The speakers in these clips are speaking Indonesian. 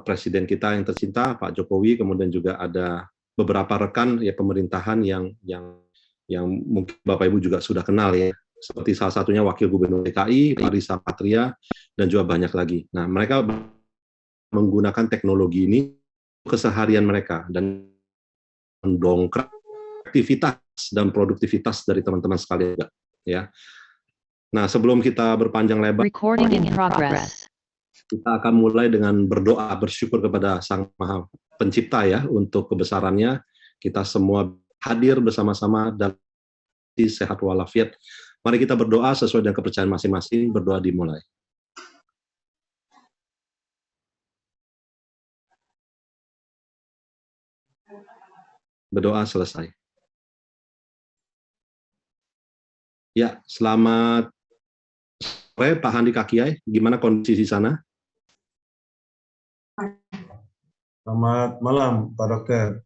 Presiden kita yang tercinta Pak Jokowi, kemudian juga ada beberapa rekan ya pemerintahan yang mungkin Bapak Ibu juga sudah kenal ya, seperti salah satunya Wakil Gubernur DKI Pak Risa Patria dan juga banyak lagi. Nah, mereka menggunakan teknologi ini keseharian mereka dan mendongkrak aktivitas dan produktivitas dari teman-teman sekalian ya. Nah, sebelum kita berpanjang lebar, kita akan mulai dengan berdoa bersyukur kepada Sang Maha Pencipta ya untuk kebesarannya. Kita semua hadir bersama-sama dan sehat walafiat. Mari kita berdoa sesuai dengan kepercayaan masing-masing. Berdoa dimulai. Berdoa selesai. Ya, selamat sore Pak Handi Kakiai. Gimana kondisi di sana? Selamat malam Pak Dokter.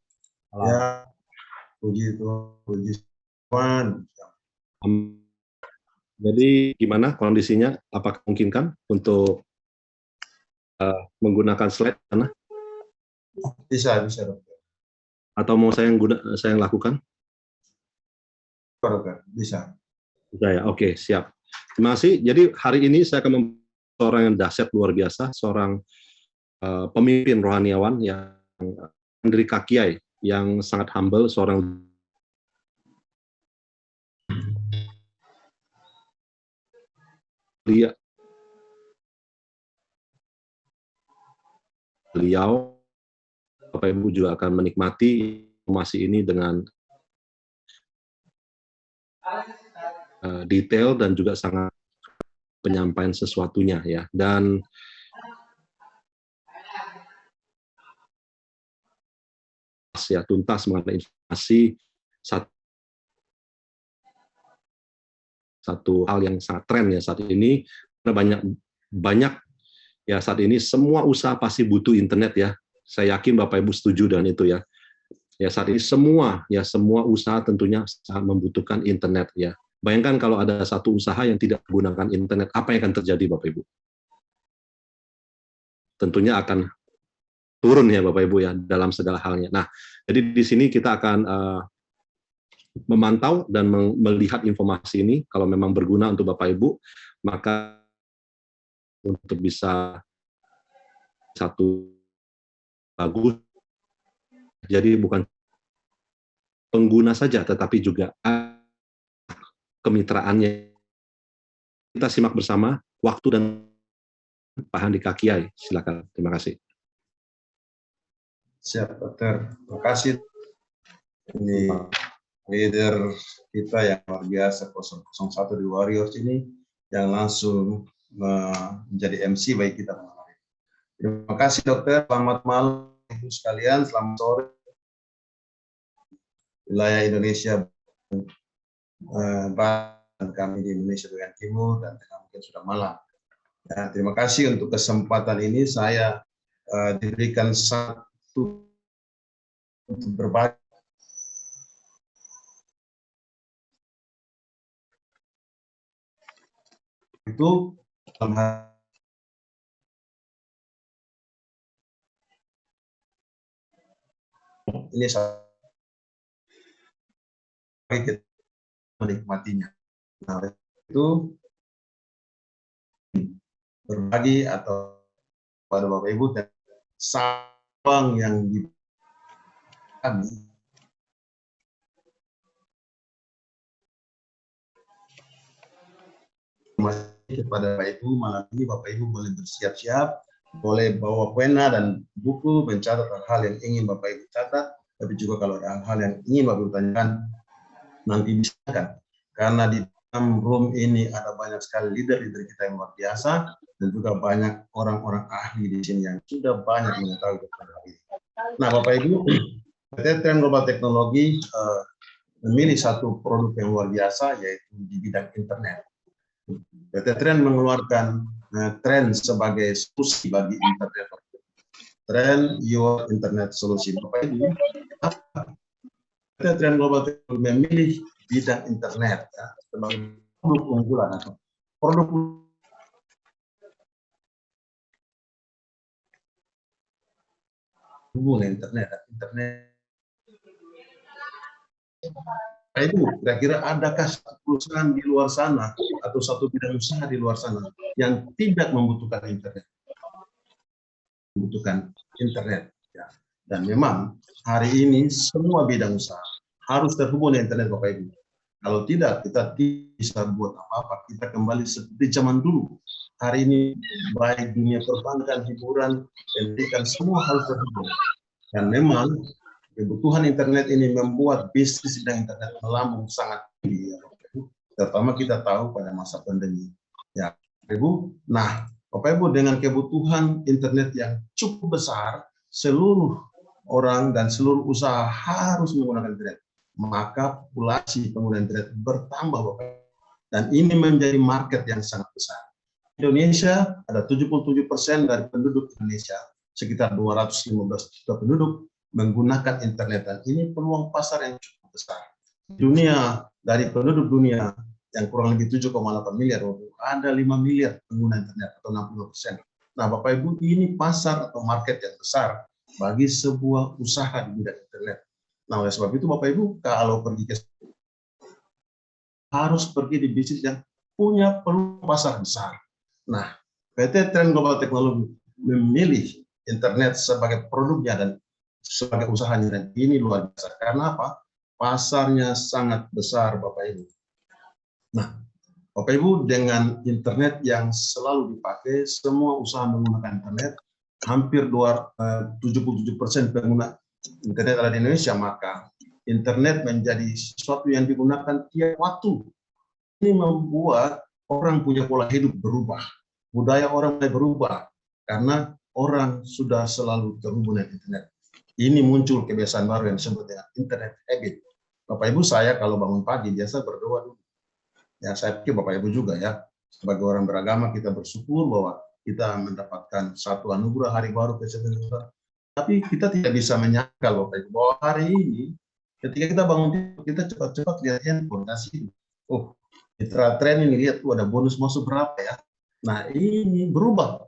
Ya, puji Tuhan, puji Tuhan. Jadi gimana kondisinya? Apakah memungkinkan untuk menggunakan slide sana? Bisa Dokter. Atau mau saya yang lakukan? Pak Dokter, bisa. Bisa ya, oke, siap. Terima kasih. Jadi hari ini saya akan membawa seorang yang dahsyat luar biasa, seorang pemimpin rohaniawan yang Andri Kakiai, yang sangat humble, seorang beliau, Bapak Ibu juga akan menikmati informasi ini dengan detail dan juga sangat penyampaian sesuatunya ya. Dan ya tuntas mengenai informasi satu hal yang sangat tren ya saat ini. Banyak ya saat ini semua usaha pasti butuh internet ya. Saya yakin Bapak Ibu setuju dengan itu ya. Ya saat ini semua usaha tentunya sangat membutuhkan internet ya. Bayangkan kalau ada satu usaha yang tidak menggunakan internet, apa yang akan terjadi Bapak Ibu? Tentunya akan turun ya Bapak Ibu ya dalam segala halnya. Nah, jadi di sini kita akan memantau dan melihat informasi ini. Kalau memang berguna untuk Bapak Ibu, maka untuk bisa satu bagus. Jadi bukan pengguna saja, tetapi juga kemitraannya. Kita simak bersama waktu dan Pak Handi Kakiai. Silakan. Terima kasih. Siap, Dokter. Terima kasih. Ini leader kita yang luar biasa 001 di Warriors ini yang langsung menjadi MC bagi kita malam hari. Terima kasih Dokter. Selamat malam Ibu sekalian. Selamat sore. Wilayah Indonesia dan kami di Indonesia bagian timur dan mungkin sudah malam. Ya, terima kasih untuk kesempatan ini. Saya diberikan satu untuk berbagi. Itu ini saya kita menikmatinya. Nah, itu berbagi atau pada Bapak Ibu dan sabang yang di kami masih kepada Bapak Ibu. Malam ini Bapak Ibu boleh bersiap-siap, boleh bawa pena dan buku mencatat hal yang ingin Bapak Ibu catat, tapi juga kalau ada hal yang ingin Bapak Ibu tanyakan nanti bisa kan, karena di dalam room ini ada banyak sekali leader-leader kita yang luar biasa dan juga banyak orang-orang ahli di sini yang sudah banyak mengetahui tentang hal ini. Nah, Bapak Ibu, PT Trend Global Teknologi memilih satu produk yang luar biasa yaitu di bidang internet. PT Trend mengeluarkan Trend sebagai solusi bagi internet. Trend Your Internet Solution. Bapak Ibu, PT Trend Global Teknologi memilih bidang internet ya, sebagai produk unggulan atau produk hubungan internet. Itu kira-kira adakah satu perusahaan di luar sana atau satu bidang usaha di luar sana yang tidak membutuhkan internet? Membutuhkan internet. Ya. Dan memang hari ini semua bidang usaha harus terhubung dengan internet, Bapak Ibu. Kalau tidak, kita tidak bisa buat apa-apa. Kita kembali seperti zaman dulu. Hari ini baik dunia perbankan, hiburan, pendidikan, semua harus terhubung. Dan memang kebutuhan internet ini membuat bisnis dan internet melambung sangat tinggi, ya, Bapak Ibu. Terutama kita tahu pada masa pandemi. Ya, Bapak Ibu. Nah, Bapak Ibu, dengan kebutuhan internet yang cukup besar, seluruh orang dan seluruh usaha harus menggunakan internet. Maka populasi pengguna internet bertambah, Bapak Ibu. Dan ini menjadi market yang sangat besar. Indonesia ada 77% dari penduduk Indonesia, sekitar 215 juta penduduk, menggunakan internet, dan ini peluang pasar yang cukup besar. Dunia, dari penduduk dunia yang kurang lebih 7,8 miliar, ada 5 miliar pengguna internet atau 60%. Nah, Bapak Ibu, ini pasar atau market yang besar bagi sebuah usaha di bidang internet. Nah, oleh sebab itu Bapak Ibu, kalau pergi ke harus pergi di bisnis yang punya peluang pasar besar. Nah, PT Trend Global Technology memilih internet sebagai produknya dan sebagai usahanya, dan ini luar biasa. Karena apa? Pasarnya sangat besar, Bapak Ibu. Nah, Bapak Ibu, dengan internet yang selalu dipakai, semua usaha menggunakan internet, hampir 77% pengguna internet ada di Indonesia, maka internet menjadi sesuatu yang digunakan tiap waktu. Ini membuat orang punya pola hidup berubah, budaya orang mulai berubah, karena orang sudah selalu terhubung dengan internet. Ini muncul kebiasaan baru yang disebut dengan internet habit. Bapak Ibu, saya kalau bangun pagi biasa berdoa dulu. Ya, saya pikir Bapak Ibu juga ya, sebagai orang beragama kita bersyukur bahwa kita mendapatkan satu anugerah hari baru, kesehatan. Tapi kita tidak bisa menyangkal, Bapak Ibu, bahwa hari ini ketika kita bangun kita cepat-cepat lihat handphone, kasih, oh, Mitra Trend ini lihat tuh ada bonus masuk berapa ya. Nah, ini berubah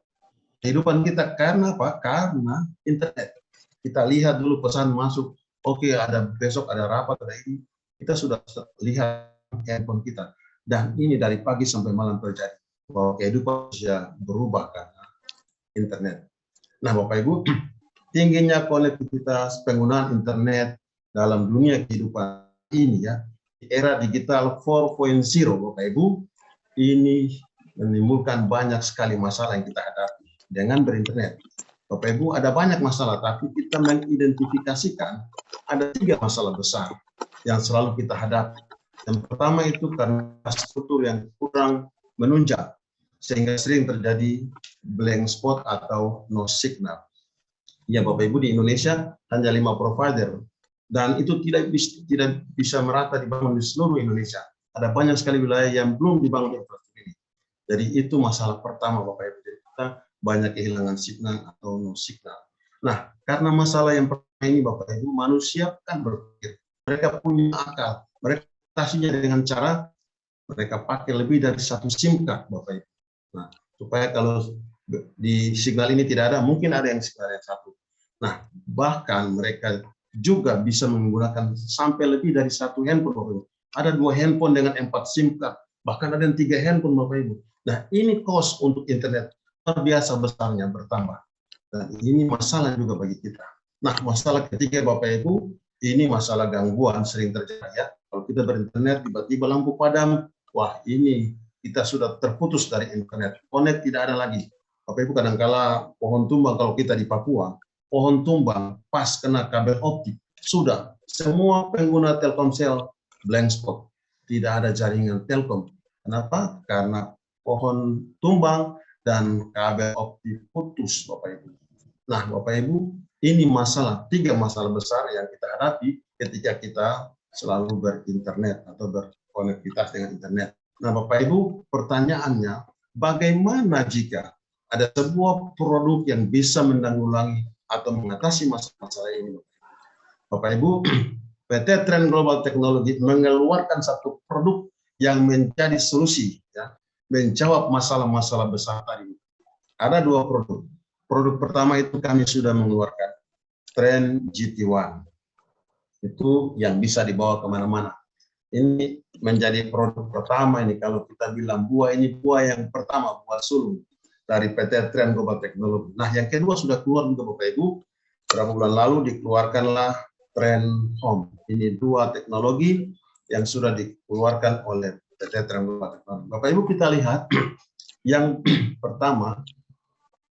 kehidupan kita karena apa? Karena internet. Kita lihat dulu pesan masuk, oke, ada besok ada rapat, ada ini, kita sudah lihat handphone kita. Dan ini dari pagi sampai malam terjadi, bahwa kehidupan bisa berubah karena internet. Nah, Bapak Ibu, tingginya konektivitas penggunaan internet dalam dunia kehidupan ini ya, di era digital 4.0, Bapak Ibu, ini menimbulkan banyak sekali masalah yang kita hadapi dengan berinternet. Bapak Ibu, ada banyak masalah, tapi kita mengidentifikasikan ada 3 masalah besar yang selalu kita hadapi. Yang pertama itu karena infrastruktur yang kurang menunjang, sehingga sering terjadi blank spot atau no signal. Ya, Bapak Ibu, di Indonesia hanya 5 provider, dan itu tidak bisa merata dibangun di seluruh Indonesia. Ada banyak sekali wilayah yang belum dibangun infrastruktur ini. Jadi itu masalah pertama, Bapak Ibu. Jadi kita banyak kehilangan signal atau no signal. Nah, karena masalah yang pertama ini, Bapak Ibu, manusia kan berpikir, mereka punya akal, mereka atasinya dengan cara mereka pakai lebih dari 1 SIM card, Bapak Ibu. Nah, supaya kalau di signal ini tidak ada, mungkin ada yang signal yang 1. Nah, bahkan mereka juga bisa menggunakan sampai lebih dari 1 handphone, Bapak Ibu. Ada 2 handphone dengan 4 SIM card, bahkan ada yang 3 handphone, Bapak Ibu. Nah, ini cost untuk internet luar biasa besarnya, bertambah. Dan ini masalah juga bagi kita. Nah, masalah ketiga, Bapak Ibu, ini masalah gangguan sering terjadi ya. Kalau kita berinternet, tiba-tiba lampu padam, wah, ini kita sudah terputus dari internet. Connect tidak ada lagi. Bapak Ibu, kadangkala pohon tumbang, kalau kita di Papua, pohon tumbang pas kena kabel optik, sudah semua pengguna Telkomsel blank spot, tidak ada jaringan Telkom. Kenapa? Karena pohon tumbang dan kabel optik putus, Bapak Ibu. Nah, Bapak Ibu, ini masalah, 3 masalah besar yang kita hadapi ketika kita selalu berinternet atau berkonektivitas dengan internet. Nah, Bapak Ibu, pertanyaannya, bagaimana jika ada sebuah produk yang bisa menanggulangi atau mengatasi masalah ini? Bapak Ibu, PT Trend Global Technology mengeluarkan satu produk yang menjadi solusi, ya, menjawab masalah-masalah besar tadi. Ada 2 produk. Produk pertama itu kami sudah mengeluarkan, Trend GT1. Itu yang bisa dibawa kemana-mana. Ini menjadi produk pertama ini, kalau kita bilang buah, ini buah yang pertama, buah sulung dari PT Trend Global Technology. Nah, yang kedua sudah keluar juga Bapak Ibu, beberapa bulan lalu dikeluarkanlah Trend Home. Ini dua teknologi yang sudah dikeluarkan oleh PT Trend Global Technology. Bapak Ibu kita lihat, yang pertama,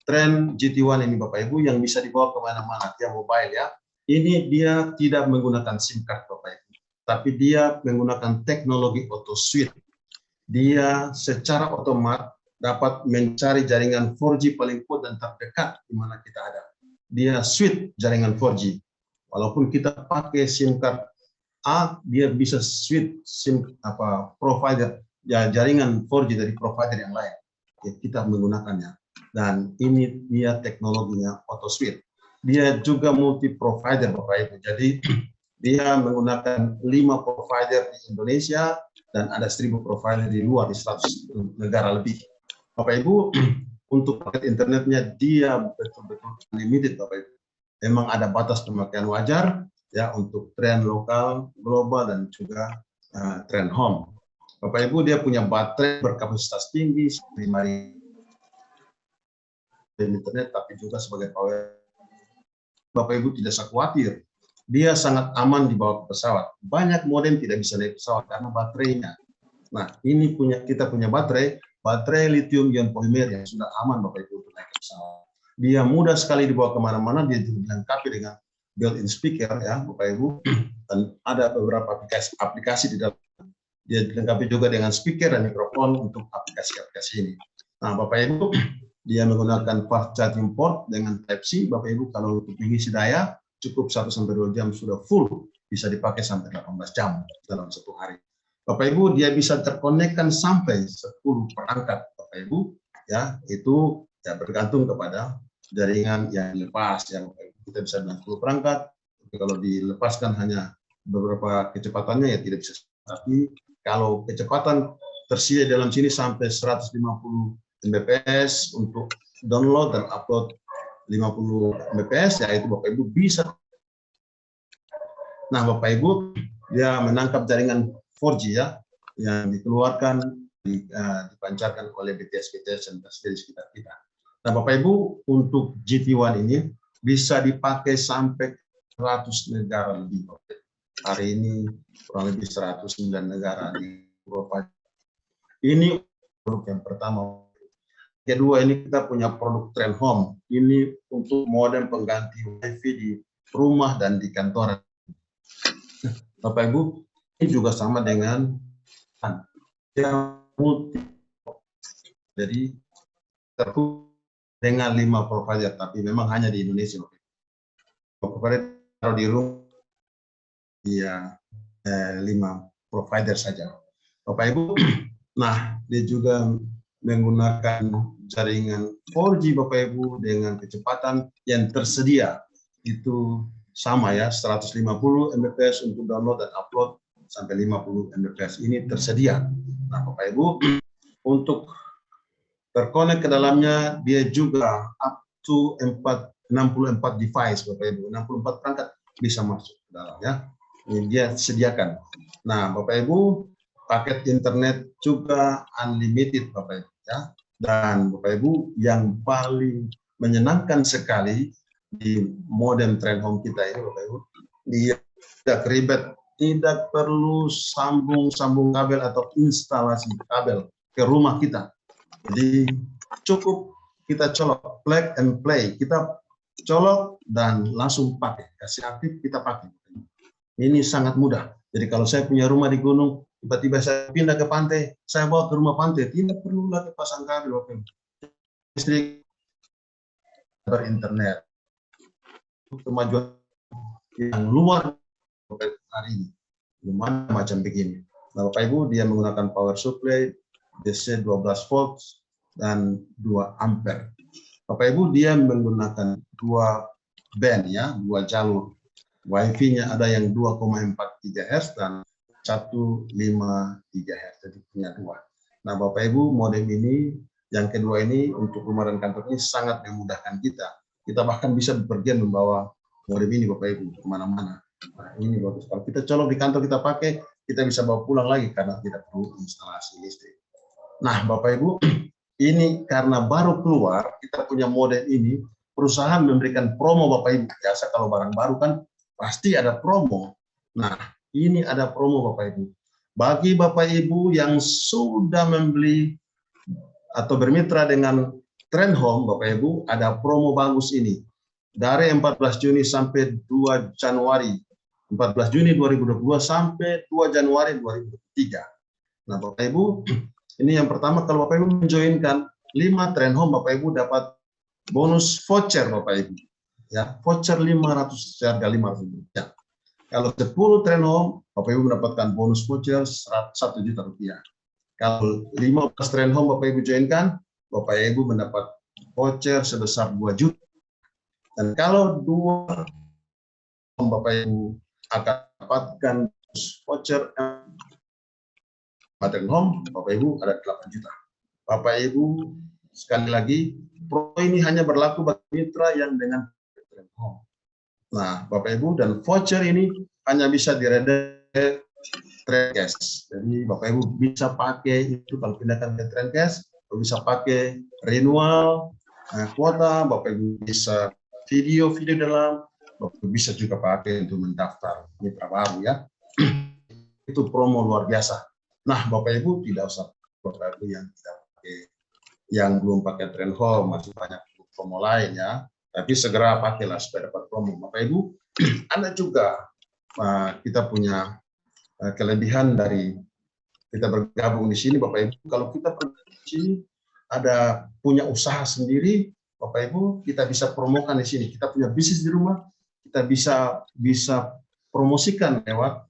Trend GT1 ini Bapak Ibu yang bisa dibawa kemana-mana, dia mobile ya. Ini dia tidak menggunakan SIM card Bapak Ibu, tapi dia menggunakan teknologi auto switch. Dia secara otomatis dapat mencari jaringan 4G paling kuat dan terdekat di mana kita ada. Dia switch jaringan 4G. Walaupun kita pakai SIM card A, dia bisa switch SIM provider ya, jaringan 4G dari provider yang lain. Ya, kita menggunakannya. Dan ini dia teknologinya auto switch. Dia juga multi provider Bapak Ibu. Jadi dia menggunakan 5 provider di Indonesia dan ada 1000 provider di luar, di 100 negara lebih. Bapak Ibu, untuk paket internetnya dia betul-betul unlimited Bapak Ibu. Memang ada batas pemakaian wajar ya untuk Trend lokal, global dan juga Trend Home. Bapak Ibu, dia punya baterai berkapasitas tinggi 5.000 internet, tapi juga sebagai power. Bapak Ibu tidak usah khawatir, dia sangat aman dibawa ke pesawat. Banyak modem tidak bisa naik pesawat karena baterainya. Nah, ini kita punya baterai lithium ion polimer yang sudah aman Bapak Ibu untuk naik ke pesawat. Dia mudah sekali dibawa kemana-mana, dia juga dilengkapi dengan built-in speaker ya Bapak Ibu, dan ada beberapa aplikasi di dalam. Dia dilengkapi juga dengan speaker dan mikrofon untuk aplikasi-aplikasi ini. Nah, Bapak Ibu, dia menggunakan fast charging port dengan Type-C. Bapak Ibu kalau untuk mengisi daya cukup 1-2 jam sudah full, bisa dipakai sampai 18 jam dalam satu hari. Bapak Ibu, dia bisa terkonekkan sampai 10 perangkat Bapak Ibu ya, itu ya bergantung kepada jaringan yang dilepas ya Bapak Ibu. Kita bisa bilang 10 perangkat, tapi kalau dilepaskan hanya beberapa kecepatannya ya tidak bisa. Tapi kalau kecepatan tersedia dalam sini sampai 150 Mbps untuk download dan upload 50 Mbps, ya itu Bapak Ibu bisa. Nah Bapak Ibu, dia menangkap jaringan 4G ya, yang dikeluarkan, dipancarkan oleh BTS yang tersedia di sekitar kita. Nah Bapak Ibu, untuk GT1 ini bisa dipakai sampai 100 negara lebih. Hari ini kurang lebih 109 negara di Eropa. Ini produk yang pertama. Kedua, ini kita punya produk Trend Home. Ini untuk modem pengganti WiFi di rumah dan di kantor. Bapak Ibu, ini juga sama dengan yang multi. Jadi terhubung dengan 5 provider, tapi memang hanya di Indonesia. Provider taruh di rumah, ya 5 provider saja. Bapak Ibu, nah dia juga menggunakan jaringan 4G Bapak Ibu dengan kecepatan yang tersedia itu sama ya, 150 Mbps untuk download dan upload sampai 50 Mbps ini tersedia. Nah Bapak Ibu, untuk terkonek ke dalamnya dia juga up to 64 device Bapak Ibu, 64 perangkat bisa masuk ke dalam ya. Ini dia sediakan. Nah Bapak Ibu, paket internet juga unlimited Bapak Ibu ya. Dan Bapak Ibu, yang paling menyenangkan sekali di modem Trend Home kita ini Bapak Ibu, dia tidak ribet, tidak perlu sambung kabel atau instalasi kabel ke rumah kita. Jadi cukup kita colok plug and play, kita colok dan langsung pakai, kasih aktif kita pakai. Ini sangat mudah. Jadi kalau saya punya rumah di gunung, tiba-tiba saya pindah ke pantai, saya bawa ke rumah pantai, tidak perlu lagi pasang kabel, listrik, berinternet. Kemajuan yang luar hari ini, gimana macam begini. Nah, Bapak Ibu, dia menggunakan power supply DC 12 volt dan 2 ampere. Bapak Ibu, dia menggunakan 2 band ya, 2 jalur. Wi-Fi-nya ada yang 2,4 GHz dan 1,5 GHz, jadi punya 2. Nah Bapak Ibu, modem ini yang kedua ini untuk rumah dan kantor ini sangat memudahkan kita. Kita bahkan bisa bepergian membawa modem ini Bapak Ibu kemana-mana. Nah, ini bagus. Kalau kita colok di kantor kita pakai, kita bisa bawa pulang lagi karena tidak perlu instalasi listrik. Nah, Bapak Ibu, ini karena baru keluar, kita punya model ini, perusahaan memberikan promo Bapak Ibu. Biasa kalau barang baru kan pasti ada promo. Nah, ini ada promo Bapak Ibu. Bagi Bapak Ibu yang sudah membeli atau bermitra dengan Trendhome, Bapak Ibu, ada promo bagus ini. Dari 14 Juni sampai 2 Januari. 14 Juni 2022 sampai 2 Januari 2023. Nah, Bapak Ibu, ini yang pertama kalau Bapak Ibu menjoinkan 5 Trendhome, Bapak Ibu dapat bonus voucher Bapak Ibu. Ya, voucher 500, harga 500. Ya. Kalau 10 Trendhome, Bapak Ibu mendapatkan bonus voucher 1 juta rupiah. Kalau 15 Trendhome Bapak Ibu joinkan, Bapak Ibu mendapat voucher sebesar 2 juta. Dan kalau 2 Bapak Ibu akan dapatkan voucher Trendhome, Bapak Ibu ada 8 juta. Bapak Ibu, sekali lagi, pro ini hanya berlaku bagi mitra yang dengan Trendhome. Nah, Bapak Ibu, dan voucher ini hanya bisa diredeem Trendcash. Jadi Bapak Ibu bisa pakai itu kalau pindahkan ke Trendcash, bisa pakai renewal kuota, Bapak Ibu bisa video dalam, Bapak Ibu bisa juga pakai untuk mendaftar mitra baru ya. Itu promo luar biasa. Nah, Bapak Ibu tidak usah Bapak Ibu yang tidak pakai, yang belum pakai Trendhome, masih banyak promo lain ya. Tapi segera pakailah supaya dapat promo. Bapak Ibu, ada juga kita punya kelebihan dari kita bergabung di sini, Bapak Ibu. Kalau kita di sini ada punya usaha sendiri, Bapak Ibu, kita bisa promokan di sini. Kita punya bisnis di rumah, kita bisa promosikan lewat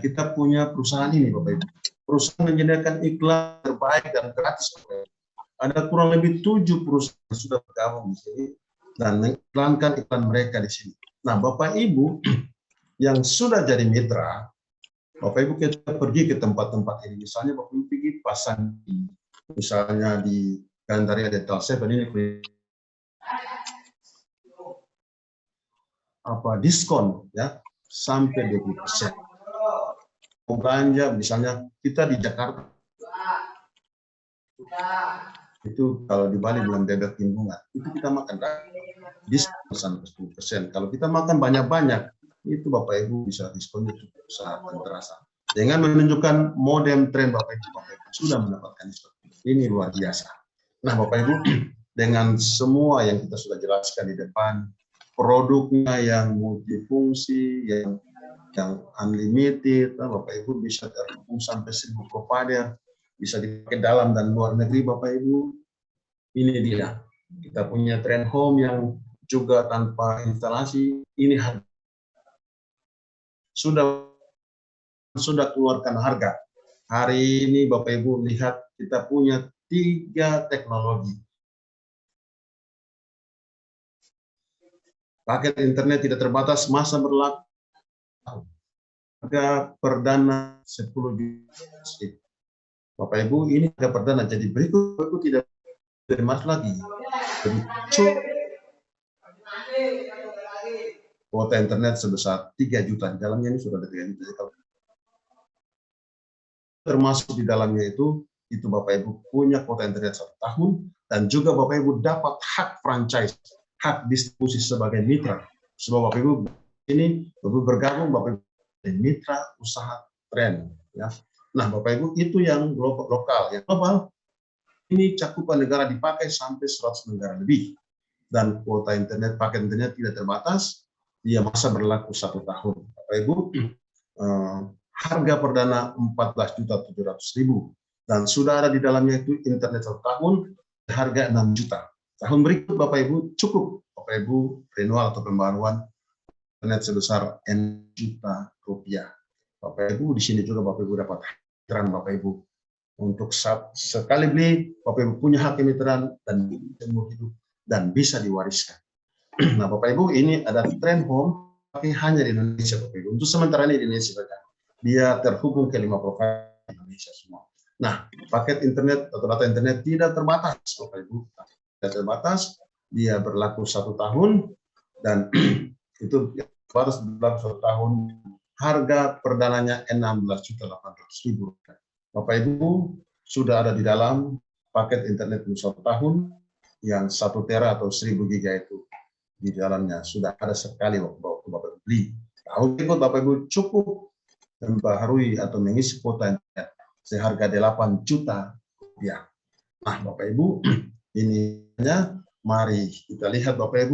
kita punya perusahaan ini, Bapak Ibu. Perusahaan menyediakan iklan terbaik dan gratis, Bapak Ibu. Ada kurang lebih 7 perusahaan yang sudah bergabung di sini dan mengiklankan iklan mereka di sini. Nah, Bapak Ibu yang sudah jadi mitra, Bapak Ibu kita pergi ke tempat-tempat ini. Misalnya Bapak Ibu pergi pasang misalnya di Gandaria Dental 7 ini diskon ya sampai 20%. Belanja misalnya kita di Jakarta itu kalau di Bali bilang bebek timbungan, itu kita makan diskon sampai 10%. Kalau kita makan banyak-banyak, itu Bapak Ibu bisa diskonnya cukup sangat terasa. Dengan menunjukkan modem tren Bapak Ibu sudah mendapatkan diskon. Ini luar biasa. Nah, Bapak Ibu, dengan semua yang kita sudah jelaskan di depan, produknya yang multifungsi, yang unlimited, Bapak Ibu bisa terhubung sampai 1000 provider, bisa dipakai dalam dan luar negeri, Bapak Ibu. Ini dia. Kita punya Trendhome yang juga tanpa instalasi. Ini sudah keluarkan harga. Hari ini Bapak Ibu lihat kita punya 3 teknologi. Paket internet tidak terbatas, masa berlaku. Harga perdana 10 juta. Bapak Ibu, ini harga perdana. Jadi berikut Bapak tidak bermas lagi. Jadi kuota internet sebesar 3 juta. Di dalamnya ini sudah ada 3 juta. Jadi, termasuk di dalamnya itu Bapak Ibu punya kuota internet 1 tahun dan juga Bapak Ibu dapat hak franchise, hak distribusi sebagai mitra. Sebab Bapak Ibu ini bergabung Bapak Ibu mitra usaha Trend ya. Nah, Bapak Ibu itu yang lokal, yang global ini cakupan negara dipakai sampai 100 negara lebih dan kuota internet paket internet tidak terbatas, dia masa berlaku 1 tahun. Bapak Ibu harga perdana 14.700.000 dan sudah ada di dalamnya itu internet 1 tahun harga 6 juta. Tahun berikut Bapak Ibu cukup Bapak Ibu renewal atau pembaruan internet sebesar 6 juta rupiah. Bapak Ibu di sini juga Bapak Ibu dapat kemitraan Bapak Ibu untuk sekali beli Bapak Ibu punya hak kemitraan dan seumur hidup dan bisa diwariskan. Nah, Bapak Ibu ini ada Trendhome tapi hanya di Indonesia Bapak Ibu. Untuk sementara ini di Indonesia saja. Dia terhubung ke 5 provider Indonesia semua. Nah, paket internet atau data internet tidak terbatas Bapak Ibu. Tidak terbatas, dia berlaku 1 tahun dan itu baru dalam 1 tahun, harga perdananya 16.800.000. Bapak Ibu sudah ada di dalam paket internet 1 tahun yang 1 tera atau 1000 giga itu di dalamnya sudah ada sekali waktu Bapak Ibu beli. Tahun berikut Bapak Ibu cukup memperbaharui atau mengisi kuota internet seharga 8 juta rupiah. Nah, Bapak Ibu, ini mari kita lihat Bapak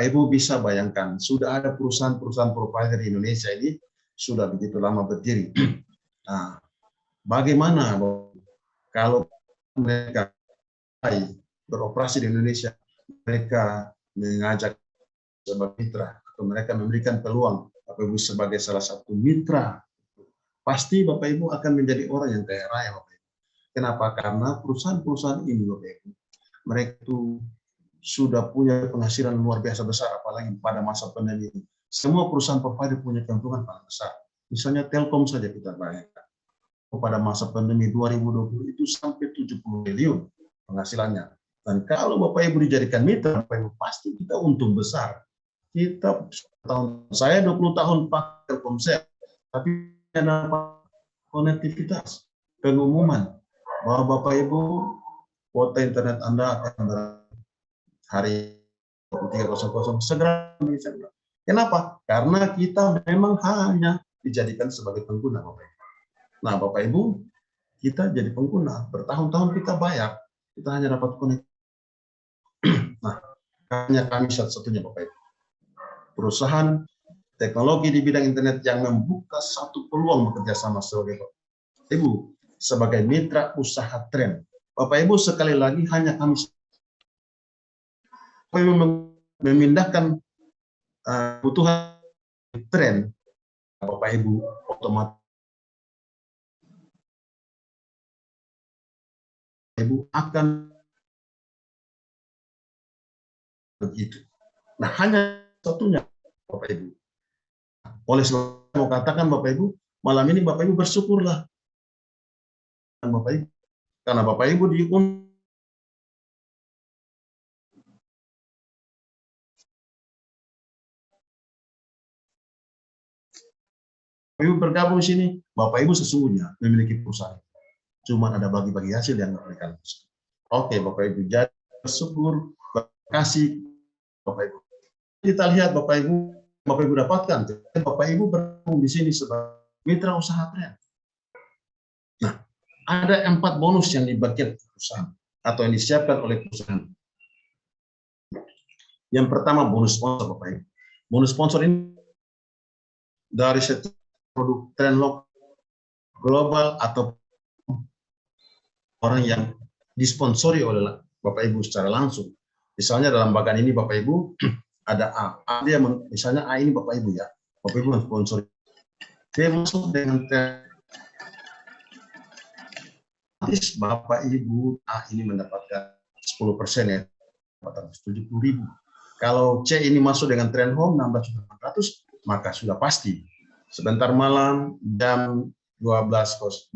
Ibu bisa bayangkan sudah ada perusahaan-perusahaan provider di Indonesia ini sudah begitu lama berdiri. Nah, bagaimana kalau mereka beroperasi di Indonesia, mereka mengajak sebagai mitra atau mereka memberikan peluang Bapak Ibu sebagai salah satu mitra, pasti Bapak Ibu akan menjadi orang yang kaya raya Bapak Ibu. Kenapa? Karena perusahaan-perusahaan ini Bapak Ibu, mereka itu sudah punya penghasilan luar biasa besar, apalagi pada masa pandemi ini. Semua perusahaan provider punya keuntungan paling besar. Misalnya Telkom saja kita bayangkan. Pada masa pandemi 2020 itu sampai 70 triliun penghasilannya. Dan kalau Bapak Ibu dijadikan mitra, Bapak Ibu pasti kita untung besar. Saya 20 tahun pakai Telkomsel, tapi ada konektivitas, pengumuman bahwa Bapak Ibu kuota internet Anda akan hari 23.00 segera bisa. Kenapa? Karena kita memang hanya dijadikan sebagai pengguna Bapak Ibu. Nah, Bapak Ibu, kita jadi pengguna, bertahun-tahun kita bayar, kita hanya dapat koneksi. Nah, hanya kami satu-satunya Bapak Ibu. Perusahaan teknologi di bidang internet yang membuka satu peluang bekerja sama sebagai Bapak Ibu, sebagai mitra usaha Tren. Bapak Ibu, sekali lagi hanya kami memindahkan kebutuhan Tren, Bapak Ibu otomatis Ibu akan begitu. Nah, hanya satunya Bapak Ibu. Oleh sebab mau katakan Bapak Ibu, malam ini Bapak Ibu bersyukurlah Bapak Ibu, karena Bapak Ibu diundang Ibu bergabung di sini, Bapak Ibu sesungguhnya memiliki perusahaan. Cuma ada bagi-bagi hasil yang mereka lakukan. Oke, Bapak Ibu, jadi bersyukur, kasih Bapak Ibu. Kita lihat Bapak Ibu dapatkan, Bapak Ibu bergabung di sini sebagai mitra usaha Tren. Nah, ada 4 bonus yang dibagikan perusahaan atau yang disiapkan oleh perusahaan. Yang pertama bonus sponsor Bapak Ibu. Bonus sponsor ini dari setiap produk Tren lokal, global atau orang yang disponsori oleh Bapak Ibu secara langsung. Misalnya dalam bagian ini Bapak Ibu ada A dia misalnya A ini Bapak Ibu ya, Bapak Ibu sponsori. Dia masuk dengan Bapak Ibu A ini mendapatkan 10% ya, 470.000. Kalau C ini masuk dengan Tren Home 16.800, maka sudah pasti sebentar malam jam 2.00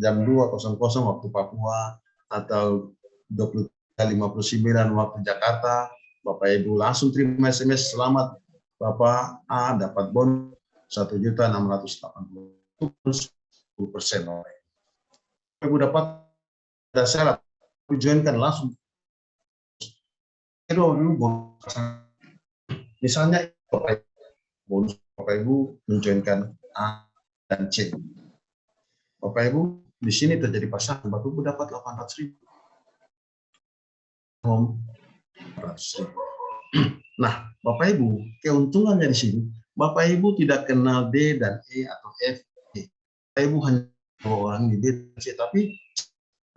waktu Papua atau 20.59 waktu Jakarta, Bapak Ibu langsung terima SMS selamat Bapak A dapat bonus 1.680.000 10%. Bapak Ibu dapat ada syarat, joinkan langsung. Misalnya bonus Bapak Ibu menjoinkan A dan C. Bapak Ibu di sini terjadi pasangan, Bapak Ibu dapat 800.000. Nah, Bapak Ibu, keuntungannya di sini, Bapak Ibu tidak kenal D dan E atau F. Bapak Ibu hanya 2 orang di D dan C, tapi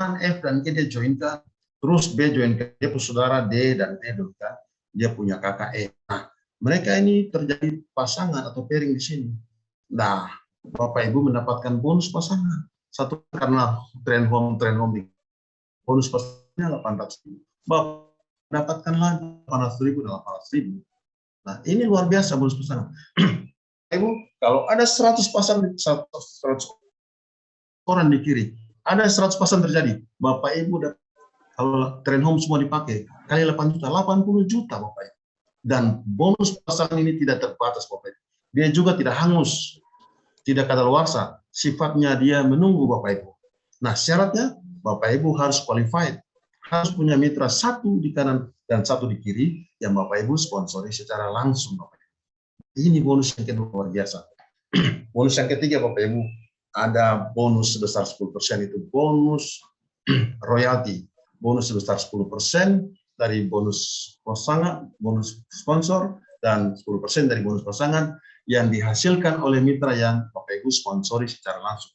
F dan G dia joinkan, terus B joinkan, dia punya saudara D dan E joinkan, dia punya kakak E. Nah, mereka ini terjadi pasangan atau pairing di sini. Nah, Bapak Ibu mendapatkan bonus pasangan. Satu karena Tren Home bonus pasangannya 800.000. Bapak dapatkan lagi 800.000. Nah, ini luar biasa bonus pasangan. Ibu, kalau ada 100 pasang 100 orang di kiri, ada 100 pasang terjadi. Bapak Ibu dapat, kalau Tren Home semua dipakai, kali 8 juta, 80 juta Bapak Ibu. Dan bonus pasangan ini tidak terbatas, Bapak Ibu. Dia juga tidak hangus, tidak kadaluarsa. Sifatnya dia menunggu, Bapak Ibu. Nah, syaratnya Bapak Ibu harus qualified, harus punya mitra satu di kanan dan satu di kiri yang Bapak Ibu sponsori secara langsung, Bapak Ibu. Ini bonus yang kedua luar biasa. Bonus yang ketiga, Bapak Ibu, ada bonus sebesar 10%, itu bonus royalti. Bonus sebesar 10% dari bonus pasangan, bonus sponsor, dan 10% dari bonus pasangan yang dihasilkan oleh mitra yang Bapak Ibu sponsori secara langsung.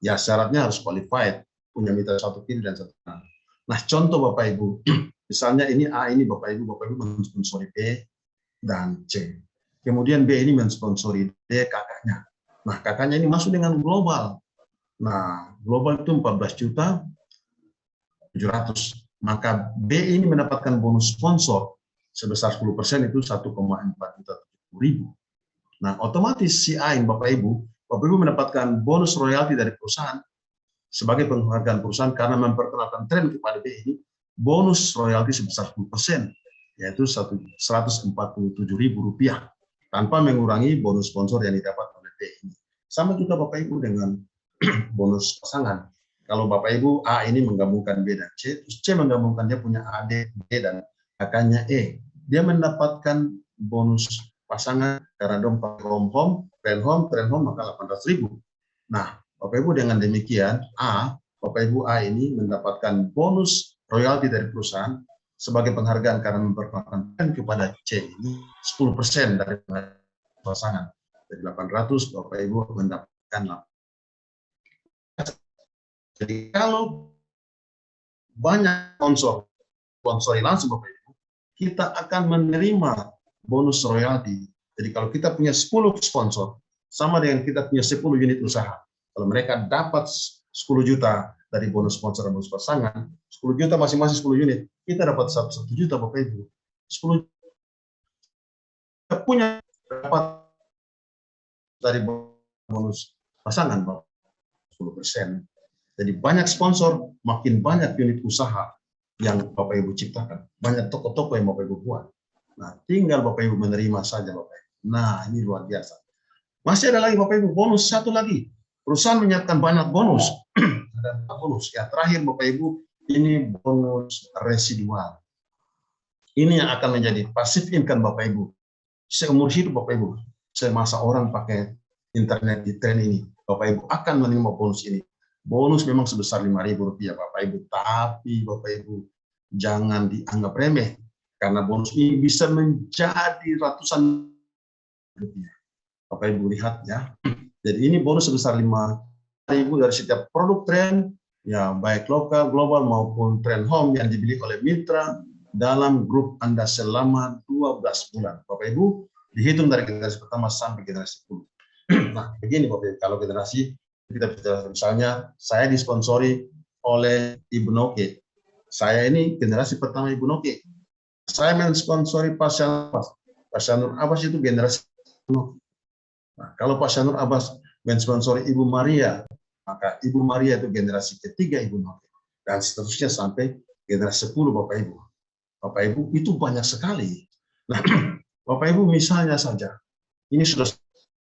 Ya, syaratnya harus qualified, punya mitra satu kiri dan satu kanan. Nah, contoh Bapak Ibu, misalnya ini A ini Bapak Ibu mensponsori B dan C. Kemudian B ini mensponsori D, kakaknya. Nah, kakaknya ini masuk dengan global. Nah, global itu 14.700.000. Maka B ini mendapatkan bonus sponsor sebesar 10%, itu 1,470.000. Nah, otomatis si A ini Bapak Ibu mendapatkan bonus royalti dari perusahaan sebagai penghargaan perusahaan karena memperkenalkan tren kepada B ini, bonus royalti sebesar 10%, yaitu Rp147.000 tanpa mengurangi bonus sponsor yang didapat oleh B ini. Sama juga Bapak Ibu dengan bonus pasangan. Kalau Bapak Ibu A ini menggabungkan B dan C, terus C menggabungkan dia punya A, D, B, dan kakaknya E. Dia mendapatkan bonus pasangan karena dong pakai home, trend home, maka 800.000. Nah, Bapak Ibu dengan demikian, Bapak Ibu A ini mendapatkan bonus royalti dari perusahaan sebagai penghargaan karena memperkenalkan kepada C ini 10% dari pasangan. Dari 800, Bapak Ibu mendapatkan 8. Jadi kalau banyak sponsori langsung Bapak Ibu, kita akan menerima bonus royalti. Jadi kalau kita punya 10 sponsor, sama dengan kita punya 10 unit usaha. Kalau mereka dapat 10 juta dari bonus sponsor dan bonus pasangan, 10 juta masing-masing 10 unit, kita dapat 1 juta Bapak Ibu. 10 kita punya dapat dari bonus pasangan Bapak 10%. Jadi banyak sponsor, makin banyak unit usaha yang Bapak Ibu ciptakan. Banyak toko-toko yang Bapak Ibu buat. Nah, tinggal Bapak Ibu menerima saja Bapak Ibu. Nah, ini luar biasa. Masih ada lagi Bapak Ibu, bonus satu lagi. Perusahaan menyiapkan banyak bonus. Ada bonus. Ya, terakhir Bapak Ibu, ini bonus residual. Ini yang akan menjadi passive income Bapak Ibu. Seumur hidup Bapak Ibu, semasa orang pakai internet di tren ini, Bapak Ibu akan menerima bonus ini. Bonus memang sebesar Rp5.000 Bapak Ibu, tapi Bapak Ibu jangan dianggap remeh karena bonus ini bisa menjadi ratusan rupiah. Bapak Ibu lihat ya. Jadi ini bonus sebesar Rp5.000 dari setiap produk tren, ya baik lokal, global maupun tren home yang dibeli oleh mitra dalam grup Anda selama 12 bulan. Bapak Ibu dihitung dari generasi pertama sampai generasi 10. Nah, begini Bapak Ibu, kalau generasi kita bicara, misalnya saya disponsori oleh Ibu Noke. Saya ini generasi pertama Ibu Noke. Saya mensponsori Pak Syanur Abbas itu generasi Noke. Nah, kalau Pak Syanur Abbas mensponsori Ibu Maria, maka Ibu Maria itu generasi ketiga Ibu Noke. Dan seterusnya sampai generasi 10 Bapak Ibu. Bapak Ibu itu banyak sekali. Nah, Bapak Ibu misalnya saja, ini sudah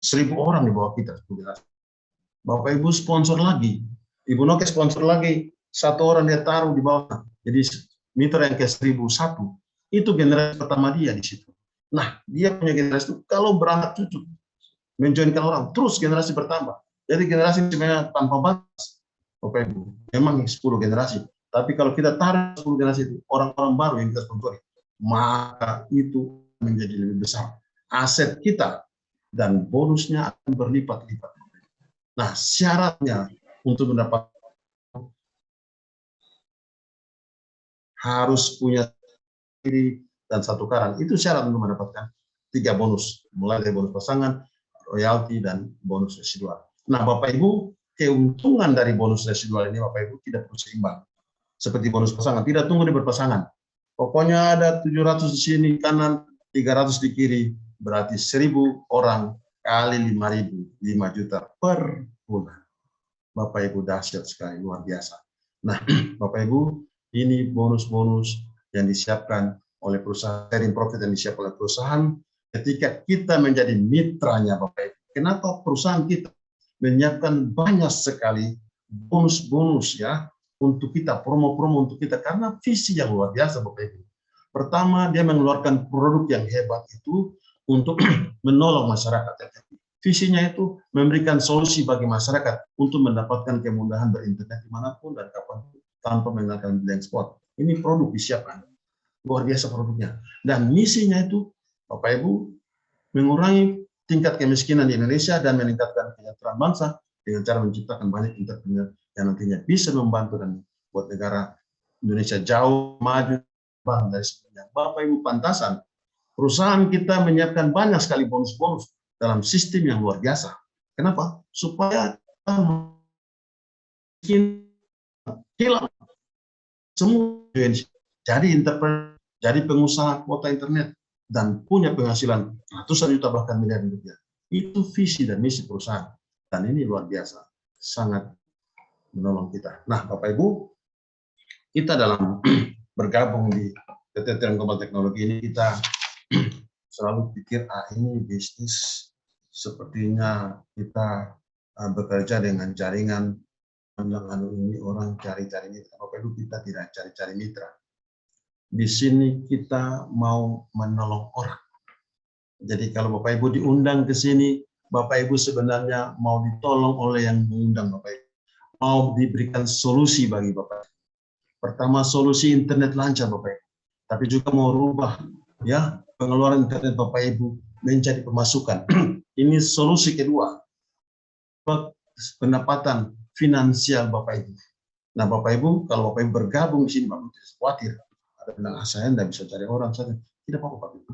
1.000 orang di bawah kita. Bapak Ibu sponsor lagi, Ibu Noke sponsor lagi, 1 orang dia taruh di bawah. Jadi mitra yang ke 1.001 itu generasi pertama dia di situ. Nah, dia punya generasi itu kalau berangkat cucu menjoinkan orang, terus generasi bertambah. Jadi generasi sebenarnya tanpa batas. Bapak Ibu, memang 10 generasi. Tapi kalau kita taruh 10 generasi itu orang-orang baru yang kita sponsori, maka itu menjadi lebih besar. Aset kita dan bonusnya akan berlipat-lipat. Nah, syaratnya untuk mendapat harus punya diri dan 1 karang. Itu syarat untuk mendapatkan 3 bonus, mulai dari bonus pasangan, royalti, dan bonus residual. Nah, Bapak Ibu, keuntungan dari bonus residual ini Bapak Ibu tidak perlu seimbang. Seperti bonus pasangan, tidak tunggu di berpasangan. Pokoknya ada 700 di sini kanan, 300 di kiri, berarti 1.000 orang kali 5.000, 5 juta per bulan. Bapak Ibu dahsyat sekali, luar biasa. Nah, Bapak Ibu, ini bonus-bonus yang disiapkan oleh perusahaan, sharing profit yang disiapkan oleh perusahaan, ketika kita menjadi mitranya Bapak Ibu. Kenapa perusahaan kita menyiapkan banyak sekali bonus-bonus ya untuk kita, promo-promo untuk kita, karena visi yang luar biasa Bapak Ibu. Pertama, dia mengeluarkan produk yang hebat itu untuk menolong masyarakat. Visinya itu memberikan solusi bagi masyarakat untuk mendapatkan kemudahan berinternet dimanapun dan kapanpun tanpa menggunakan blank spot. Ini produk disiapkan, luar biasa produknya. Dan misinya itu, Bapak Ibu, mengurangi tingkat kemiskinan di Indonesia dan meningkatkan kesejahteraan bangsa dengan cara menciptakan banyak entrepreneur yang nantinya bisa membantu dan buat negara Indonesia jauh maju dari sebelumnya. Bapak Ibu, pantasan perusahaan kita menyiapkan banyak sekali bonus-bonus dalam sistem yang luar biasa. Kenapa? Supaya hilang semua jadi entrepreneur, jadi pengusaha kuota internet dan punya penghasilan ratusan juta bahkan miliaran rupiah. Itu visi dan misi perusahaan. Dan ini luar biasa, sangat menolong kita. Nah, Bapak Ibu, kita dalam bergabung di PT Trend Global Teknologi ini, kita selalu pikir, ini bisnis, sepertinya kita bekerja dengan jaringan, ini orang cari-cari mitra. Bapak Ibu, kita tidak cari-cari mitra. Di sini kita mau menolong orang. Jadi kalau Bapak Ibu diundang ke sini, Bapak Ibu sebenarnya mau ditolong oleh yang mengundang Bapak Ibu. Mau diberikan solusi bagi Bapak Ibu. Pertama, solusi internet lancar Bapak Ibu. Tapi juga mau rubah ya pengeluaran internet Bapak Ibu menjadi pemasukan. Ini solusi kedua. Pendapatan finansial Bapak Ibu. Nah, Bapak Ibu, kalau Bapak Ibu bergabung di sini, Bapak Ibu tidak khawatir. Ada bilang, saya tidak bisa cari orang saja. Tidak apa-apa, Bapak Ibu.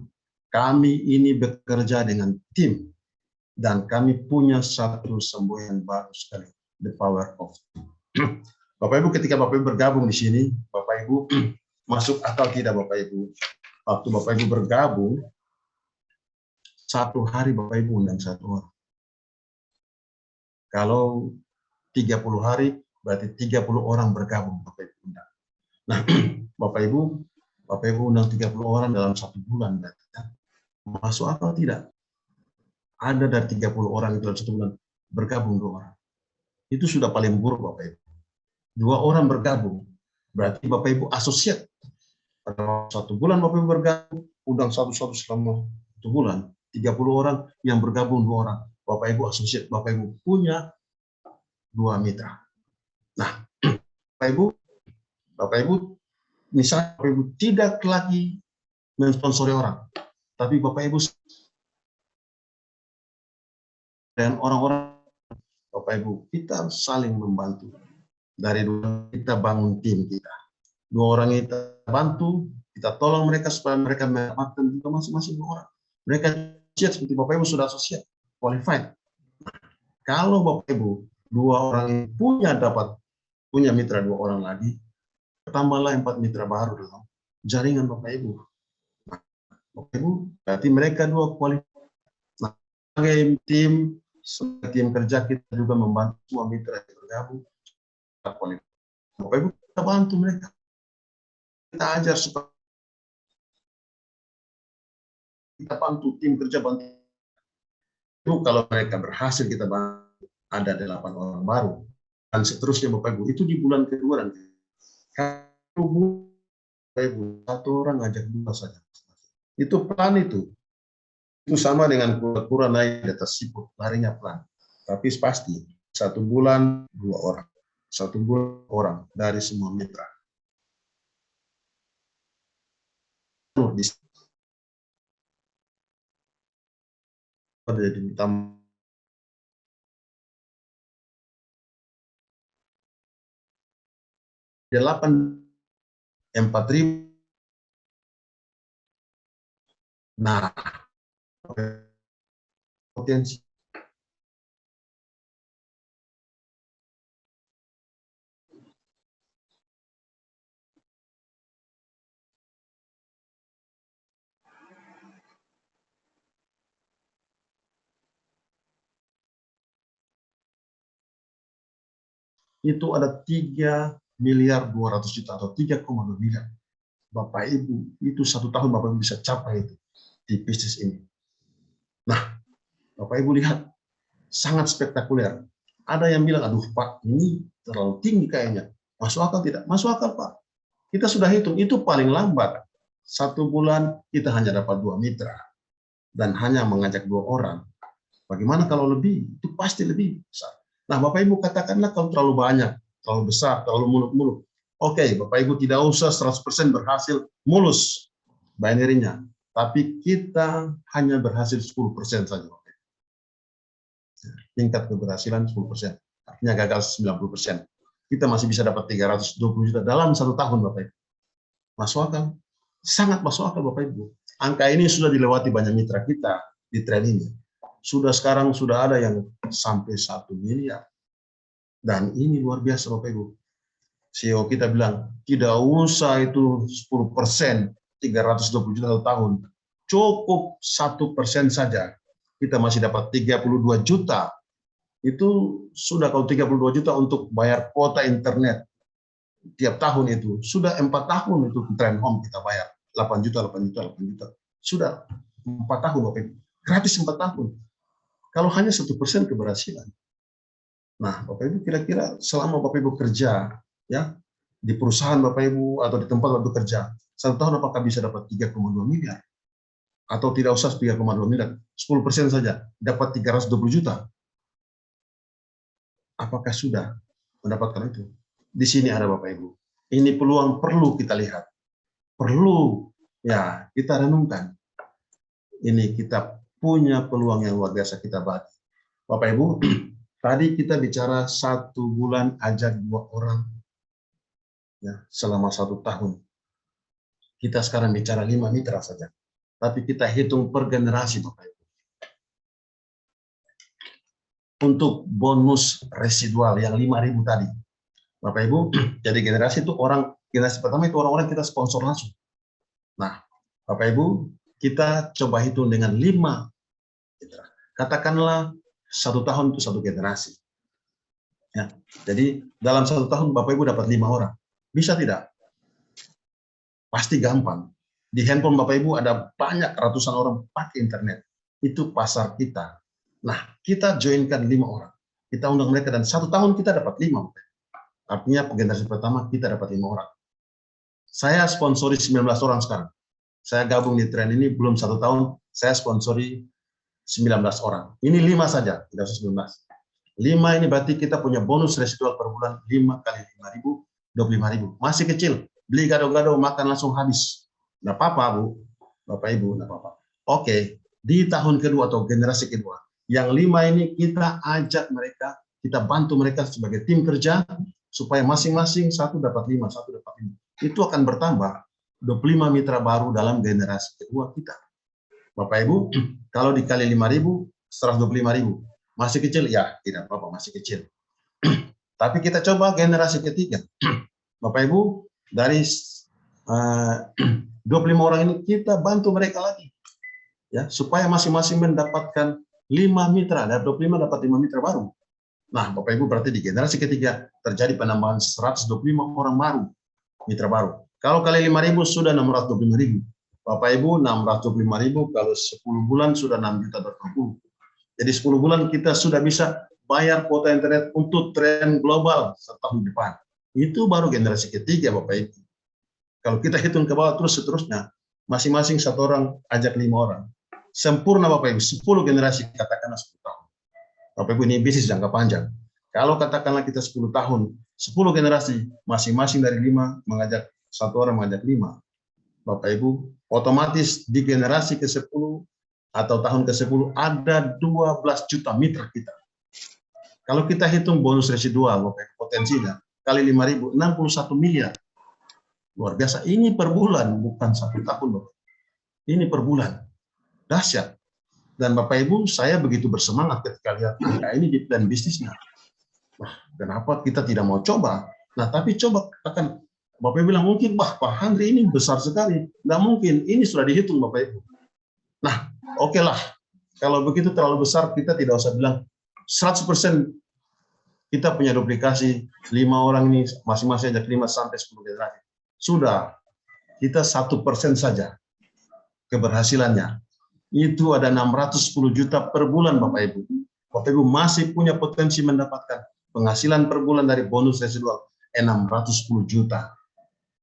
Kami ini bekerja dengan tim. Dan kami punya satu semboyan baru sekali. The power of team. Bapak Ibu, ketika Bapak Ibu bergabung di sini, Bapak Ibu masuk atau tidak Bapak Ibu. Waktu Bapak Ibu bergabung, satu hari Bapak Ibu undang satu orang. Kalau 30 hari, berarti 30 orang bergabung Bapak Ibu undang. Nah, Bapak Ibu undang 30 orang dalam 1 bulan. Berarti, masuk atau tidak? Ada dari 30 orang itu dalam 1 bulan, bergabung 2 orang. Itu sudah paling buruk Bapak Ibu. 2 orang bergabung, berarti Bapak Ibu asosiat. Pada 1 bulan Bapak Ibu bergabung, undang satu-satu selama 1 bulan, 30 orang yang bergabung 2 orang. Bapak Ibu asosiat, Bapak Ibu punya 2 mitra. Nah, Bapak Ibu, misalnya Bapak Ibu tidak lagi mensponsori orang, tapi Bapak Ibu dan orang-orang, Bapak Ibu, kita saling membantu. Dari dulu kita bangun tim kita. 2 orang kita bantu, kita tolong mereka supaya mereka mendapatkan juga masing-masing 2 orang. Mereka siap seperti Bapak Ibu sudah asosiat, qualified. Kalau Bapak Ibu 2 orang ini punya mitra 2 orang lagi, tambahlah 4 mitra baru dalam jaringan Bapak Ibu. Nah, Bapak Ibu, berarti mereka 2 qualified. Nah, sebagai tim kerja kita juga membantu semua mitra yang bergabung. Bapak Ibu, kita bantu mereka. Kita ajar supaya kita bantu tim kerja bantu. Itu kalau mereka berhasil kita bantu, ada 8 orang baru dan seterusnya Bapak Ibu. Itu di bulan kedua nanti. Kalau Bapak Ibu 1 orang ngajak 2 saja. Itu plan itu. Itu sama dengan kura-kura naik di atas siput, larinya pelan. Tapi pasti 1 bulan 2 orang. 1 bulan orang dari semua mitra. Jadi utama 4.000. Nah, potensi itu ada 3.200.000.000 atau 3,2 miliar Bapak Ibu, itu 1 tahun Bapak Ibu bisa capai itu di bisnis ini. Nah, Bapak Ibu lihat, sangat spektakuler. Ada yang bilang, aduh Pak, ini terlalu tinggi kayaknya. Masuk akal tidak? Masuk akal Pak. Kita sudah hitung, itu paling lambat. 1 bulan kita hanya dapat 2 mitra. Dan hanya mengajak 2 orang. Bagaimana kalau lebih? Itu pasti lebih besar. Nah, Bapak Ibu katakanlah kalau terlalu banyak, terlalu besar, terlalu muluk-muluk. Oke, Bapak Ibu tidak usah 100% berhasil mulus binary-nya. Tapi kita hanya berhasil 10% saja. Tingkat keberhasilan 10%. Artinya gagal 90%. Kita masih bisa dapat 320 juta dalam 1 tahun, Bapak Ibu. Masuk akal? Sangat masuk akal, Bapak Ibu. Angka ini sudah dilewati banyak mitra kita di tren ini. Sekarang sudah ada yang sampai 1 miliar. Dan ini luar biasa, Bapak Ibu. CEO kita bilang, tidak usah itu 10%, 320 juta satu tahun. Cukup 1% saja. Kita masih dapat 32 juta. Itu sudah kalau 32 juta untuk bayar kuota internet tiap tahun itu. Sudah 4 tahun itu Trend Home kita bayar. 8 juta, 8 juta, 8 juta. Sudah 4 tahun, Bapak Ibu. Gratis 4 tahun. Kalau hanya 1% keberhasilan. Nah, Bapak Ibu kira-kira selama Bapak Ibu kerja, ya, di perusahaan Bapak Ibu atau di tempat Bapak Ibu kerja, 1 tahun apakah bisa dapat 3,2 miliar? Atau tidak usah 3,2 miliar, 10% saja, dapat 320 juta. Apakah sudah mendapatkan itu? Di sini ada Bapak Ibu. Ini peluang perlu kita lihat. Perlu, ya, kita renungkan. Ini kita punya peluang yang luar biasa kita bagi. Bapak Ibu, tadi kita bicara 1 bulan ajak 2 orang, ya, selama 1 tahun. Kita sekarang bicara 5 mitra saja. Tapi kita hitung per generasi, Bapak Ibu. Untuk bonus residual yang 5.000 tadi, Bapak Ibu, jadi generasi itu generasi pertama itu orang-orang kita sponsor langsung. Nah, Bapak Ibu, kita coba hitung dengan 5 mitra. Katakanlah 1 tahun itu 1 generasi. Ya, jadi dalam 1 tahun Bapak Ibu dapat 5 orang. Bisa tidak? Pasti gampang. Di handphone Bapak Ibu ada banyak ratusan orang pakai internet. Itu pasar kita. Nah, kita joinkan 5 orang. Kita undang mereka dan 1 tahun kita dapat 5. Artinya generasi pertama kita dapat 5 orang. Saya sponsori 19 orang sekarang. Saya gabung di tren ini belum 1 tahun, saya sponsori 19 orang. Ini 5 saja, tidak usah 19. 5 ini berarti kita punya bonus residual per bulan 5 kali 5.000, 25.000. Masih kecil, beli gado-gado makan langsung habis. Nggak apa-apa, Bu. Bapak Ibu, nggak apa-apa. Oke, di tahun kedua atau generasi kedua, yang 5 ini kita ajak mereka, kita bantu mereka sebagai tim kerja, supaya masing-masing 1 dapat 5, 1 dapat 5. Itu akan bertambah 25 mitra baru dalam generasi kedua kita. Bapak Ibu, kalau dikali 5.000, 125.000. Masih kecil? Ya, tidak apa-apa, masih kecil. Tapi kita coba generasi ketiga. Bapak Ibu, dari 25 orang ini kita bantu mereka lagi. Ya, supaya masing-masing mendapatkan 5 mitra. Dari 25 dapat 5 mitra baru. Nah, Bapak Ibu berarti di generasi ketiga terjadi penambahan 125 orang baru, mitra baru. Kalau kali 5.000 sudah 625.000. Bapak Ibu 625.000 kalau 10 bulan sudah 6.220. Jadi 10 bulan kita sudah bisa bayar kuota internet untuk tren global setahun depan. Itu baru generasi ketiga, Bapak Ibu. Kalau kita hitung ke bawah terus seterusnya, masing-masing 1 orang ajak 5 orang. Sempurna Bapak Ibu, 10 generasi katakanlah 10 tahun. Bapak Ibu, ini bisnis jangka panjang. Kalau katakanlah kita 10 tahun, 10 generasi, masing-masing dari 5 mengajak 1 orang mengajak 5. Bapak Ibu, otomatis di generasi ke-10 atau tahun ke-10 ada 12 juta mitra kita. Kalau kita hitung bonus residual, Bapak Ibu, potensinya kali 5.000, 61 miliar. Luar biasa. Ini per bulan, bukan 1 tahun, Bapak. Ini per bulan. Dahsyat. Dan Bapak Ibu, saya begitu bersemangat ketika lihat angka ini di plan bisnisnya. Wah, kenapa kita tidak mau coba? Nah, tapi coba katakan, Bapak Ibu bilang mungkin, wah Pak Handri ini besar sekali. Nggak mungkin, ini sudah dihitung Bapak Ibu. Nah, oke lah. Kalau begitu terlalu besar, kita tidak usah bilang 100% kita punya duplikasi 5 orang ini, masing-masing ajak 5 sampai 10 generasi. Sudah, kita 1% saja keberhasilannya. Itu ada 610 juta per bulan, Bapak Ibu. Bapak Ibu masih punya potensi mendapatkan penghasilan per bulan dari bonus residual 610 juta.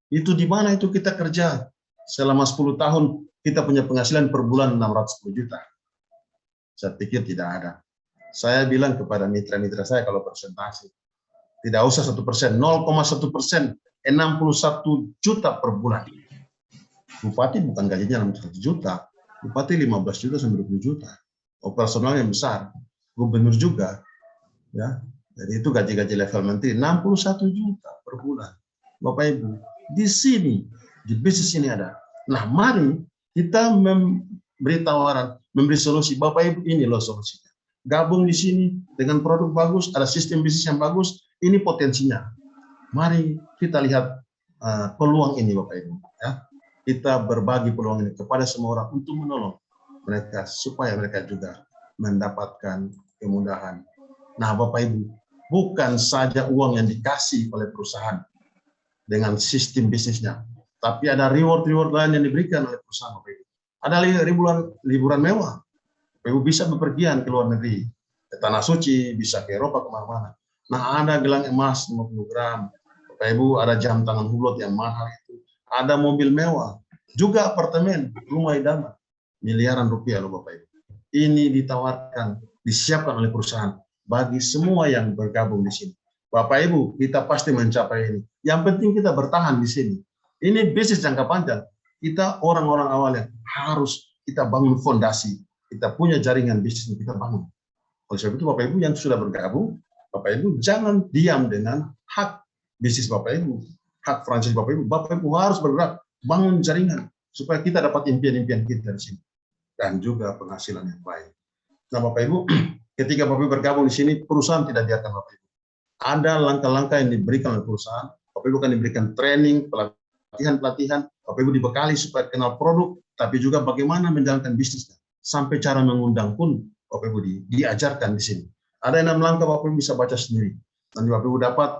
Itu di mana itu kita kerja selama 10 tahun kita punya penghasilan per bulan 610 juta. Saya pikir tidak ada. Saya bilang kepada mitra-mitra saya kalau presentasi, tidak usah 1%, 0,1%, 61 juta per bulan. Bupati bukan gajinya 61 juta, bupati 15 juta sampai 20 juta. Operasional yang besar, gubernur juga, ya. Jadi itu gaji-gaji level menteri 61 juta per bulan. Bapak Ibu, di sini, di bisnis ini ada. Nah, mari kita memberi tawaran, memberi solusi. Bapak Ibu, ini loh solusinya. Gabung di sini dengan produk bagus, ada sistem bisnis yang bagus, ini potensinya. Mari kita lihat peluang ini, Bapak Ibu. Ya. Kita berbagi peluang ini kepada semua orang untuk menolong mereka supaya mereka juga mendapatkan kemudahan. Nah, Bapak Ibu, bukan saja uang yang dikasih oleh perusahaan dengan sistem bisnisnya, tapi ada reward-reward lain yang diberikan oleh perusahaan, Bapak Ibu. Ada liburan mewah. Bapak Ibu bisa bepergian ke luar negeri, ke Tanah Suci, bisa ke Eropa, kemana-mana. Nah, ada gelang emas 50 gram. Bapak Ibu, ada jam tangan Hublot yang mahal itu. Ada mobil mewah, juga apartemen, rumah idaman, miliaran rupiah loh Bapak Ibu. Ini ditawarkan, disiapkan oleh perusahaan bagi semua yang bergabung di sini. Bapak Ibu, kita pasti mencapai ini. Yang penting kita bertahan di sini. Ini bisnis jangka panjang. Kita orang-orang awal yang harus kita bangun fondasi. Kita punya jaringan bisnis kita bangun. Oleh sebab itu Bapak Ibu yang sudah bergabung, Bapak Ibu jangan diam dengan hak bisnis Bapak Ibu. Hak franchise Bapak Ibu. Bapak Ibu harus bergerak, bangun jaringan supaya kita dapat impian-impian kita di sini dan juga penghasilan yang baik. Nah, Bapak Ibu, ketika Bapak Ibu bergabung di sini, perusahaan tidak biarkan Bapak Ibu. Ada langkah-langkah yang diberikan oleh perusahaan. Bapak Ibu akan diberikan training, pelatihan. Bapak Ibu dibekali supaya kenal produk, tapi juga bagaimana menjalankan bisnisnya. Sampai cara mengundang pun Bapak Ibu diajarkan di sini. Ada 6 langkah Bapak Ibu bisa baca sendiri. Nanti Bapak Ibu dapat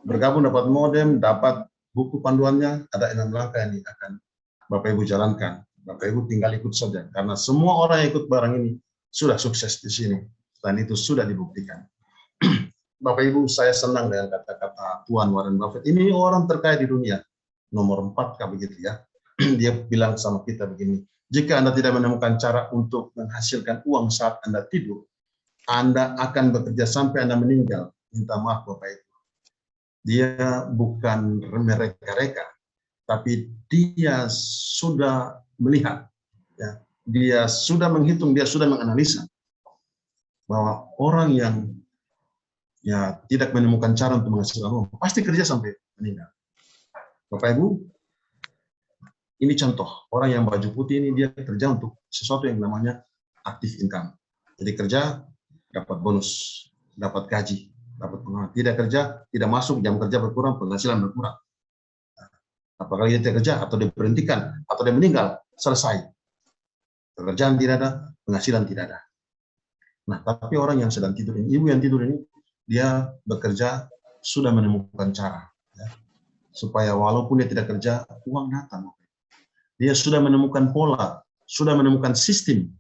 bergabung, dapat modem, dapat buku panduannya, ada 6 langkah yang akan Bapak Ibu jalankan. Bapak Ibu tinggal ikut saja, karena semua orang yang ikut barang ini sudah sukses di sini, dan itu sudah dibuktikan. Bapak Ibu, saya senang dengan kata-kata Tuan Warren Buffett. Ini orang terkaya di dunia, nomor 4 begitu ya. Dia bilang sama kita begini, jika Anda tidak menemukan cara untuk menghasilkan uang saat Anda tidur, Anda akan bekerja sampai Anda meninggal. Minta maaf Bapak Ibu. Dia bukan mereka-reka, tapi dia sudah melihat, ya, dia sudah menghitung, dia sudah menganalisa bahwa orang yang ya tidak menemukan cara untuk menghasilkan uang pasti kerja sampai meninggal. Bapak Ibu, ini contoh orang yang baju putih ini dia kerja untuk sesuatu yang namanya active income. Jadi kerja dapat bonus, dapat gaji, dapat penghasilan. Tidak kerja, tidak masuk, jam kerja berkurang, penghasilan berkurang. Apakah dia tidak kerja atau diberhentikan atau dia meninggal, selesai. Pekerjaan tidak ada, penghasilan tidak ada. Nah, tapi orang yang sedang tidur ini, ibu yang tidur ini, dia bekerja sudah menemukan cara, ya, supaya walaupun dia tidak kerja, uang datang. Dia sudah menemukan pola, sudah menemukan sistem.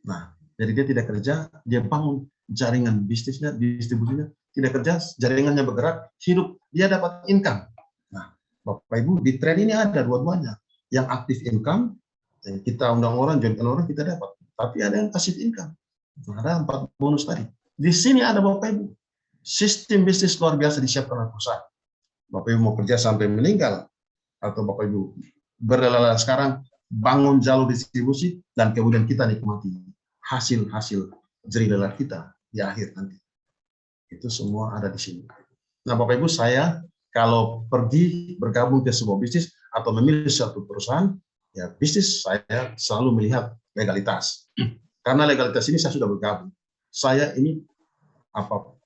Nah, jadi dia tidak kerja, dia bangun jaringan bisnisnya, distribusinya, tidak kerja, jaringannya bergerak, hidup, dia dapat income. Nah, Bapak Ibu, di tren ini ada dua-duanya. Yang aktif income, kita undang orang, joinkan orang, kita dapat. Tapi ada yang passive income. Ada 4 bonus tadi. Di sini ada Bapak Ibu. Sistem bisnis luar biasa disiapkan oleh perusahaan. Bapak Ibu mau kerja sampai meninggal, atau Bapak Ibu berlelah sekarang, bangun jalur distribusi, dan kemudian kita nikmati hasil-hasil jerih lelah kita di akhir nanti. Itu semua ada di sini. Nah, Bapak Ibu, saya kalau pergi bergabung ke sebuah bisnis atau memilih suatu perusahaan, ya bisnis saya selalu melihat legalitas. Karena legalitas ini saya sudah bergabung. Saya ini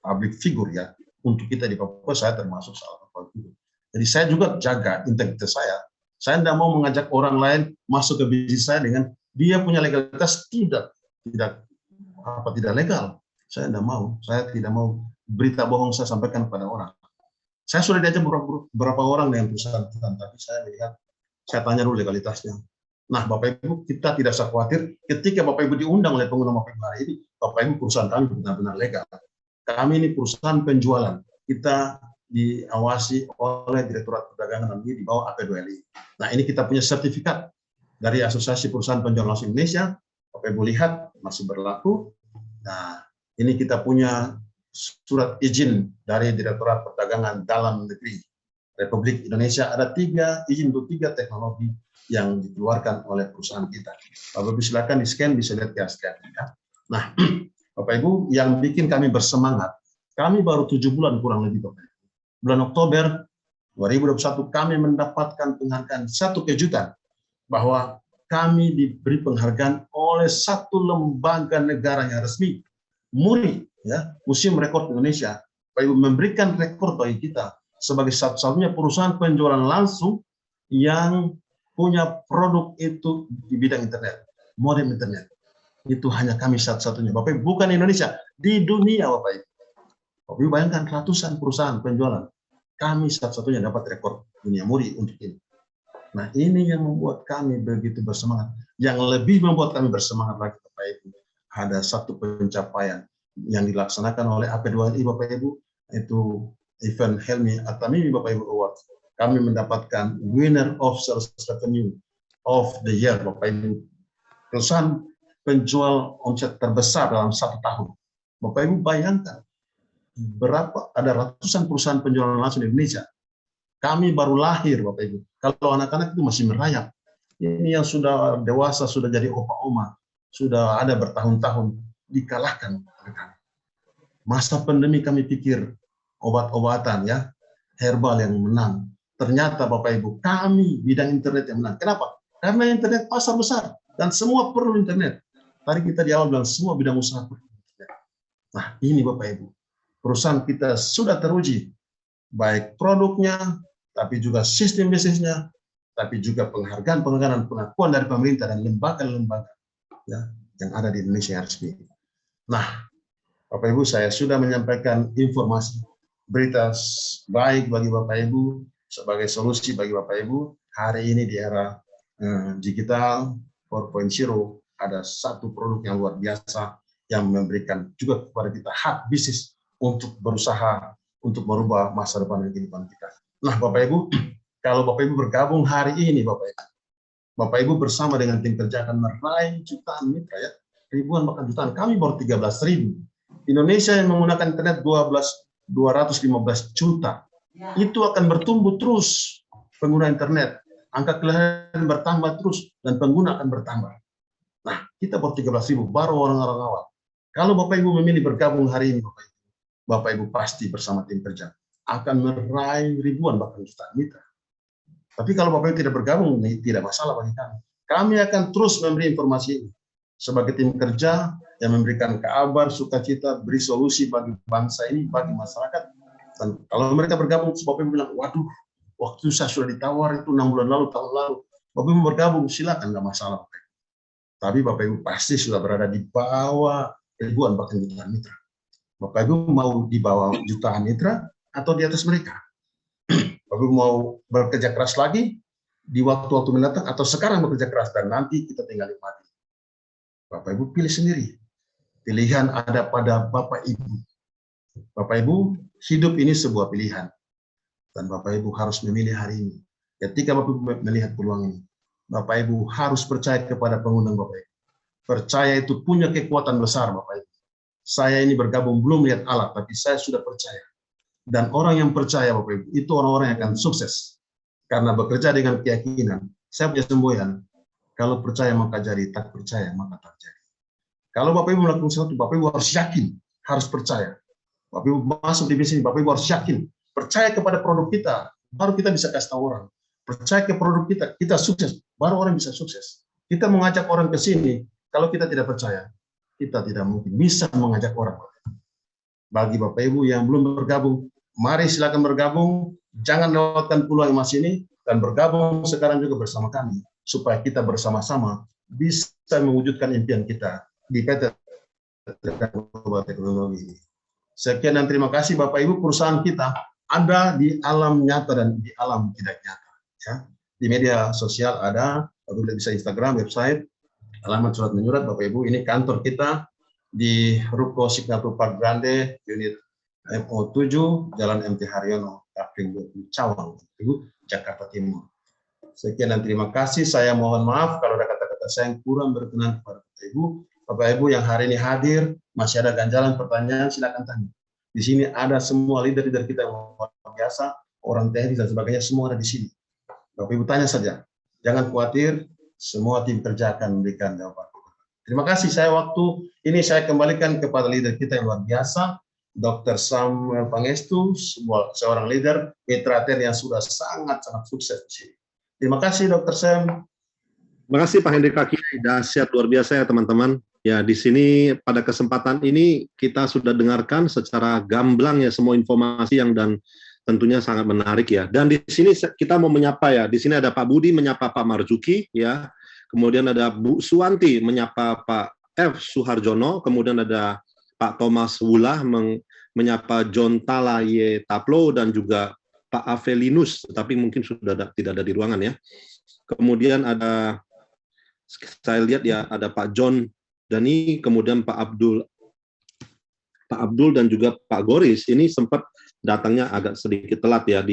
public figure ya. Untuk kita di Papua saya termasuk salah satu public figure. Jadi saya juga jaga integritas saya. Saya tidak mau mengajak orang lain masuk ke bisnis saya dengan dia punya legalitas tidak legal. Saya tidak mau. Saya tidak mau berita bohong saya sampaikan kepada orang. Saya sudah diajak beberapa orang dengan perusahaan, tapi saya melihat Saya tanya dulu legalitasnya. Nah, Bapak Ibu, kita tidak usah khawatir ketika Bapak Ibu diundang oleh pengguna Bapak Ibu hari ini, Bapak Ibu perusahaan kami benar-benar legal. Kami ini perusahaan penjualan. Kita diawasi oleh Direktorat Perdagangan dan di bawah AP2LI. Nah, ini kita punya sertifikat dari Asosiasi Perusahaan Penjualan Langsung Indonesia. Bapak Ibu lihat masih berlaku. Nah, ini kita punya surat izin dari Direktorat Perdagangan Dalam Negeri Republik Indonesia. Ada 3 izin untuk 3 teknologi yang dikeluarkan oleh perusahaan kita. Bapak Ibu silakan di scan, bisa lihat ya scan. Ya. Nah, Bapak Ibu, yang bikin kami bersemangat, kami baru 7 bulan kurang lebih Bapak Ibu. Bulan Oktober 2021 kami mendapatkan penghargaan, satu kejutan bahwa kami diberi penghargaan oleh satu lembaga negara yang resmi, MURI, ya, Museum Rekor Indonesia, Bapak Ibu, memberikan rekor bagi kita sebagai satu-satunya perusahaan penjualan langsung yang punya produk itu di bidang internet, modem internet. Itu hanya kami satu-satunya. Bapak Ibu, bukan Indonesia, di dunia Bapak Ibu. Bapak Ibu bayangkan ratusan perusahaan penjualan. Kami satu-satunya dapat rekor dunia MURI untuk ini. Nah, ini yang membuat kami begitu bersemangat. Yang lebih membuat kami bersemangat lagi Bapak Ibu, ada satu pencapaian yang dilaksanakan oleh AP2LI Bapak Ibu, itu event Helmi At-Tamimi Bapak Ibu Award. Kami mendapatkan Winner of Sales Revenue of the Year Bapak Ibu. Perusahaan penjual omset terbesar dalam 1 tahun. Bapak Ibu bayangkan berapa, ada ratusan perusahaan penjualan langsung di Indonesia. Kami baru lahir Bapak Ibu. Kalau anak-anak itu masih merayap. Ini yang sudah dewasa, sudah jadi opa-oma, sudah ada bertahun-tahun, dikalahkan oleh kami. Masa pandemi kami pikir obat-obatan ya, herbal yang menang. Ternyata Bapak Ibu, kami bidang internet yang menang. Kenapa? Karena internet pasar besar dan semua perlu internet. Tadi kita di awal bilang semua bidang usaha perlu internet. Nah, ini Bapak Ibu, perusahaan kita sudah teruji, baik produknya, tapi juga sistem bisnisnya, tapi juga penghargaan dan pengakuan dari pemerintah dan lembaga-lembaga ya, yang ada di Indonesia resmi. Nah, Bapak Ibu, saya sudah menyampaikan informasi berita baik bagi Bapak Ibu sebagai solusi bagi Bapak Ibu. Hari ini di era digital 4.0 ada satu produk yang luar biasa yang memberikan juga kepada kita hak bisnis untuk berusaha untuk merubah masa depan dan kehidupan kita. Nah, Bapak Ibu, kalau Bapak Ibu bergabung hari ini, Bapak Ibu bersama dengan tim kerja akan meraih jutaan mitra ya, ribuan bahkan jutaan. Kami baru 13.000. Indonesia yang menggunakan internet 215 juta. Itu akan bertumbuh terus pengguna internet. Angka kelahiran bertambah terus dan pengguna akan bertambah. Nah, kita baru 13.000, baru orang-orang awal. Kalau Bapak Ibu memilih bergabung hari ini, Bapak Ibu pasti bersama tim kerja akan meraih ribuan bahkan jutaan mitra. Tapi kalau Bapak Ibu tidak bergabung, ini tidak masalah bagi kami. Kami akan terus memberi informasi ini sebagai tim kerja yang memberikan kabar, sukacita, beri solusi bagi bangsa ini, bagi masyarakat. Dan kalau mereka bergabung, Bapak Ibu bilang, waduh, waktu saya sudah ditawar itu 6 bulan lalu, tahun lalu. Bapak Ibu bergabung, silakan, nggak masalah. Tapi Bapak Ibu pasti sudah berada di bawah ribuan bahkan jutaan mitra. Bapak Ibu mau di bawah jutaan mitra atau di atas mereka? Bapak Ibu mau bekerja keras lagi di waktu-waktu mendatang atau sekarang bekerja keras dan nanti kita tinggal nikmati? Bapak Ibu pilih sendiri. Pilihan ada pada Bapak Ibu. Bapak Ibu, hidup ini sebuah pilihan. Dan Bapak Ibu harus memilih hari ini. Ketika Bapak Ibu melihat peluang ini, Bapak Ibu harus percaya kepada pengundang Bapak Ibu. Percaya itu punya kekuatan besar Bapak Ibu. Saya ini bergabung belum lihat alat, tapi saya sudah percaya. Dan orang yang percaya Bapak Ibu, itu orang-orang yang akan sukses. Karena bekerja dengan keyakinan. Saya punya semboyan, kalau percaya maka jadi, tak percaya maka tak jadi. Kalau Bapak Ibu melakukan sesuatu, Bapak Ibu harus yakin, harus percaya. Bapak Ibu masuk di bisnis, Bapak Ibu harus yakin. Percaya kepada produk kita, baru kita bisa kasih tahu orang. Percaya ke produk kita, kita sukses, baru orang bisa sukses. Kita mengajak orang ke sini, kalau kita tidak percaya, kita tidak mungkin bisa mengajak orang. Bagi Bapak Ibu yang belum bergabung, mari silakan bergabung, jangan lewatkan peluang emas ini, dan bergabung sekarang juga bersama kami, supaya kita bersama-sama bisa mewujudkan impian kita di PT Teknologi ini. Sekian dan terima kasih Bapak Ibu, perusahaan kita ada di alam nyata dan di alam tidak nyata. Ya. di media sosial ada, Bapak bisa Instagram, website, alamat surat menyurat Bapak Ibu. Ini kantor kita di Ruko Signature Park Grande, unit MO7, Jalan MT Haryono, Kapling 20, Cawang, Ibu, Jakarta Timur. Sekian dan terima kasih. Saya mohon maaf kalau ada kata-kata saya yang kurang berkenan kepada Bapak Ibu. Bapak Ibu yang hari ini hadir, masih ada ganjalan pertanyaan, silakan tanya. Di sini ada semua leader-leader kita yang luar biasa, orang teknis dan sebagainya, semua ada di sini. Bapak Ibu tanya saja. Jangan khawatir, semua tim kerja akan memberikan jawaban. Terima kasih. Waktu ini saya kembalikan kepada leader kita yang luar biasa, Dr. Samuel Pangestu, seorang leader Petraten yang sudah sangat-sangat sukses di sini. Terima kasih, Dr. Sam. Terima kasih Pak Hendrik Kaki, dahsyat luar biasa ya teman-teman. Ya di sini pada kesempatan ini kita sudah dengarkan secara gamblang ya semua informasi yang dan tentunya sangat menarik ya. Dan di sini kita mau menyapa ya. Di sini ada Pak Budi menyapa Pak Marzuki ya. Kemudian ada Bu Suwanti menyapa Pak F. Suharjono. Kemudian ada Pak Thomas Wulah menyapa John Talaye Taplo dan juga Pak Avelinus, tetapi mungkin sudah tidak ada di ruangan ya. Kemudian ada, saya lihat ya, ada Pak John Dani, kemudian Pak Abdul dan juga Pak Goris. Ini sempat datangnya agak sedikit telat ya,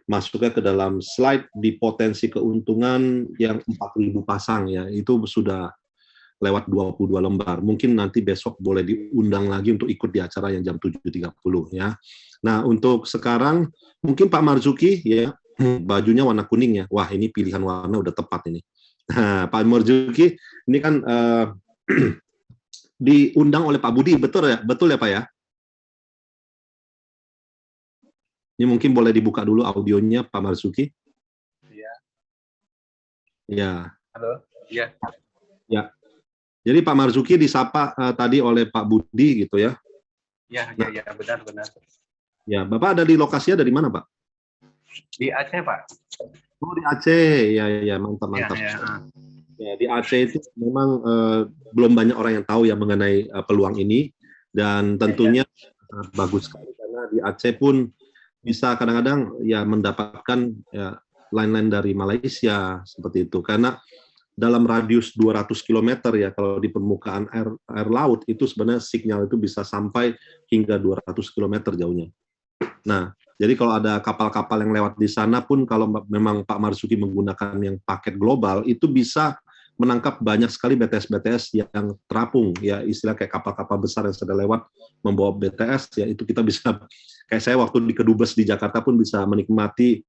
masuknya ke dalam slide di potensi keuntungan yang 4.000 pasang ya, itu sudah lewat 22 lembar. Mungkin nanti besok boleh diundang lagi untuk ikut di acara yang jam 7.30 ya. Nah, untuk sekarang mungkin Pak Marzuki ya, bajunya warna kuning ya. Wah, ini pilihan warna udah tepat ini. Nah, Pak Marzuki ini kan diundang oleh Pak Budi, betul ya? Betul ya, Pak ya? Ini mungkin boleh dibuka dulu audionya Pak Marzuki. Iya. Ya. Halo. Iya. Ya. Jadi Pak Marzuki disapa tadi oleh Pak Budi gitu ya? Ya, benar. Ya, Bapak ada di lokasinya dari mana, Pak? Di Aceh, Pak. Oh, di Aceh. Ya, mantap. Ya. Ya, di Aceh itu memang belum banyak orang yang tahu ya mengenai peluang ini, dan tentunya bagus sekali karena di Aceh pun bisa kadang-kadang ya mendapatkan ya line-line dari Malaysia seperti itu, karena dalam radius 200 km ya, kalau di permukaan air laut itu sebenarnya sinyal itu bisa sampai hingga 200 km jauhnya. Nah, jadi kalau ada kapal-kapal yang lewat di sana pun, kalau memang Pak Marzuki menggunakan yang paket global, itu bisa menangkap banyak sekali BTS-BTS yang terapung, ya istilah kayak kapal-kapal besar yang sudah lewat membawa BTS, ya itu kita bisa, kayak saya waktu di Kedubes di Jakarta pun bisa menikmati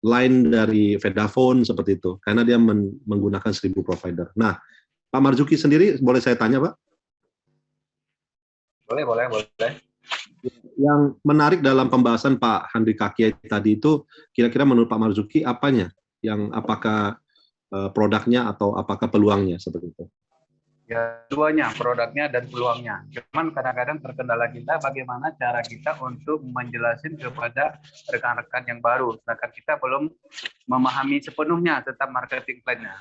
line dari Vodafone seperti itu, karena dia menggunakan 1000 provider. Nah, Pak Marzuki sendiri, boleh saya tanya, Pak? Boleh. Yang menarik dalam pembahasan Pak Hendrik Kaki tadi itu, kira-kira menurut Pak Marzuki apanya? Yang apakah produknya atau apakah peluangnya seperti itu? Ya, duanya, produknya dan peluangnya. Cuman kadang-kadang terkendala kita bagaimana cara kita untuk menjelaskan kepada rekan-rekan yang baru. Sedangkan kita belum memahami sepenuhnya tentang marketing plan-nya.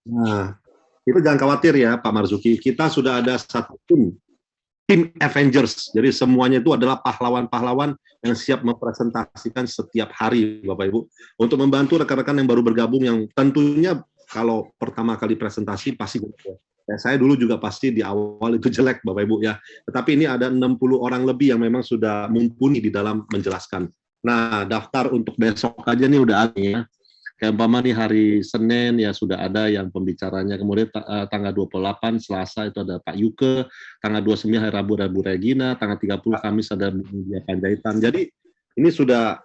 Nah, itu jangan khawatir ya Pak Marzuki. Kita sudah ada satu tim Avengers. Jadi semuanya itu adalah pahlawan-pahlawan yang siap mempresentasikan setiap hari, Bapak Ibu, untuk membantu rekan-rekan yang baru bergabung, yang tentunya kalau pertama kali presentasi pasti ya, saya dulu juga pasti di awal itu jelek, Bapak Ibu ya. Tetapi ini ada 60 orang lebih yang memang sudah mumpuni di dalam menjelaskan. Nah, daftar untuk besok aja nih udah ada ya. Kayak umpama nih hari Senin ya sudah ada yang pembicaranya, kemudian tanggal 28 Selasa itu ada Pak Yuke, tanggal 29 hari Rabu ada Bu Regina, tanggal 30 Kamis ada Bu Panjaitan. Jadi ini sudah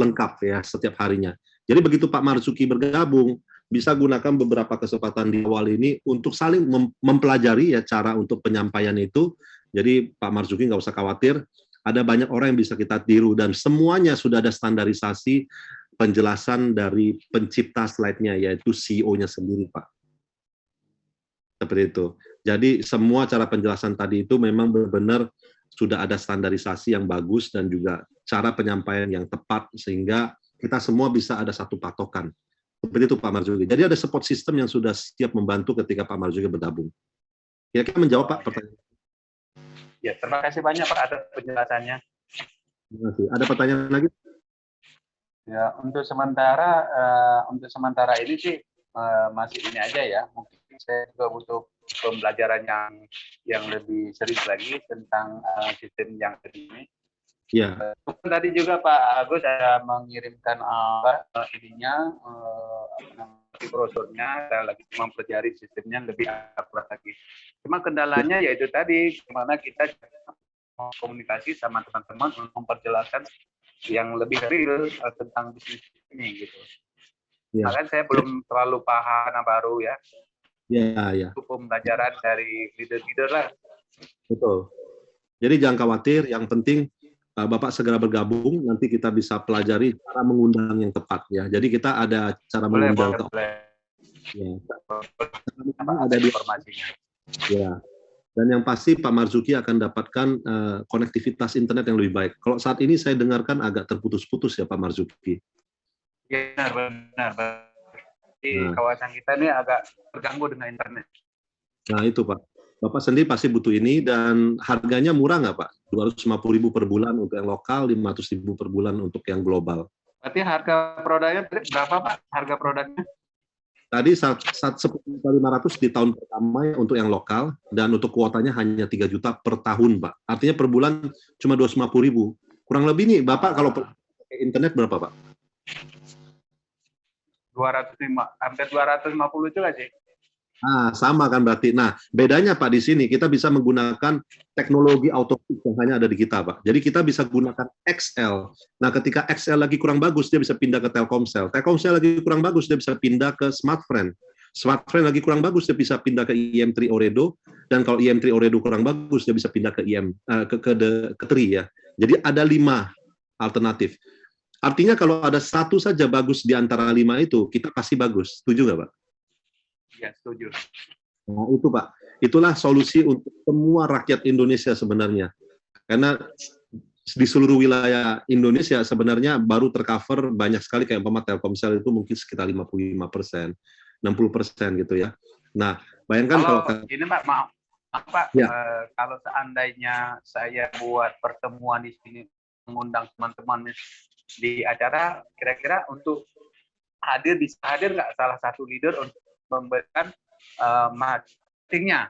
lengkap ya setiap harinya. Jadi begitu Pak Marzuki bergabung, bisa gunakan beberapa kesempatan di awal ini untuk saling mempelajari ya cara untuk penyampaian itu. Jadi Pak Marzuki nggak usah khawatir, ada banyak orang yang bisa kita tiru dan semuanya sudah ada standarisasi penjelasan dari pencipta slide-nya, yaitu CEO-nya sendiri, Pak. Seperti itu. Jadi semua cara penjelasan tadi itu memang benar-benar sudah ada standarisasi yang bagus dan juga cara penyampaian yang tepat sehingga kita semua bisa ada satu patokan. Seperti itu Pak Marzuki. Jadi ada support system yang sudah siap membantu ketika Pak Marzuki bergabung. Kira-kira menjawab Pak pertanyaan? Ya, terima kasih banyak Pak atas penjelasannya. Terima kasih. Ada pertanyaan lagi? Ya, untuk sementara ini sih masih ini aja ya. Mungkin saya juga butuh pembelajaran yang lebih serius lagi tentang sistem yang ini. Ya. Tadi juga Pak Agus ada mengirimkan ininya, brosurnya, saya lagi mempelajari sistemnya lebih akurat lagi. Cuma kendalanya yaitu tadi, gimana kita komunikasi sama teman-teman untuk memperjelaskan yang lebih real tentang bisnis ini gitu. Ya. Makanya saya belum terlalu paham baru ya. Ya. Itu pembelajaran dari leader-leader lah. Betul. Jadi jangan khawatir, yang penting Bapak segera bergabung, nanti kita bisa pelajari cara mengundang yang tepat ya. Jadi kita ada cara mengundang. Ya. Ada informasinya. Ya. Dan yang pasti Pak Marzuki akan dapatkan konektivitas internet yang lebih baik. Kalau saat ini saya dengarkan agak terputus-putus ya Pak Marzuki. Ya, benar. Di kawasan kita ini agak terganggu dengan internet. Nah itu Pak. Bapak sendiri pasti butuh ini, dan harganya murah nggak Pak? 250.000 per bulan untuk yang lokal, 500.000 per bulan untuk yang global. Berarti harga produknya berapa Pak? Harga produknya? Tadi 10.500 di tahun pertama untuk yang lokal, dan untuk kuotanya hanya 3 juta per tahun Pak. Artinya per bulan cuma 250.000. Kurang lebih nih Bapak kalau pakai internet berapa Pak? 205, hampir 250 juga sih. Nah, sama kan berarti. Nah, bedanya Pak di sini kita bisa menggunakan teknologi auto yang hanya ada di kita, Pak. Jadi kita bisa gunakan XL. Nah, ketika XL lagi kurang bagus, dia bisa pindah ke Telkomsel. Telkomsel lagi kurang bagus, dia bisa pindah ke Smartfren. Smartfren lagi kurang bagus, dia bisa pindah ke IM3 Oredo. Dan kalau IM3 Oredo kurang bagus, dia bisa pindah ke ke TRI ya. Jadi ada 5 alternatif. Artinya kalau ada satu saja bagus di antara 5 itu, kita pasti bagus. Setuju nggak, Pak? Ya, setuju. Nah, itu Pak. Itulah solusi untuk semua rakyat Indonesia sebenarnya. Karena di seluruh wilayah Indonesia sebenarnya baru tercover banyak sekali, kayak Telkomsel itu mungkin sekitar 55%, 60% gitu ya. Nah, bayangkan kalau ini Pak, maaf Pak, ya. Kalau seandainya saya buat pertemuan di sini, mengundang teman-teman di acara, kira-kira untuk bisa hadir nggak salah satu leader untuk memberikan marketingnya?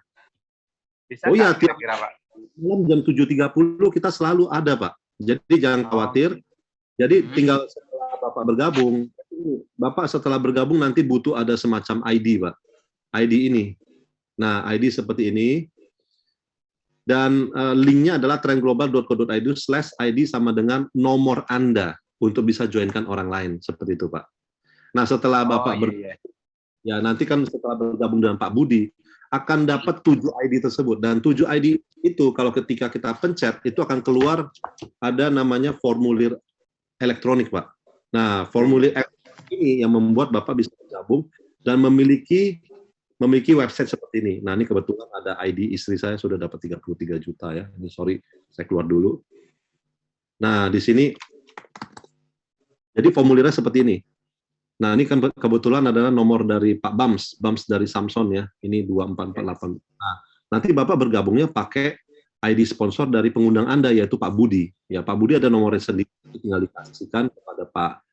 Bisa iya, kira-kira Pak? Malam jam 7.30 kita selalu ada Pak. Jadi jangan khawatir. Jadi tinggal setelah Bapak bergabung, Bapak setelah bergabung nanti butuh ada semacam ID Pak. ID ini. Nah, ID seperti ini. Dan linknya adalah trendglobal.co.id/ID sama dengan nomor Anda untuk bisa joinkan orang lain. Seperti itu Pak. Nah, setelah Bapak ya nanti kan setelah bergabung dengan Pak Budi akan dapat 7 ID tersebut, dan 7 ID itu kalau ketika kita pencet itu akan keluar ada namanya formulir elektronik Pak. Nah, formulir elektronik ini yang membuat Bapak bisa bergabung dan memiliki website seperti ini. Nah, ini kebetulan ada ID istri saya sudah dapat 33 juta ya. Ini sorry, saya keluar dulu. Nah, di sini jadi formulirnya seperti ini. Nah, ini kan kebetulan adalah nomor dari Pak Bams dari Samson ya. Ini 2448. Nah, nanti Bapak bergabungnya pakai ID sponsor dari pengundang Anda, yaitu Pak Budi. Ya, Pak Budi ada nomornya sendiri, tinggal dikasihkan kepada Pak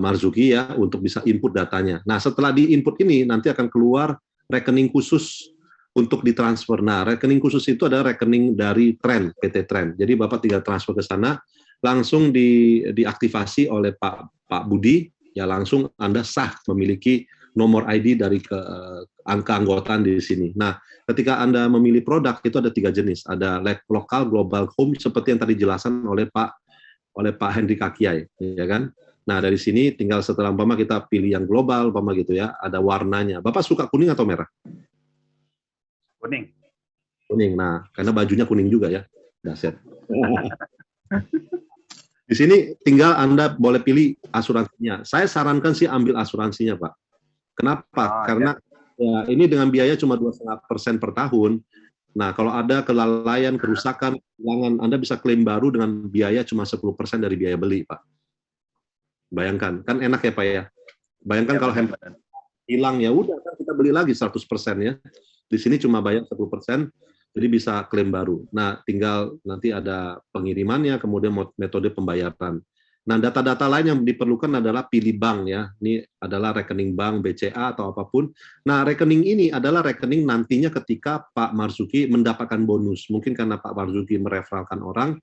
Marzuki ya untuk bisa input datanya. Nah, setelah di-input ini nanti akan keluar rekening khusus untuk ditransfer. Nah, rekening khusus itu adalah rekening dari Trend, PT Trend. Jadi Bapak tinggal transfer ke sana, langsung diaktifasi oleh Pak Budi. Ya langsung Anda sah memiliki nomor ID dari keanggotaan di sini. Nah, ketika Anda memilih produk itu ada 3 jenis, ada lokal, global, home, seperti yang tadi dijelaskan oleh Pak Henry Kakiai, ya kan? Nah, dari sini tinggal setelah umpama kita pilih yang global, umpama gitu ya, ada warnanya. Bapak suka kuning atau merah? Kuning. Kuning. Nah, karena bajunya kuning juga ya. Daset. Di sini tinggal Anda boleh pilih asuransinya. Saya sarankan sih ambil asuransinya, Pak. Kenapa? Karena ya, ini dengan biaya cuma 2,5% per tahun. Nah, kalau ada kelalaian, kerusakan, kehilangan, Anda bisa klaim baru dengan biaya cuma 10% dari biaya beli, Pak. Bayangkan, kan enak ya, Pak ya. Bayangkan kalau handphone hilang, ya udah kan kita beli lagi 100% ya. Di sini cuma bayar 10%. Jadi bisa klaim baru. Nah, tinggal nanti ada pengirimannya, kemudian metode pembayaran. Nah, data-data lain yang diperlukan adalah pilih bank ya. Ini adalah rekening bank BCA atau apapun. Nah, rekening ini adalah rekening nantinya ketika Pak Marzuki mendapatkan bonus. Mungkin karena Pak Marzuki mereferalkan orang,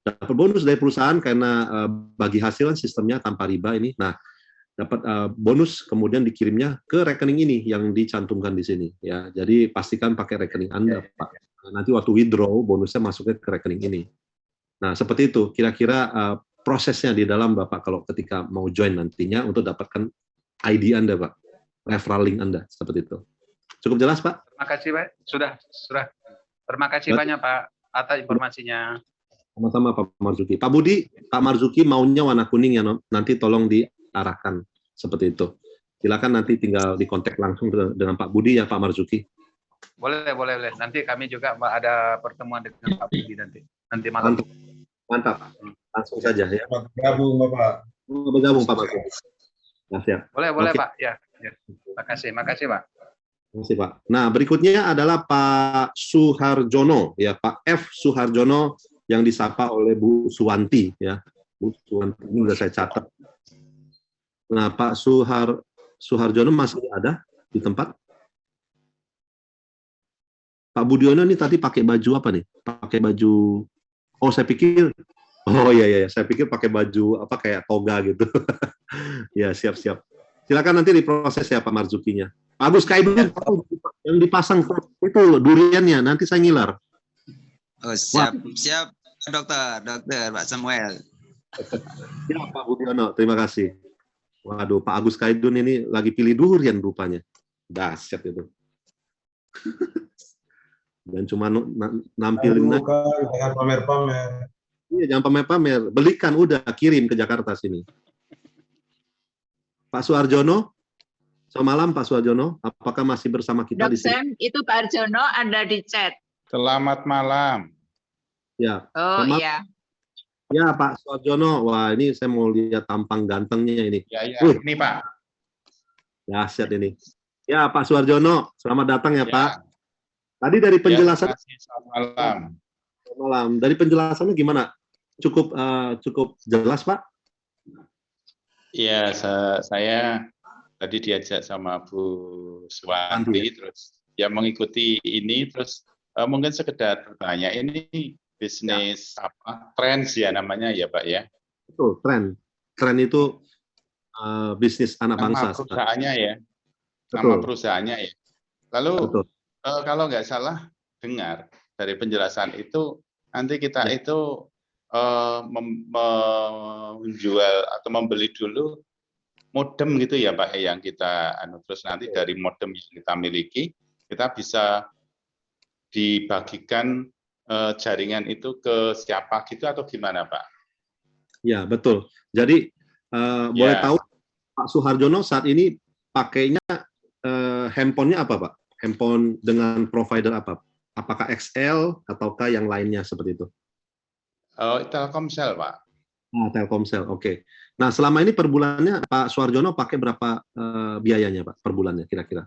dapat bonus dari perusahaan karena bagi hasil sistemnya tanpa riba ini. Nah, dapat bonus kemudian dikirimnya ke rekening ini yang dicantumkan di sini ya. Jadi pastikan pakai rekening Anda, Pak. Nanti waktu withdraw bonusnya masuknya ke rekening ini. Nah, seperti itu kira-kira prosesnya di dalam Bapak kalau ketika mau join nantinya untuk dapatkan ID Anda, Pak. Referral link Anda, seperti itu. Cukup jelas, Pak? Terima kasih, Pak. Sudah. Terima kasih banyak, Pak, atas informasinya. Sama-sama, Pak Marzuki. Pak Budi, Pak Marzuki maunya warna kuning ya, nanti tolong diarahkan seperti itu. Silakan nanti tinggal dikontak langsung dengan Pak Budi ya, Pak Marzuki. Boleh. Nanti kami juga ada pertemuan dengan Pak Budi nanti malam. Mantap. Langsung saja ya. Bergabung, Bapak. Bergabung, Pak Marzuki. Nah, siap. Boleh, Oke. Pak. Ya. Makasih, Pak. Terima kasih, Pak. Nah, berikutnya adalah Pak Suharjono, ya, Pak F. Suharjono yang disapa oleh Bu Suwanti, ya. Bu Suwanti ini sudah saya catat. Nah, Pak Suharjono masih ada di tempat? Pak Budiono ini tadi pakai baju apa nih? Pakai baju, oh saya pikir, oh iya, saya pikir pakai baju apa kayak toga gitu. Ya, siap-siap. Silakan nanti diproses ya Pak Marzukinya. Pak Agus Kaidu yang dipasang itu duriannya, nanti saya ngiler. Oh, siap dokter Pak Samuel. Ya Pak Budiono, terima kasih. Waduh, Pak Agus Kaidun ini lagi pilih durian rupanya. Dahsyat itu. Dan cuma nampilin jangan pamer-pamer. Iya, jangan pamer-pamer. Belikan udah, kirim ke Jakarta sini. Pak Suharjono, selamat malam Pak Suharjono. Apakah masih bersama kita di sini? Sam, itu Pak Arjono ada di chat. Selamat malam. Ya. Oh iya. Ya Pak Suharjono, wah ini saya mau lihat tampang gantengnya ini. Ya, ini Pak. Dahsyat ini. Ya Pak Suharjono, selamat datang ya Ya. Pak. Tadi dari penjelasan. Ya, selamat malam. Selamat malam. Dari penjelasannya gimana? Cukup jelas Pak? Iya, saya tadi diajak sama Bu Suwanti, terus ya mengikuti ini, terus mungkin sekedar bertanya, ini bisnis apa? Trends ya namanya ya Pak ya? Betul, tren itu bisnis anak bangsa. Nama perusahaannya ya? Betul. Nama perusahaannya ya? Lalu Betul. kalau nggak salah dengar dari penjelasan itu, nanti kita itu menjual atau membeli dulu modem gitu ya Pak, yang kita terus nanti dari modem yang kita miliki kita bisa dibagikan jaringan itu ke siapa gitu atau gimana Pak? Ya betul. Jadi boleh tahu Pak Suharjono saat ini pakainya handphonenya apa Pak? Handphone dengan provider apa? Apakah XL ataukah yang lainnya seperti itu? Telkomsel Pak. Nah, Telkomsel, oke. Nah, selama ini per bulannya Pak Suharjono pakai berapa biayanya Pak per bulannya kira-kira?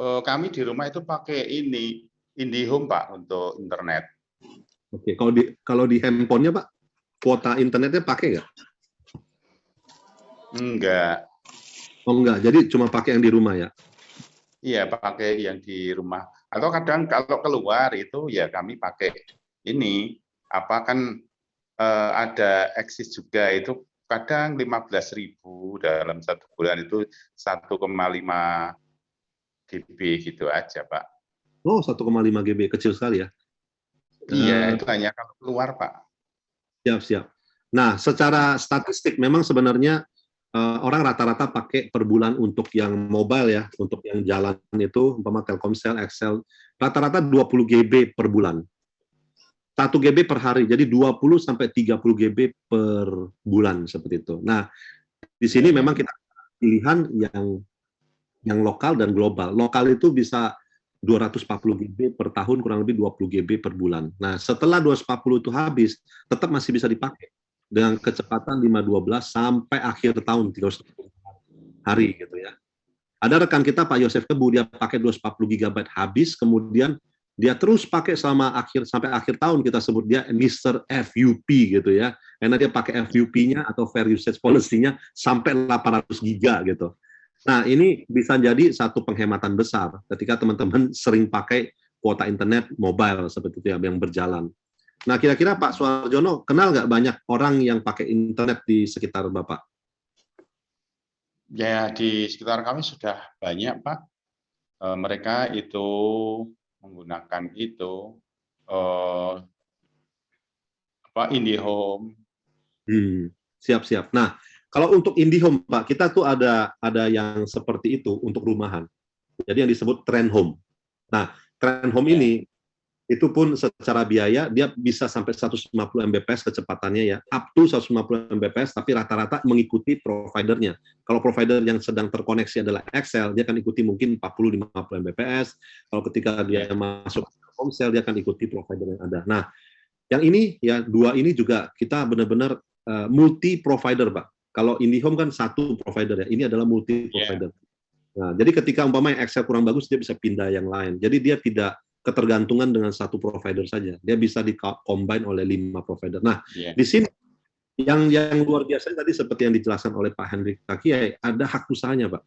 Kami di rumah itu pakai ini IndiHome Pak untuk internet. Oke, kalau di handphonenya Pak, kuota internetnya pakai nggak? Enggak. Oh enggak, jadi cuma pakai yang di rumah ya? Iya, pakai yang di rumah. Atau kadang kalau keluar itu ya kami pakai ini apa kan ada eksis juga itu kadang 15.000 dalam satu bulan itu 1,5 GB gitu aja Pak. Oh 1,5 GB kecil sekali ya? Iya itu hanya kalau keluar Pak. Siap. Nah secara statistik memang sebenarnya orang rata-rata pakai per bulan untuk yang mobile ya, untuk yang jalan itu umpama Telkomsel, XL rata-rata 20 GB per bulan. 1 GB per hari, jadi 20 sampai 30 GB per bulan seperti itu. Nah, di sini memang kita pilihan yang lokal dan global. Lokal itu bisa 240 GB per tahun, kurang lebih 20 GB per bulan. Nah, setelah 240 itu habis, tetap masih bisa dipakai dengan kecepatan 512 sampai akhir tahun 300 hari gitu ya. Ada rekan kita Pak Yosef Tebu, dia pakai 240 GB habis, kemudian dia terus pakai sampai akhir tahun, kita sebut dia Mr. FUP gitu ya, karena dia pakai FUP-nya atau Fair Usage Policy-nya sampai 800 giga gitu. Nah, ini bisa jadi satu penghematan besar ketika teman-teman sering pakai kuota internet mobile seperti itu yang berjalan. Nah, kira-kira Pak Suharjono kenal nggak banyak orang yang pakai internet di sekitar Bapak? Ya, di sekitar kami sudah banyak, Pak. Mereka itu menggunakan itu IndiHome. Siap-siap. Nah, kalau untuk IndiHome, Pak, kita tuh ada yang seperti itu untuk rumahan. Jadi yang disebut Trend Home. Nah, Trend Home ini itu pun secara biaya dia bisa sampai 150 Mbps kecepatannya ya, up to 150 Mbps, tapi rata-rata mengikuti providernya. Kalau provider yang sedang terkoneksi adalah XL, dia akan ikuti mungkin 40-50 Mbps. Kalau ketika dia masuk Telkomsel, dia akan ikuti provider yang ada. Nah, yang ini ya, dua ini juga kita benar-benar multi provider, Pak. Kalau IndiHome kan satu provider ya, ini adalah multi provider. Nah, jadi ketika umpamanya XL kurang bagus, dia bisa pindah yang lain. Jadi dia tidak ketergantungan dengan satu provider saja. Dia bisa di-combine oleh 5 provider. Nah, di sini yang luar biasa tadi seperti yang dijelaskan oleh Pak Hendrik Takiai, ada hak usahanya, Pak.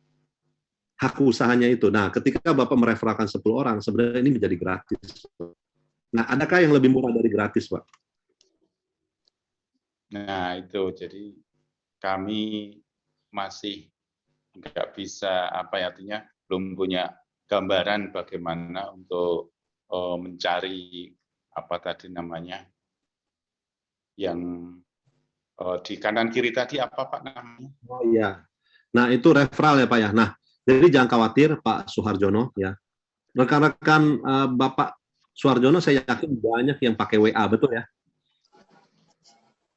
Hak usahanya itu. Nah, ketika Bapak mereferalkan 10 orang, sebenarnya ini menjadi gratis. Nah, adakah yang lebih murah dari gratis, Pak? Nah, itu. Jadi kami masih nggak bisa, artinya belum punya gambaran bagaimana untuk mencari yang di kanan kiri tadi apa Pak namanya? Oh iya. Nah, itu referral ya Pak ya. Nah, jadi jangan khawatir Pak Suharjono ya. Rekan-rekan Bapak Suharjono saya yakin banyak yang pakai WA, betul ya?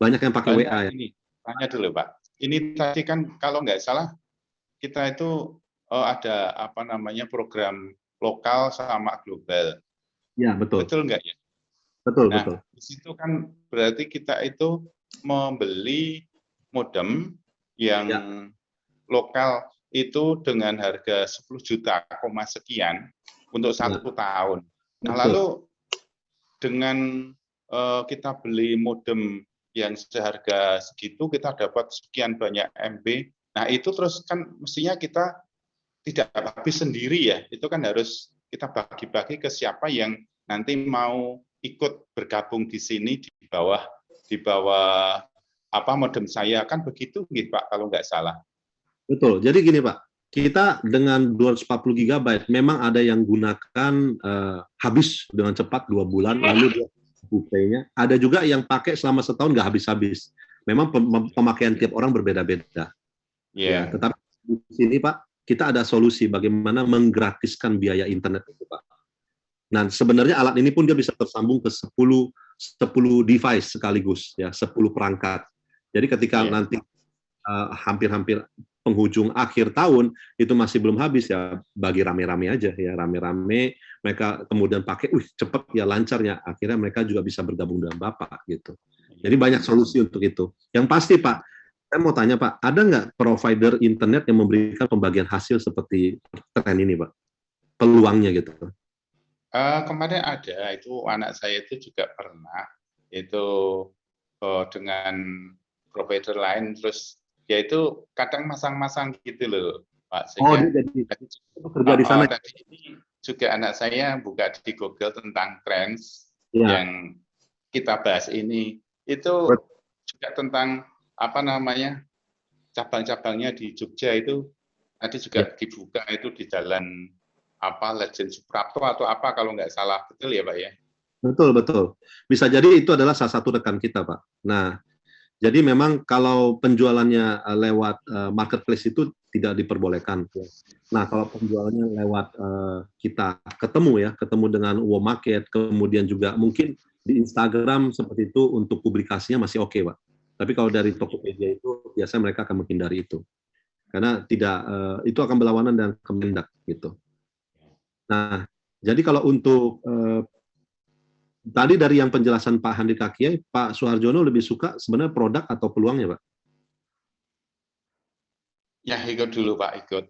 Banyak yang pakai WA ya. Ini tanya dulu Pak. Ini tadi kan kalau nggak salah kita itu ada program lokal sama global. Ya, betul. Betul nggak ya? Betul, nah, betul. Di situ kan berarti kita itu membeli modem yang lokal itu dengan harga 10 juta sekian untuk 1 tahun. Nah, lalu dengan kita beli modem yang seharga segitu, kita dapat sekian banyak MB. Nah, itu terus kan mestinya kita tidak habis sendiri ya. Itu kan harus kita bagi-bagi ke siapa yang nanti mau ikut bergabung di sini di bawah modem saya, kan begitu gitu Pak kalau nggak salah. Betul. Jadi gini Pak, kita dengan 240 GB memang ada yang gunakan habis dengan cepat 2 bulan, lalu dia buffet-nya. Ada juga yang pakai selama setahun nggak habis-habis. Memang pemakaian tiap orang berbeda-beda. Ya, tetapi di sini Pak, kita ada solusi bagaimana menggratiskan biaya internet itu Pak. Nah, sebenarnya alat ini pun dia bisa tersambung ke 10 device sekaligus, ya, 10 perangkat. Jadi ketika nanti hampir-hampir penghujung akhir tahun itu masih belum habis ya, bagi rame-rame aja ya, rame-rame mereka kemudian pakai, cepet ya, lancarnya, akhirnya mereka juga bisa bergabung dengan Bapak gitu. Jadi banyak solusi untuk itu. Yang pasti Pak, saya mau tanya Pak, ada nggak provider internet yang memberikan pembagian hasil seperti tren ini Pak? Peluangnya gitu. Kemarin ada, itu anak saya itu juga pernah itu dengan provider lain, terus dia itu kadang masang-masang gitu loh Pak. Sehingga dia kerja di sana. Tadi ini juga anak saya buka di Google tentang trends yang kita bahas ini, itu juga tentang cabang-cabangnya di Jogja itu tadi juga dibuka itu di jalan Legend Suprapto atau apa kalau nggak salah, betul ya Pak ya? Betul. Bisa jadi itu adalah salah satu rekan kita Pak. Nah, jadi memang kalau penjualannya lewat marketplace itu tidak diperbolehkan. Nah, kalau penjualannya lewat kita ketemu dengan Market, kemudian juga mungkin di Instagram seperti itu untuk publikasinya masih oke Pak. Tapi kalau dari Tokopedia itu biasanya mereka akan menghindari itu. Karena itu akan berlawanan dengan Kemendak gitu. Nah, jadi kalau untuk tadi dari yang penjelasan Pak Hendrik Takiai, Pak Suharjono lebih suka sebenarnya produk atau peluangnya, Pak? Ya, ikut dulu Pak, ikut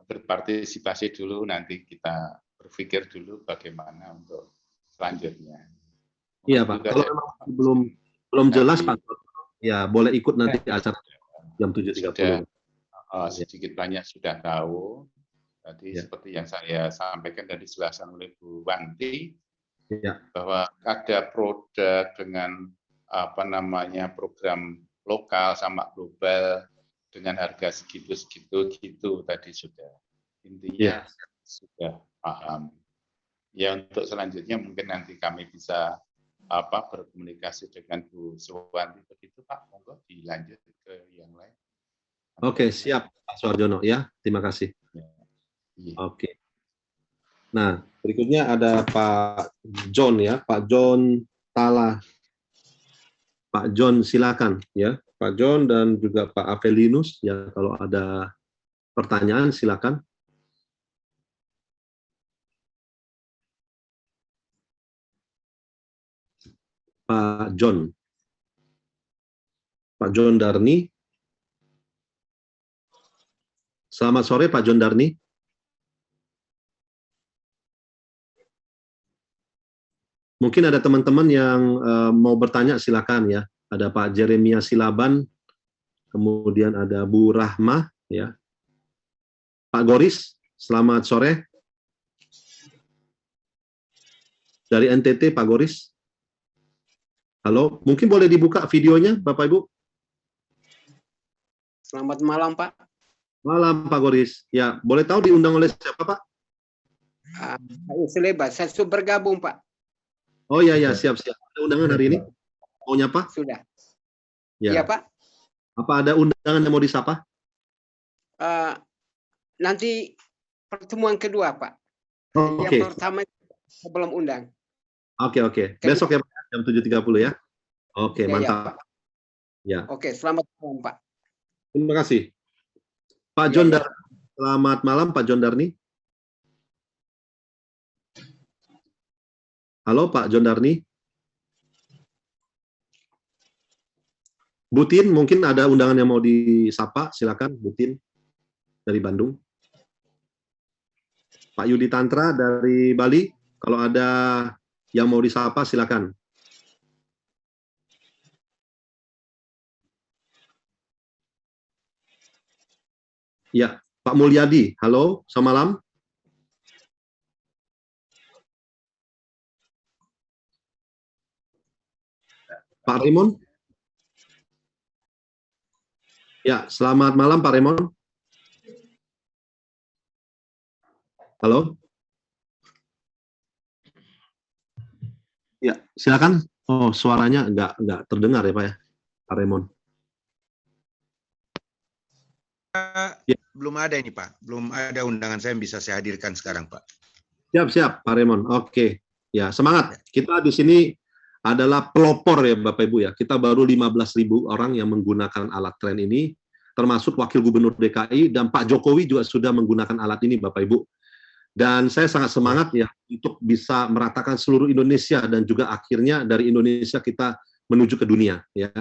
berpartisipasi dulu, nanti kita berpikir dulu bagaimana untuk selanjutnya. Iya Pak, kalau memang belum jelas Pak, ya boleh ikut nanti acara jam 7.30. Sedikit banyak sudah tahu. Tadi seperti yang saya sampaikan tadi dijelaskan oleh Bu Wanti, bahwa ada produk dengan program lokal sama global dengan harga segitu tadi sudah intinya sudah paham. Ya untuk selanjutnya mungkin nanti kami bisa berkomunikasi dengan Bu Suwanti begitu Pak, monggo dilanjut ke yang lain. Oke, siap Pak Suharjono ya, terima kasih. Oke. Nah, berikutnya ada Pak John ya, Pak John Tala. Pak John silakan ya, Pak John dan juga Pak Avelinus ya, kalau ada pertanyaan silakan. Pak John Darni. Selamat sore Pak John Darni. Mungkin ada teman-teman yang mau bertanya, silakan ya. Ada Pak Jeremia Silaban, kemudian ada Bu Rahmah ya. Pak Goris, selamat sore. Dari NTT Pak Goris. Halo, mungkin boleh dibuka videonya, Bapak Ibu? Selamat malam, Pak. Malam, Pak Goris. Ya, boleh tahu diundang oleh siapa, Pak? Pak Selebar, saya sudah bergabung, Pak. Oh iya, siap-siap. Ada undangan hari ini? Mau nyapa? Sudah. Ya. Iya, Pak. Apa ada undangan yang mau disapa? Nanti pertemuan kedua, Pak. Oh, yang pertama sebelum undang. Oke. Besok ya, Pak, jam 7.30 ya. Oke, mantap. Ya. Oke, selamat malam, Pak. Terima kasih. Pak John Darni. Selamat malam, Pak John Darni. Halo, Pak John Darni. Butin, mungkin ada undangan yang mau disapa, silakan, Butin dari Bandung. Pak Yudi Tantra dari Bali, kalau ada yang mau disapa, silakan. Ya, Pak Mulyadi, halo, selamat malam. Pak Raymond. Ya, selamat malam Pak Raymond. Halo. Ya, silakan. Oh, suaranya nggak terdengar ya Pak ya, Pak Raymond. Belum ada ini Pak, belum ada undangan saya yang bisa saya hadirkan sekarang Pak. Siap Pak Raymond. Oke, ya semangat. Kita di sini adalah pelopor ya Bapak Ibu ya. Kita baru 15.000 orang yang menggunakan alat tren ini, termasuk Wakil Gubernur DKI dan Pak Jokowi juga sudah menggunakan alat ini Bapak Ibu. Dan saya sangat semangat ya untuk bisa meratakan seluruh Indonesia dan juga akhirnya dari Indonesia kita menuju ke dunia ya.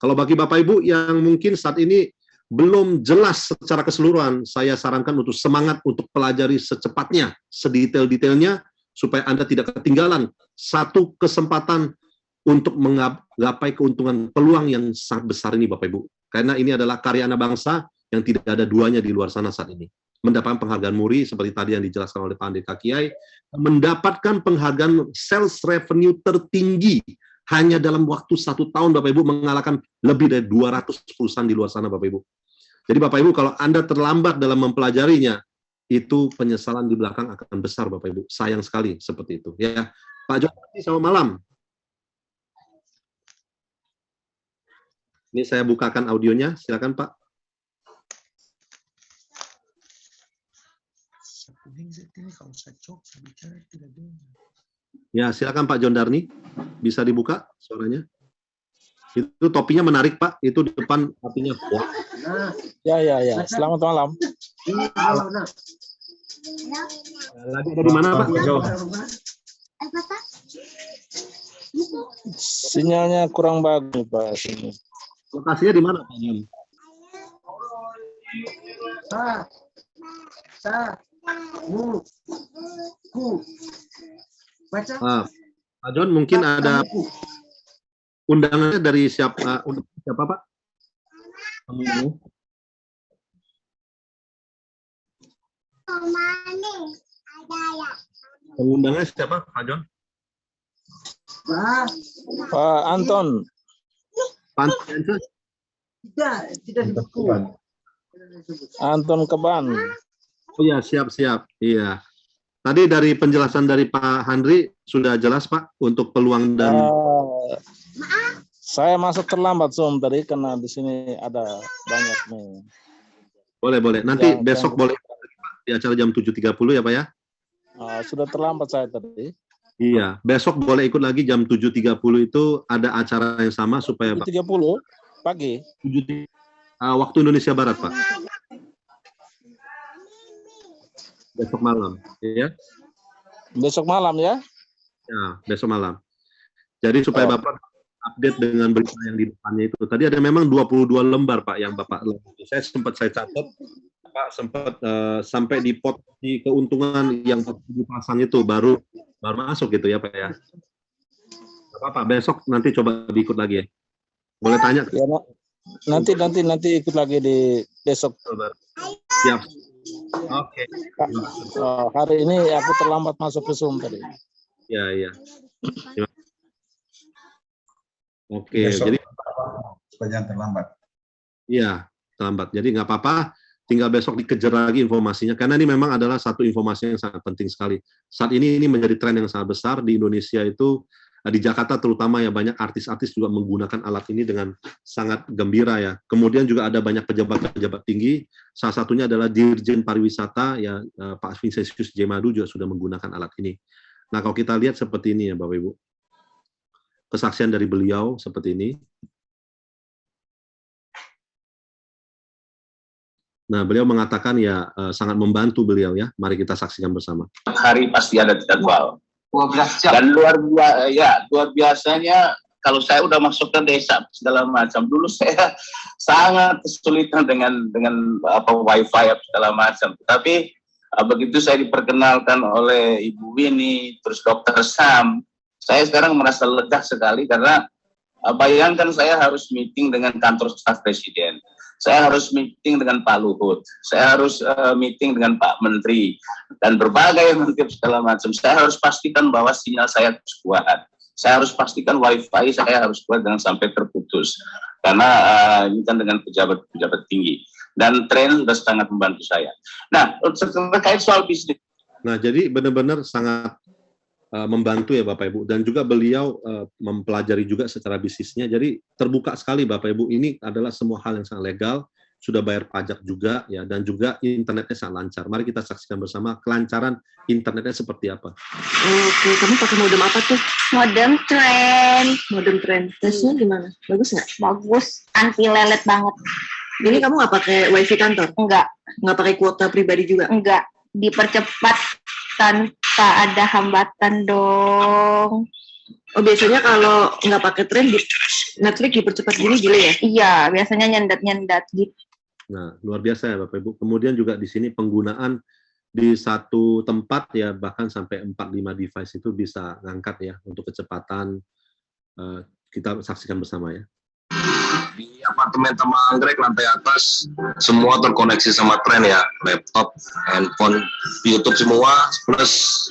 Kalau bagi Bapak Ibu yang mungkin saat ini belum jelas secara keseluruhan, saya sarankan untuk semangat untuk pelajari secepatnya, sedetail-detailnya, supaya Anda tidak ketinggalan satu kesempatan untuk menggapai keuntungan peluang yang sangat besar ini Bapak Ibu. Karena ini adalah karya anak bangsa yang tidak ada duanya di luar sana saat ini. Mendapatkan penghargaan MURI, seperti tadi yang dijelaskan oleh Pak Andika Kiai, mendapatkan penghargaan sales revenue tertinggi hanya dalam waktu 1 tahun Bapak Ibu, mengalahkan lebih dari 200 perusahaan di luar sana Bapak Ibu. Jadi Bapak Ibu, kalau Anda terlambat dalam mempelajarinya, itu penyesalan di belakang akan besar Bapak Ibu. Sayang sekali seperti itu ya. Pak Jokowi, selamat malam. Ini saya bukakan audionya, silakan Pak. Ya, silakan Pak John Darni. Bisa dibuka suaranya? Itu topinya menarik Pak, itu di depan artinya. Ya. Selamat malam. Lagi ada di mana Pak? Sinyalnya kurang bagus Pak. Sini. Lokasinya di mana Pak John? Pak John, mungkin ada undangannya dari siapa Pak? Pengundangnya siapa, Pak John? Pak Anton. Pak Anton. Tidak disebut. Anton Keban. Oh ya, siap. Iya. Tadi dari penjelasan dari Pak Handri sudah jelas Pak untuk peluang dan saya masuk terlambat Zoom tadi karena di sini ada banyak nih. Boleh. Nanti besok boleh di acara jam 7.30 ya Pak ya? Sudah terlambat saya tadi. Iya, besok boleh ikut lagi jam 7.30 itu ada acara yang sama supaya 7.30 pagi. Waktu Indonesia Barat Pak. Besok malam, ya? Besok malam ya? Ya, besok malam. Jadi supaya Bapak update dengan berita yang di depannya itu. Tadi ada memang 22 lembar Pak yang Bapak. Saya catat, Pak sempat sampai di pot di keuntungan yang dipasang itu baru masuk gitu ya Pak ya. Apa besok nanti coba diikut lagi ya. Boleh tanya? Ya, nanti ikut lagi di besok. Siap. Oke. Hari ini aku terlambat masuk ke Zoom tadi. Iya. Oke, Besok, jadi jangan terlambat. Iya, terlambat. Jadi nggak apa-apa, tinggal besok dikejar lagi informasinya. Karena ini memang adalah satu informasi yang sangat penting sekali. Saat ini menjadi tren yang sangat besar di Indonesia itu, di Jakarta terutama ya banyak artis-artis juga menggunakan alat ini dengan sangat gembira ya. Kemudian juga ada banyak pejabat-pejabat tinggi. Salah satunya adalah Dirjen Pariwisata ya Pak Vincentius J. Madu juga sudah menggunakan alat ini. Nah kalau kita lihat seperti ini ya Bapak Ibu, kesaksian dari beliau seperti ini. Nah beliau mengatakan ya sangat membantu beliau ya. Mari kita saksikan bersama. Hari pasti ada jadwal. 12 jam. Dan luar biasanya kalau saya udah masuk ke desa segala macam. Dulu saya sangat kesulitan dengan wifi segala macam. Tapi begitu saya diperkenalkan oleh Ibu Winnie, terus Dr. Sam, saya sekarang merasa lega sekali karena bayangkan saya harus meeting dengan kantor staf presiden. Saya harus meeting dengan Pak Luhut, saya harus meeting dengan Pak Menteri, dan berbagai menteri segala macam. Saya harus pastikan bahwa sinyal saya harus kuat. Saya harus pastikan wifi saya harus kuat jangan sampai terputus. Karena ini kan dengan pejabat-pejabat tinggi. Dan tren sudah sangat membantu saya. Nah, terkait soal bisnis. Nah, jadi benar-benar sangat membantu ya Bapak Ibu, dan juga beliau mempelajari juga secara bisnisnya, jadi terbuka sekali Bapak Ibu, ini adalah semua hal yang sangat legal, sudah bayar pajak juga ya, dan juga internetnya sangat lancar. Mari kita saksikan bersama kelancaran internetnya seperti apa. Oke, kamu pakai modem apa tuh? Modem Trend. Modem Trend. Tesnya gimana? Bagus nggak? Bagus, anti lelet banget. Jadi kamu nggak pakai wifi kantor? Enggak. Nggak pakai kuota pribadi juga? Enggak. Dipercepat tanpa ada hambatan dong. Oh, biasanya kalau nggak pakai Trend, Netflix dipercepat gini ya? Iya, biasanya nyendat-nyendat gitu. Nah, luar biasa ya Bapak Ibu. Kemudian juga di sini penggunaan di satu tempat ya, bahkan sampai 4-5 device itu bisa ngangkat ya, untuk kecepatan. Kita saksikan bersama ya. Di apartemen Taman Anggrek lantai atas semua terkoneksi sama Trend ya, laptop, handphone, YouTube semua, plus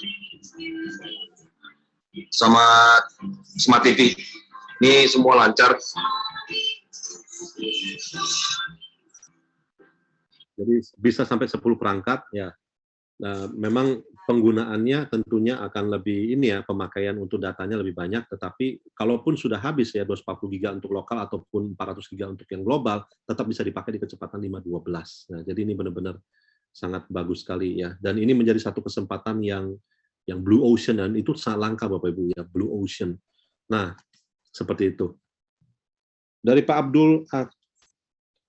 sama Smart TV. Ini semua lancar. Jadi bisa sampai 10 perangkat ya. Nah, memang penggunaannya tentunya akan lebih ini ya, pemakaian untuk datanya lebih banyak, tetapi kalaupun sudah habis ya 240 GB untuk lokal ataupun 400 GB untuk yang global, tetap bisa dipakai di kecepatan 512. Nah, jadi ini benar-benar sangat bagus sekali ya. Dan ini menjadi satu kesempatan yang blue ocean, dan itu sangat langka Bapak Ibu ya, blue ocean. Nah, seperti itu. Dari Pak Abdul,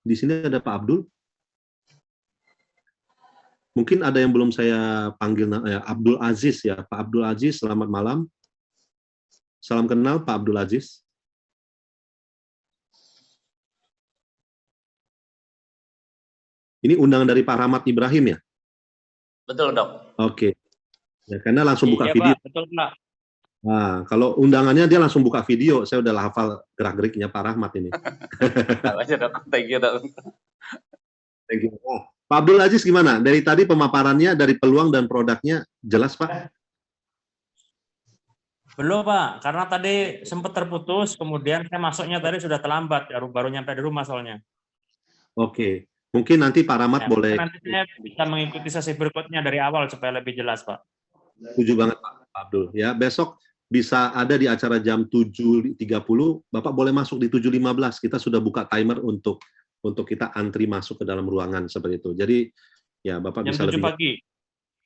di sini ada Pak Abdul. Mungkin ada yang belum saya panggil, ya, Abdul Aziz ya, Pak Abdul Aziz, selamat malam. Salam kenal Pak Abdul Aziz. Ini undangan dari Pak Rahmat Ibrahim ya? Betul, Dok. Oke. Ya, karena langsung buka Iya, video. Pak. Betul, Pak. Nah, kalau undangannya dia langsung buka video, saya udah hafal gerak-geriknya Pak Rahmat ini. Tahu aja, Dok. Thank you, Dok. Thank you. Oh, Pak Abdul Aziz gimana? Dari tadi pemaparannya, dari peluang dan produknya, jelas Pak? Belum Pak, karena tadi sempat terputus, kemudian saya masuknya tadi sudah terlambat, baru nyampe di rumah soalnya. Oke, mungkin nanti Pak Rahmat Ya, boleh. nanti saya bisa mengikuti sesi berikutnya dari awal supaya lebih jelas Pak. Setuju banget Pak Abdul. Ya, besok bisa ada di acara jam 7.30, Bapak boleh masuk di 7.15. Kita sudah buka timer untuk kita antri masuk ke dalam ruangan seperti itu. Jadi ya Bapak Jam bisa 7 lebih. pagi.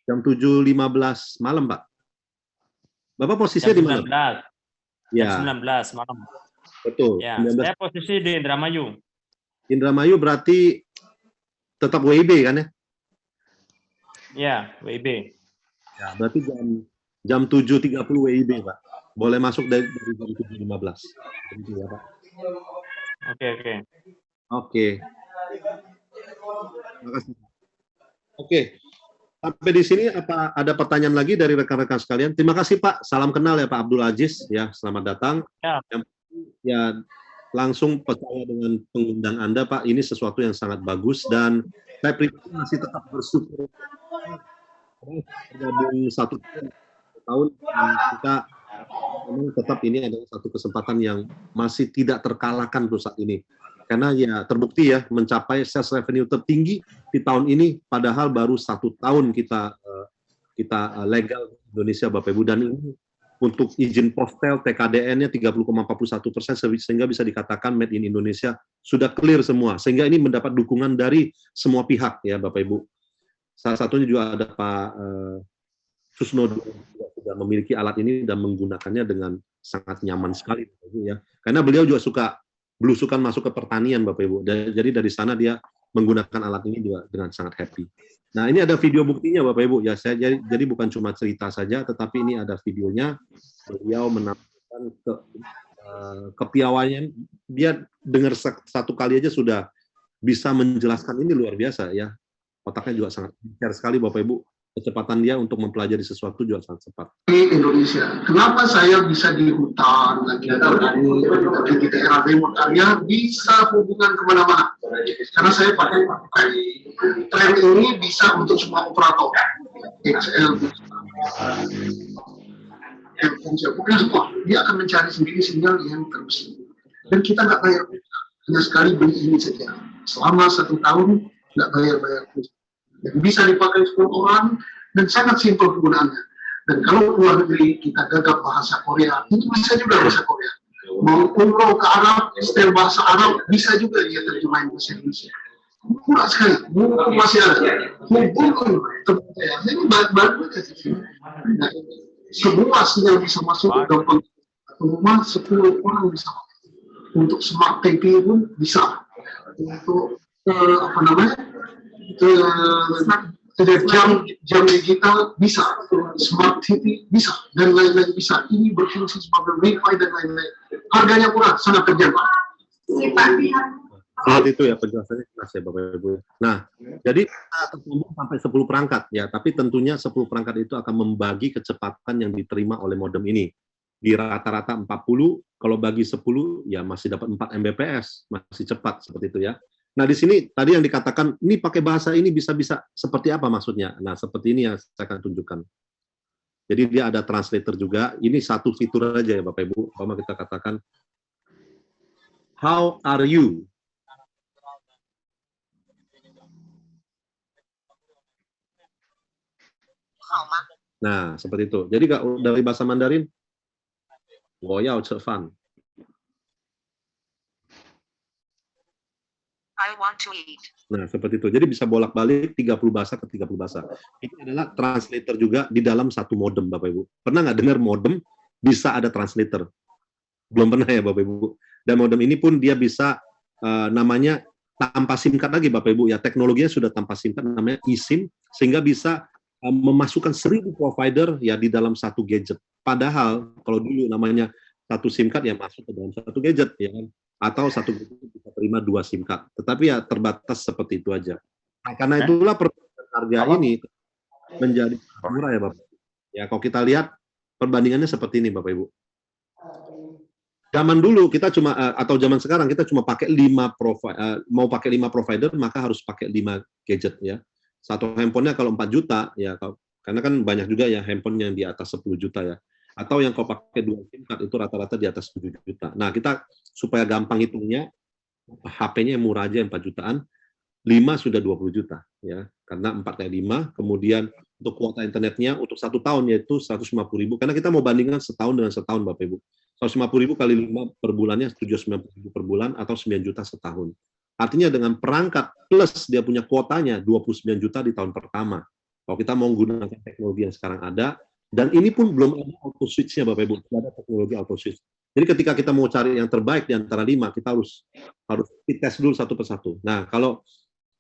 Jam 7.15 malam Pak. Bapak posisinya di mana? Ya. Jam 19 malam. Betul. Ya, 19. saya posisi di Indramayu. Indramayu berarti tetap WIB kan ya? Ya, WIB. Ya, berarti jam 7.30 WIB Pak. Boleh masuk dari jam 7.15. Begitu ya Pak. Oke. Oke. Terima kasih. Oke. Sampai di sini apa ada pertanyaan lagi dari rekan-rekan sekalian? Terima kasih Pak. Salam kenal ya Pak Abdul Aziz ya. Selamat datang. Ya, langsung percaya dengan pengundang Anda Pak. Ini sesuatu yang sangat bagus dan saya pribadi masih tetap bersyukur bergabung 1 tahun dan kita memang tetap ini adalah satu kesempatan yang masih tidak terkalahkan untuk saat ini. Karena ya terbukti ya mencapai sales revenue tertinggi di tahun ini, padahal baru 1 tahun kita legal di Indonesia Bapak Ibu, dan ini untuk izin postel TKDN-nya 30,41%, sehingga bisa dikatakan made in Indonesia sudah clear semua, sehingga ini mendapat dukungan dari semua pihak ya Bapak Ibu. Salah satunya juga ada Pak Susno juga sudah memiliki alat ini dan menggunakannya dengan sangat nyaman sekali Bapak Ibu ya. Karena beliau juga suka belusukan masuk ke pertanian Bapak Ibu. Jadi dari sana dia menggunakan alat ini juga dengan sangat happy. Nah, ini ada video buktinya Bapak Ibu. Ya, saya jadi bukan cuma cerita saja, tetapi ini ada videonya. Beliau menampilkan kepiawaiannya. Dia dengar satu kali aja sudah bisa menjelaskan, ini luar biasa ya. Otaknya juga sangat pintar sekali Bapak Ibu. Kecepatan dia untuk mempelajari sesuatu juga sangat cepat. Di Indonesia, kenapa saya bisa di hutan, lagi di daerah remote area, bisa hubungan kemana-mana? Karena saya pakai tren ini bisa untuk semua operator, XL, pokoknya semua. Dia akan mencari sendiri sinyal yang terbesit. Dan kita nggak bayar, hanya sekali beli ini saja. Selama 1 tahun nggak bayar-bayar. Dan bisa dipakai 10 orang dan sangat simpel penggunaannya. Dan kalau luar negeri kita gagap bahasa Korea, itu bisa juga bahasa Korea. Mau umroh ke Arab, setel bahasa Arab, bisa juga dia terjemahin bahasa Indonesia. Murah sekali, buku masih ada. Buku, ini baru aja. Semua sinyal bisa masuk ke gampang. Rumah 10 orang bisa. Untuk smart TV pun bisa. Untuk apa namanya? Jam digital bisa, smart TV bisa, dan lain-lain bisa. Ini berfungsi sebagai Wi-Fi dan lain-lain. Harganya murah, sangat terjangkau. Saat itu ya penjelasannya jelas ya Bapak Ibu. Nah, jadi kita terhubung sampai 10 perangkat ya, tapi tentunya 10 perangkat itu akan membagi kecepatan yang diterima oleh modem ini. Di rata-rata 40, kalau bagi 10 ya masih dapat 4 Mbps, masih cepat seperti itu ya. Nah, di sini tadi yang dikatakan, ini pakai bahasa ini bisa-bisa seperti apa maksudnya? Nah, seperti ini yang saya akan tunjukkan. Jadi dia ada translator juga. Ini satu fitur aja ya Bapak Ibu. Umpama kita katakan, how are you? Nah, seperti itu. Jadi dari bahasa Mandarin, 我要吃饭. I want to eat. Nah, seperti itu. Jadi bisa bolak-balik 30 bahasa ke 30 bahasa. Ini adalah translator juga di dalam satu modem, Bapak Ibu. Pernah nggak dengar modem bisa ada translator? Belum pernah ya, Bapak Ibu. Dan modem ini pun dia bisa namanya tanpa SIM card lagi, Bapak Ibu. Ya, teknologinya sudah tanpa SIM card, namanya eSIM, sehingga bisa memasukkan 1000 provider ya di dalam satu gadget. Padahal kalau dulu namanya satu SIM card ya masuk ke dalam satu gadget, ya kan? Atau satu gadget bisa terima 2 SIM card. Tetapi ya terbatas seperti itu aja. Nah, karena itulah perbedaan harga ini menjadi murah ya Bapak. Ya kalau kita lihat perbandingannya seperti ini Bapak Ibu. Zaman dulu kita cuma atau zaman sekarang kita cuma pakai 5 mau pakai 5 provider maka harus pakai 5 gadget ya. Satu handphonenya kalau 4 juta ya karena kan banyak juga ya handphone yang di atas 10 juta ya. Atau yang kalau pakai 2 SIM card itu rata-rata di atas 7 juta. Nah, kita supaya gampang hitungnya HP-nya yang murah aja 4 jutaan, 5 sudah 20 juta ya. Karena 4 kali 5, kemudian untuk kuota internetnya untuk 1 tahun yaitu 150.000 karena kita mau bandingkan setahun dengan setahun Bapak Ibu. 150.000 kali 5 per bulannya 790.000 per bulan atau 9 juta setahun. Artinya dengan perangkat plus dia punya kuotanya 29 juta di tahun pertama. Kalau kita mau menggunakan teknologi yang sekarang ada, dan ini pun belum ada auto switch-nya Bapak Ibu, tidak ada teknologi auto switch. Jadi ketika kita mau cari yang terbaik di antara 5, kita harus tes dulu satu persatu. Nah, kalau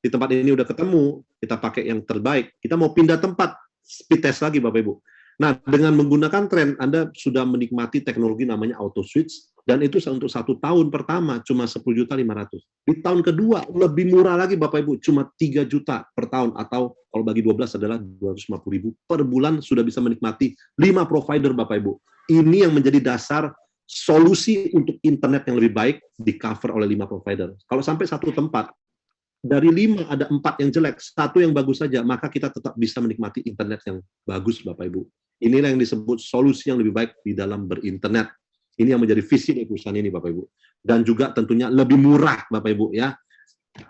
di tempat ini udah ketemu, kita pakai yang terbaik, kita mau pindah tempat, speed test lagi Bapak Ibu. Nah, dengan menggunakan tren, Anda sudah menikmati teknologi namanya auto switch, dan itu untuk 1 tahun pertama cuma 10.500.000. Di tahun kedua lebih murah lagi Bapak Ibu, cuma 3 juta per tahun, atau kalau bagi 12 adalah 250.000 per bulan sudah bisa menikmati 5 provider Bapak Ibu. Ini yang menjadi dasar solusi untuk internet yang lebih baik di cover oleh 5 provider. Kalau sampai satu tempat, dari 5 ada 4 yang jelek, 1 yang bagus saja, maka kita tetap bisa menikmati internet yang bagus Bapak Ibu. Inilah yang disebut solusi yang lebih baik di dalam berinternet. Ini yang menjadi visi dari perusahaan ini Bapak Ibu. Dan juga tentunya lebih murah Bapak Ibu ya.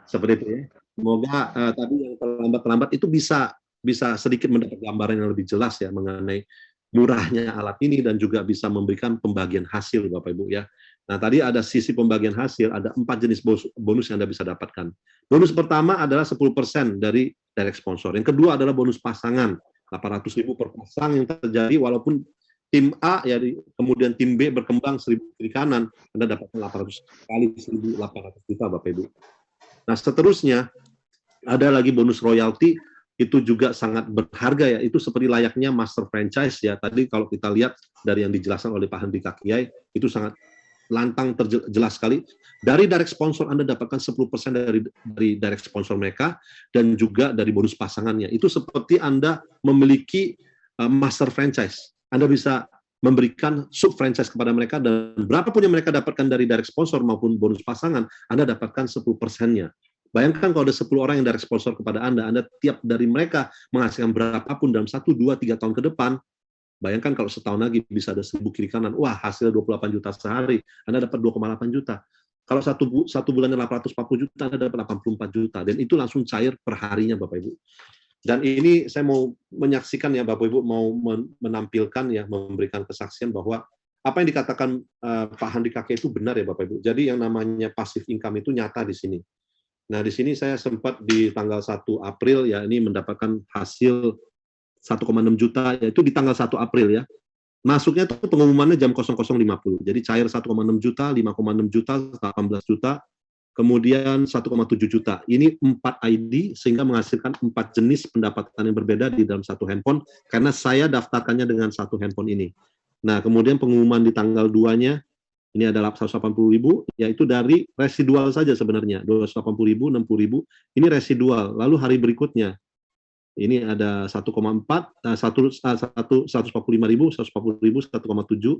Seperti itu ya. Semoga tadi yang terlambat-terlambat itu bisa sedikit mendapat gambaran yang lebih jelas ya mengenai murahnya alat ini dan juga bisa memberikan pembagian hasil Bapak Ibu ya. Nah, tadi ada sisi pembagian hasil, ada 4 jenis bonus yang Anda bisa dapatkan. Bonus pertama adalah 10% dari direct sponsor. Yang kedua adalah bonus pasangan, 800.000 per pasang yang terjadi walaupun tim A ya kemudian tim B berkembang 1.000 kiri kanan, Anda dapatkan 800 kali 1.800 juta Bapak Ibu. Nah, seterusnya ada lagi bonus royalti, itu juga sangat berharga ya, itu seperti layaknya master franchise ya. Tadi kalau kita lihat dari yang dijelaskan oleh Pak Hendika Kiai, itu sangat lantang jelas sekali. Dari direct sponsor Anda dapatkan 10% dari direct sponsor mereka dan juga dari bonus pasangannya. Itu seperti Anda memiliki master franchise. Anda bisa memberikan sub franchise kepada mereka dan berapapun yang mereka dapatkan dari direct sponsor maupun bonus pasangan, Anda dapatkan 10%-nya. Bayangkan kalau ada 10 orang yang direct sponsor kepada Anda tiap dari mereka menghasilkan berapapun dalam 1, 2, 3 tahun ke depan, bayangkan kalau setahun lagi bisa ada 1.000 kiri kanan, wah hasil 28 juta sehari, Anda dapat 2,8 juta. Kalau satu bulannya 840 juta, Anda dapat 84 juta. Dan itu langsung cair per harinya Bapak Ibu. Dan ini saya mau menyaksikan ya Bapak Ibu, mau menampilkan ya, memberikan kesaksian bahwa apa yang dikatakan Pak Handika itu benar ya Bapak Ibu. Jadi yang namanya passive income itu nyata di sini. Nah di sini saya sempat di tanggal 1 April ya, ini mendapatkan hasil 1,6 juta, yaitu di tanggal 1 April ya. Masuknya itu pengumumannya jam 00.50. Jadi cair 1,6 juta, 5,6 juta, 18 juta, kemudian 1,7 juta. Ini 4 ID sehingga menghasilkan 4 jenis pendapatan yang berbeda di dalam satu handphone karena saya daftarkannya dengan satu handphone ini. Nah, kemudian pengumuman di tanggal 2-nya ini adalah 180.000, yaitu dari residual saja sebenarnya. 280.000, 60.000, ini residual. Lalu hari berikutnya ini ada 1,4, 145.000, 140.000, 1,7.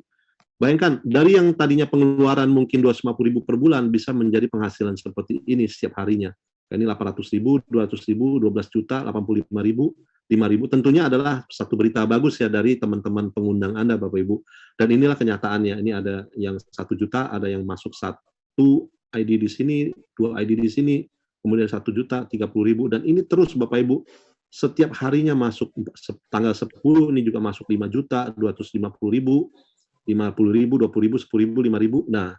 Bayangkan, dari yang tadinya pengeluaran mungkin 250.000 per bulan bisa menjadi penghasilan seperti ini setiap harinya. Ini 800.000, 200.000, 12 juta, 85.000, 5.000. Tentunya adalah satu berita bagus ya dari teman-teman pengundang Anda, Bapak Ibu. Dan inilah kenyataannya. Ini ada yang 1 juta, ada yang masuk 1 ID di sini, 2 ID di sini, kemudian 1 juta, 30.000. Dan ini terus Bapak Ibu. Setiap harinya masuk, tanggal 10 ini juga masuk 5 juta, 250.000, 50.000, 20.000, 10.000, 5.000. Nah,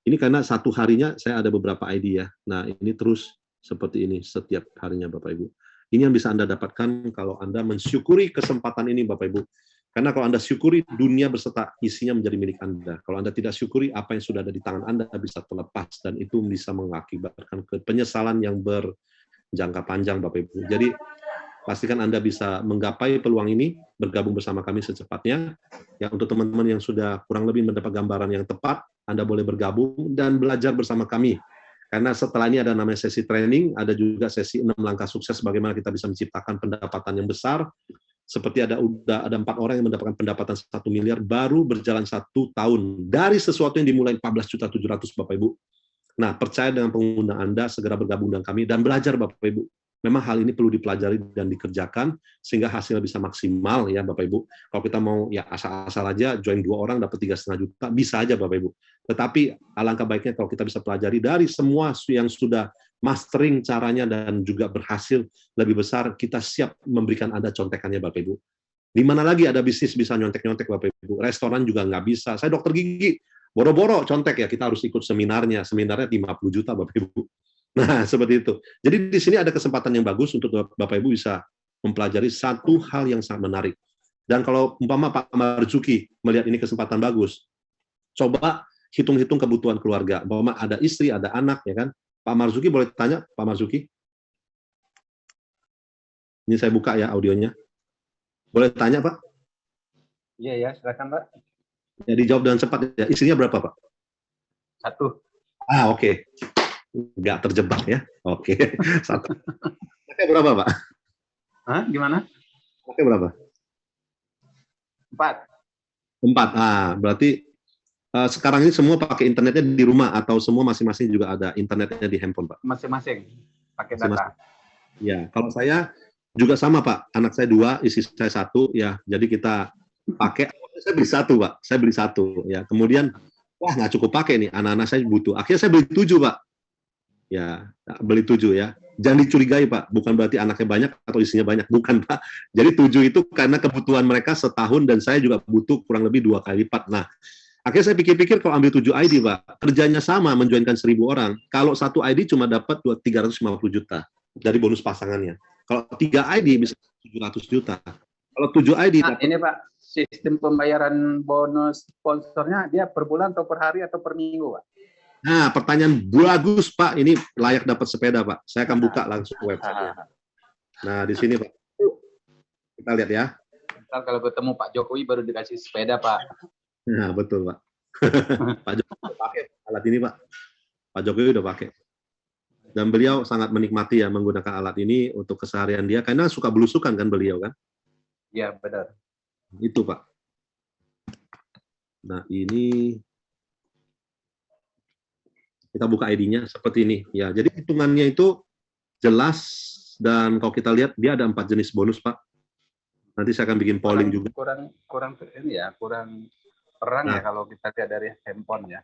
ini karena satu harinya saya ada beberapa ID ya. Nah, ini terus seperti ini setiap harinya Bapak Ibu. Ini yang bisa Anda dapatkan kalau Anda mensyukuri kesempatan ini Bapak Ibu. Karena kalau Anda syukuri, dunia beserta isinya menjadi milik Anda. Kalau Anda tidak syukuri, apa yang sudah ada di tangan Anda bisa terlepas dan itu bisa mengakibatkan penyesalan yang berjangka panjang Bapak Ibu. Jadi pastikan Anda bisa menggapai peluang ini, bergabung bersama kami secepatnya. Ya, untuk teman-teman yang sudah kurang lebih mendapat gambaran yang tepat, Anda boleh bergabung dan belajar bersama kami. Karena setelah ini ada namanya sesi training, ada juga sesi 6 langkah sukses bagaimana kita bisa menciptakan pendapatan yang besar. Seperti ada 4 orang yang mendapatkan pendapatan 1 miliar baru berjalan 1 tahun dari sesuatu yang dimulai 14.700.000 Bapak Ibu. Nah, percaya dengan pengguna Anda, segera bergabung dengan kami dan belajar Bapak Ibu. Memang hal ini perlu dipelajari dan dikerjakan sehingga hasilnya bisa maksimal ya Bapak Ibu. Kalau kita mau ya asal-asal aja join 2 orang dapat 3,5 juta bisa aja Bapak Ibu. Tetapi alangkah baiknya kalau kita bisa pelajari dari semua yang sudah mastering caranya dan juga berhasil lebih besar, kita siap memberikan Anda contekannya Bapak Ibu. Di mana lagi ada bisnis bisa nyontek-nyontek Bapak Ibu. Restoran juga nggak bisa. Saya dokter gigi, boro-boro contek ya, kita harus ikut seminarnya 50 juta Bapak Ibu. Nah, seperti itu. Jadi di sini ada kesempatan yang bagus untuk Bapak Ibu bisa mempelajari satu hal yang sangat menarik. Dan kalau umpama Pak Marzuki melihat ini kesempatan bagus, coba hitung-hitung kebutuhan keluarga. Umpama ada istri, ada anak, ya kan? Pak Marzuki boleh tanya, Pak Marzuki? Ini saya buka ya audionya. Boleh tanya, Pak? Iya ya, silakan Pak. Ya, dijawab dengan cepat. Ya. Istrinya berapa, Pak? 1. Ah, oke. Nggak terjebak ya. Oke. 1. Oke, berapa, Pak? Hah, gimana? Oke, berapa? 4. 4. Ah, berarti sekarang ini semua pakai internetnya di rumah atau semua masing-masing juga ada internetnya di handphone, Pak? Masing-masing pakai data. Ya, kalau saya juga sama, Pak. Anak saya 2, istri saya 1, ya. Jadi kita pakai. Saya beli 1, Pak. Saya beli 1, ya. Kemudian, wah nggak cukup pakai nih. Anak-anak saya butuh. Akhirnya saya beli 7, Pak. Ya, beli 7 ya. Jangan dicurigai, Pak. Bukan berarti anaknya banyak atau isinya banyak. Bukan, Pak. Jadi 7 itu karena kebutuhan mereka setahun dan saya juga butuh kurang lebih 2 kali lipat. Nah, akhirnya saya pikir-pikir kalau ambil 7 ID, Pak, kerjanya sama menjoinkan 1.000 orang. Kalau 1 ID cuma dapat 350 juta dari bonus pasangannya. Kalau 3 ID bisa 700 juta. Kalau 7 ID nah, ini Pak, sistem pembayaran bonus sponsornya dia per bulan atau per hari atau per minggu, Pak? Nah, pertanyaan bagus, Pak. Ini layak dapat sepeda, Pak. Saya akan buka langsung website-nya. Nah, di sini, Pak. Kita lihat ya. Ntar kalau ketemu Pak Jokowi baru dikasih sepeda, Pak. Nah, betul, Pak. Pak Jokowi udah pakai alat ini, Pak. Pak Jokowi udah pakai. Dan beliau sangat menikmati ya menggunakan alat ini untuk keseharian dia, karena suka belusukan kan beliau, kan? Iya, benar. Itu, Pak. Nah, ini kita buka ID-nya seperti ini. Ya, jadi hitungannya itu jelas dan kalau kita lihat dia ada 4 jenis bonus, Pak. Nanti saya akan bikin polling juga. Kurang ini ya, kurang terang ya kalau kita lihat dari handphone ya.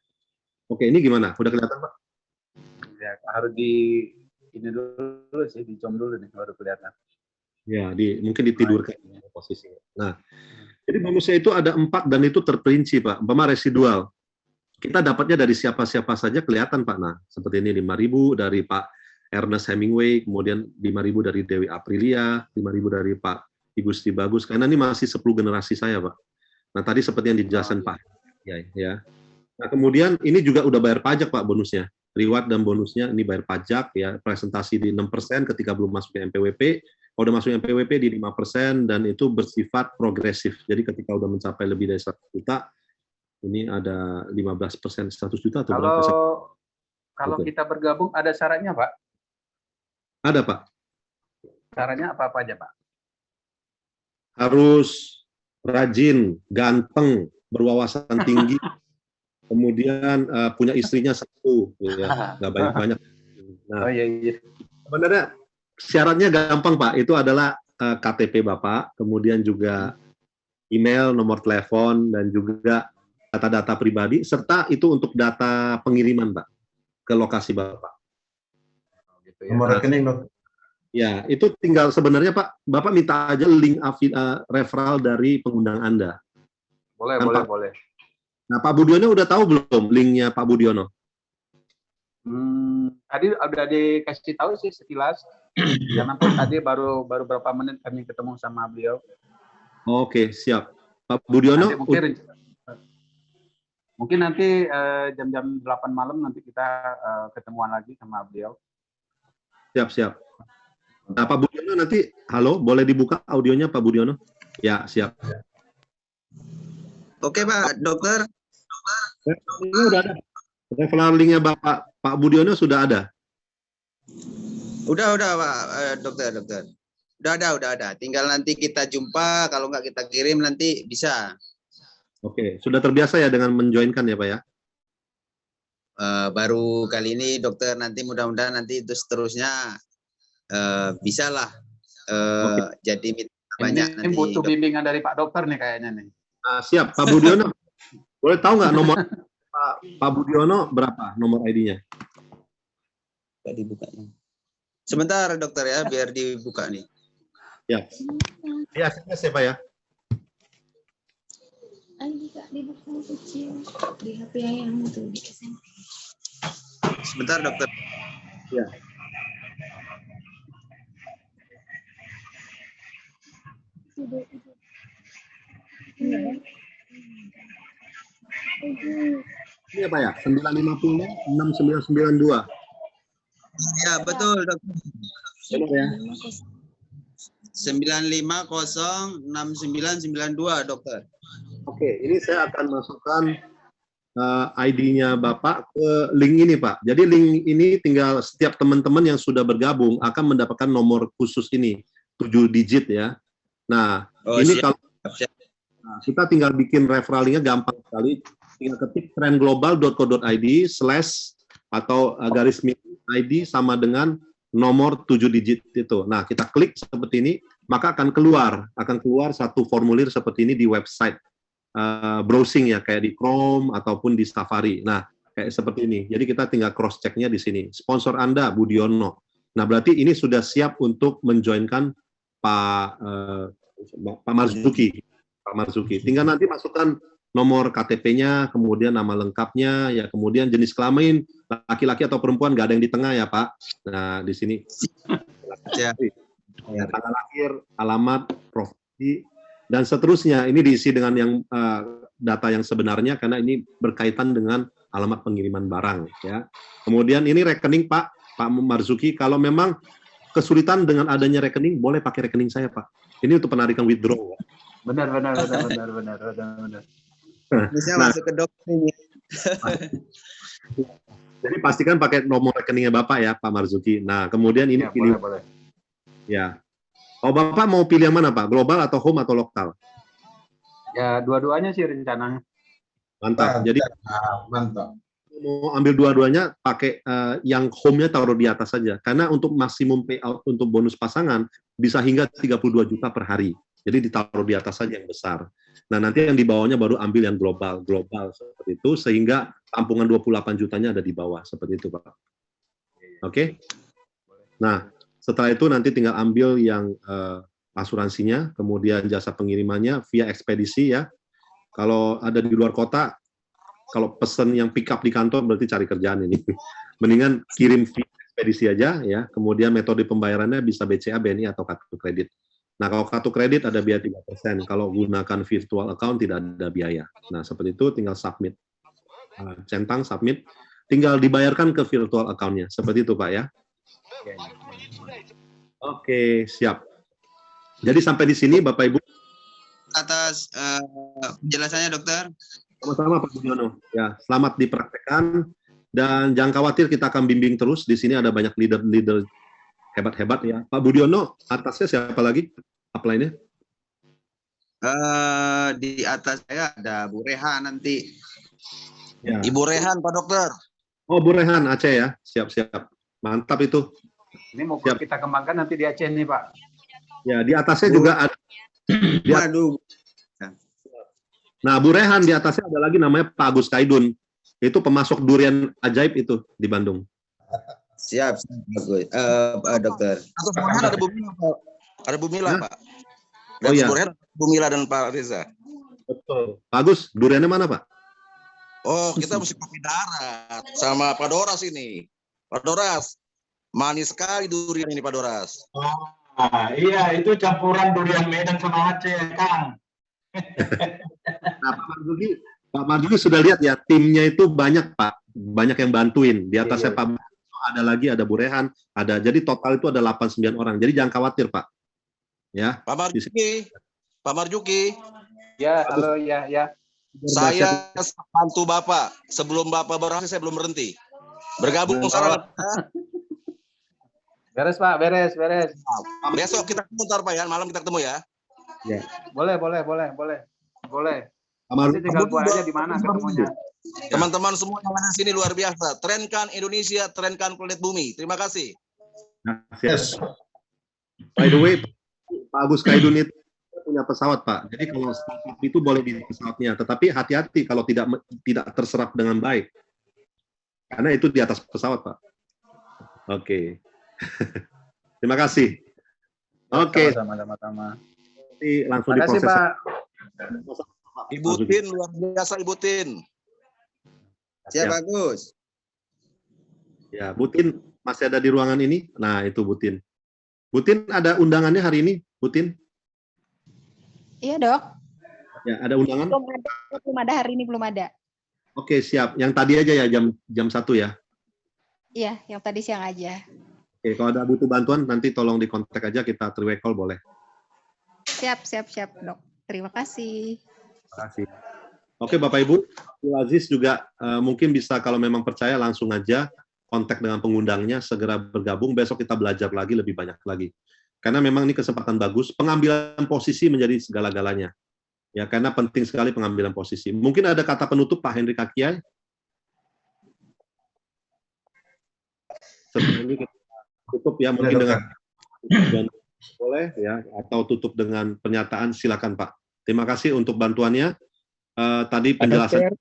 Oke, ini gimana? Udah kelihatan, Pak? Ya, harus ini dulu sih, dicom dulu nih baru kelihatan. Ya, mungkin ditidurkan posisinya. Nah, jadi bonusnya itu ada 4 dan itu terperinci, Pak. Umpama residual. Kita dapatnya dari siapa-siapa saja kelihatan, Pak. Nah, seperti ini 5.000 dari Pak Ernest Hemingway, kemudian 5.000 dari Dewi Aprilia, 5.000 dari Pak Igusti Bagus. Karena ini masih 10 generasi saya, Pak. Nah, tadi seperti yang dijelaskan Pak. Ya. Nah, kemudian ini juga udah bayar pajak, Pak, bonusnya. Reward dan bonusnya ini bayar pajak, ya. Presentasi di 6% ketika belum masuk ke MPWP. Kalau udah masuk MPWP di 5% dan itu bersifat progresif. Jadi ketika udah mencapai lebih dari 100 juta, ini ada 15% 100 juta atau berapa? Kalau kita bergabung ada syaratnya, Pak? Ada, Pak. Syaratnya apa aja, Pak? Harus rajin, ganteng, berwawasan tinggi, kemudian punya istrinya 1, ya, nggak banyak-banyak. Nah, iya. Sebenarnya syaratnya gampang, Pak. Itu adalah KTP Bapak, kemudian juga email, nomor telepon, dan juga data-data pribadi, serta itu untuk data pengiriman, Pak, ke lokasi Bapak. Gitu ya. Nomor rekening, Dok. Ya, itu tinggal sebenarnya, Pak, Bapak minta aja link referral dari pengundang Anda. Boleh. Nah, Pak Budiono udah tahu belum linknya Pak Budiono? Tadi udah dikasih tahu sih sekilas. Jangan tadi baru berapa menit kami ketemu sama beliau. Oke, siap. Pak Budiono. Mungkin nanti jam-jam 8 malam nanti kita ketemuan lagi sama beliau. Siap. Nah, Pak Budiono nanti, halo, boleh dibuka audionya Pak Budiono? Ya, siap. Oke, Pak Dokter. Ini udah ada. Referral linknya Pak Budiono sudah ada? Udah Pak dokter. Udah ada. Tinggal nanti kita jumpa, kalau nggak kita kirim nanti bisa. Oke, sudah terbiasa ya dengan menjoinkan ya Pak ya? Baru kali ini dokter, nanti mudah-mudahan nanti itu seterusnya bisa lah. Jadi banyak ini nanti. butuh bimbingan dari Pak Dokter nih kayaknya nih. Siap, Pak Budiono. Boleh tahu nggak nomor Pak Budiono berapa nomor ID-nya? Nggak dibukanya. Sebentar dokter ya, biar dibuka nih. Ya. Di SMS ya Pak ya? Dibuka kecil di HP yang itu di SMP. Sebentar dokter. Ya. Ini apa ya? 950 6992. Ya betul dokter. Benar ya? 9506992 dokter. Oke, ini saya akan masukkan ID-nya Bapak ke link ini Pak. Jadi link ini tinggal setiap teman-teman yang sudah bergabung akan mendapatkan nomor khusus ini, 7 digit ya. Nah, ini siap. kalau kita tinggal bikin referral linknya gampang sekali. Tinggal ketik trendglobal.co.id/ atau garis miring ID sama dengan nomor 7 digit itu. Nah, kita klik seperti ini, maka akan keluar satu formulir seperti ini di website browsing ya, kayak di Chrome ataupun di Safari. Nah, kayak seperti ini. Jadi kita tinggal cross check-nya di sini. Sponsor Anda Budiono. Nah, berarti ini sudah siap untuk menjoinkan Pak Marzuki. Pak Marzuki. Tinggal nanti masukkan nomor KTP-nya, kemudian nama lengkapnya, ya kemudian jenis kelamin, laki-laki atau perempuan, nggak ada yang di tengah ya Pak. Nah, di sini. Ya, tanggal lahir, alamat, profesi, dan seterusnya. Ini diisi dengan yang data yang sebenarnya, karena ini berkaitan dengan alamat pengiriman barang. Ya. Kemudian ini rekening Pak Marzuki, kalau memang kesulitan dengan adanya rekening, boleh pakai rekening saya Pak. Ini untuk penarikan withdraw. Benar. Bisa masuk ke dokter ini. Jadi pastikan pakai nomor rekeningnya Bapak ya, Pak Marzuki. Nah, kemudian ini ya, pilih. boleh. Ya. Oh, Bapak mau pilih yang mana Pak? Global atau home atau lokal? Ya, dua-duanya sih rencananya. Mantap. Jadi mantap. Mau ambil dua-duanya, pakai yang home-nya taruh di atas saja. Karena untuk maksimum payout untuk bonus pasangan bisa hingga 32 juta per hari. Jadi ditaruh di atas saja yang besar. Nah, nanti yang di bawahnya baru ambil yang global seperti itu, sehingga tampungan 28 jutanya ada di bawah, seperti itu Pak. Oke? Nah, setelah itu nanti tinggal ambil yang asuransinya, kemudian jasa pengirimannya via ekspedisi ya. Kalau ada di luar kota, kalau pesen yang pick up di kantor berarti cari kerjaan ini. Mendingan kirim via ekspedisi aja ya. Kemudian metode pembayarannya bisa BCA, BNI atau kartu kredit. Nah, kalau kartu kredit ada biaya 3%, kalau gunakan virtual account tidak ada biaya. Nah, seperti itu tinggal submit. Centang, submit. Tinggal dibayarkan ke virtual account-nya. Seperti itu, Pak ya. Oke, siap. Jadi sampai di sini, Bapak Ibu. Atas penjelasannya, Dokter. Sama-sama, Pak Budiono. Ya, selamat dipraktekkan. Dan jangan khawatir, kita akan bimbing terus. Di sini ada banyak leader-leader hebat-hebat ya. Pak Budiono, atasnya siapa lagi? Upline-nya? Di atas saya ada Bu Rehan nanti. Ya. Ibu Rehan, Pak Dokter. Oh, Bu Rehan, Aceh ya. Siap-siap. Mantap itu. Ini mau kita kembangkan nanti di Aceh nih, Pak. Ya, di atasnya juga ada. Waduh. Nah, Bu Rehan, di atasnya ada lagi namanya Pak Agus Kaidun. Itu pemasok durian ajaib itu di Bandung. Siap, Dokter. Atas Bu Rehan ada Bu Mila, Pak. Ada Bu Mila, Pak. Oh iya. Bu Rehan, Bu Mila dan Pak Reza. Betul. Pak Agus, duriannya mana, Pak? Oh, kita mesti kopi darat sama Pak Doras ini. Pak Doras, manis sekali durian ini, Pak Doras. Oh, iya, itu campuran durian Medan sama Aceh, Kang. Nah, Pak Marzuki sudah lihat ya, timnya itu banyak, Pak. Banyak yang bantuin. Di atasnya Pak ada lagi, ada Bu Rehan, ada. Jadi total itu ada 89 orang. Jadi jangan khawatir, Pak. Ya. Pak Marzuki. Pak Marzuki. Ya, halo, ya. Saya bantu Bapak. Sebelum Bapak berhasil, saya belum berhenti. Bergabung sekarang. Beres Pak, beres. Besok kita ketemu ntar Pak ya, malam kita ketemu ya. Ya. Boleh. Nanti tinggal buat aja di mana ketemunya. Teman-teman semua yang ada di sini luar biasa. Trenkan Indonesia, trenkan planet bumi. Terima kasih. Yes. By the way, Pak Agus Kaidun itu punya pesawat, Pak. Jadi kalau startup itu boleh di pesawatnya, tetapi hati-hati kalau tidak terserap dengan baik. Karena itu di atas pesawat, Pak. Oke. Terima kasih. Oke. Sama-sama. Langsung Terima kasih, diproses. Pak. Ibu Tin, luar biasa Ibu Tin. Siap, Bagus. Ya, Bu Tin masih ada di ruangan ini. Nah, itu Bu Tin. Bu Tin ada undangannya hari ini, Bu Tin? Iya, Dok. Ya, ada undangan? Belum ada hari ini, belum ada. Oke, siap. Yang tadi aja ya, jam 1 ya? Iya, yang tadi siang aja. Oke, kalau ada butuh bantuan, nanti tolong dikontak aja, kita three-way call boleh. Siap, Dok. Terima kasih. Terima kasih. Oke, Bapak Ibu, Abdul Aziz juga mungkin bisa kalau memang percaya langsung aja kontak dengan pengundangnya, segera bergabung, besok kita belajar lagi, lebih banyak lagi. Karena memang ini kesempatan bagus, pengambilan posisi menjadi segala-galanya. Ya, karena penting sekali pengambilan posisi. Mungkin ada kata penutup Pak Henry Kakiai? Sebelum ini kita tutup ya, mungkin dengan boleh ya, atau tutup dengan pernyataan, silakan Pak. Terima kasih untuk bantuannya. Tadi penjelasan.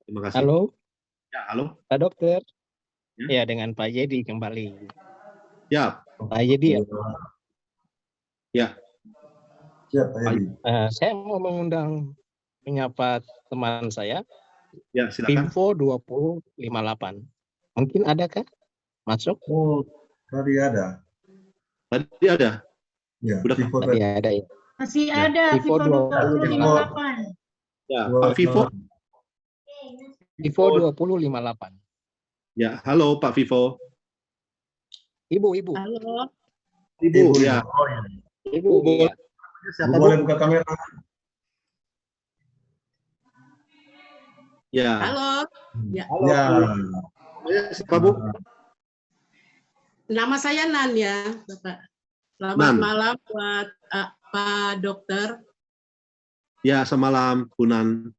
Terima kasih. Halo. Ya, halo. Pak Dokter. Ya, dengan Pak Yedi kembali. Ya. Pak Yedi ya. Ya. Ya, Pak Yedi. Saya mau mengundang menyapa teman saya. Ya, silakan. Info 2058. Mungkin adakah? Masuk? Oh, tadi ada. Tadi ada. Ya, udah tadi ada ya. Masih ada Vivo 2058. Ya, Pak Vivo. Vivo 2058. Ya, halo Pak Vivo. Ibu. Halo. Ibu, ya. Ibu. Boleh, siapa, boleh Bu? buka kamera. Ya. Halo. Ya. Halo. Ya. Siapa, Bu? Nama saya Nan ya, Bapak. Selamat Nan. malam buat Pak Dokter. Ya, semalam, Bunan.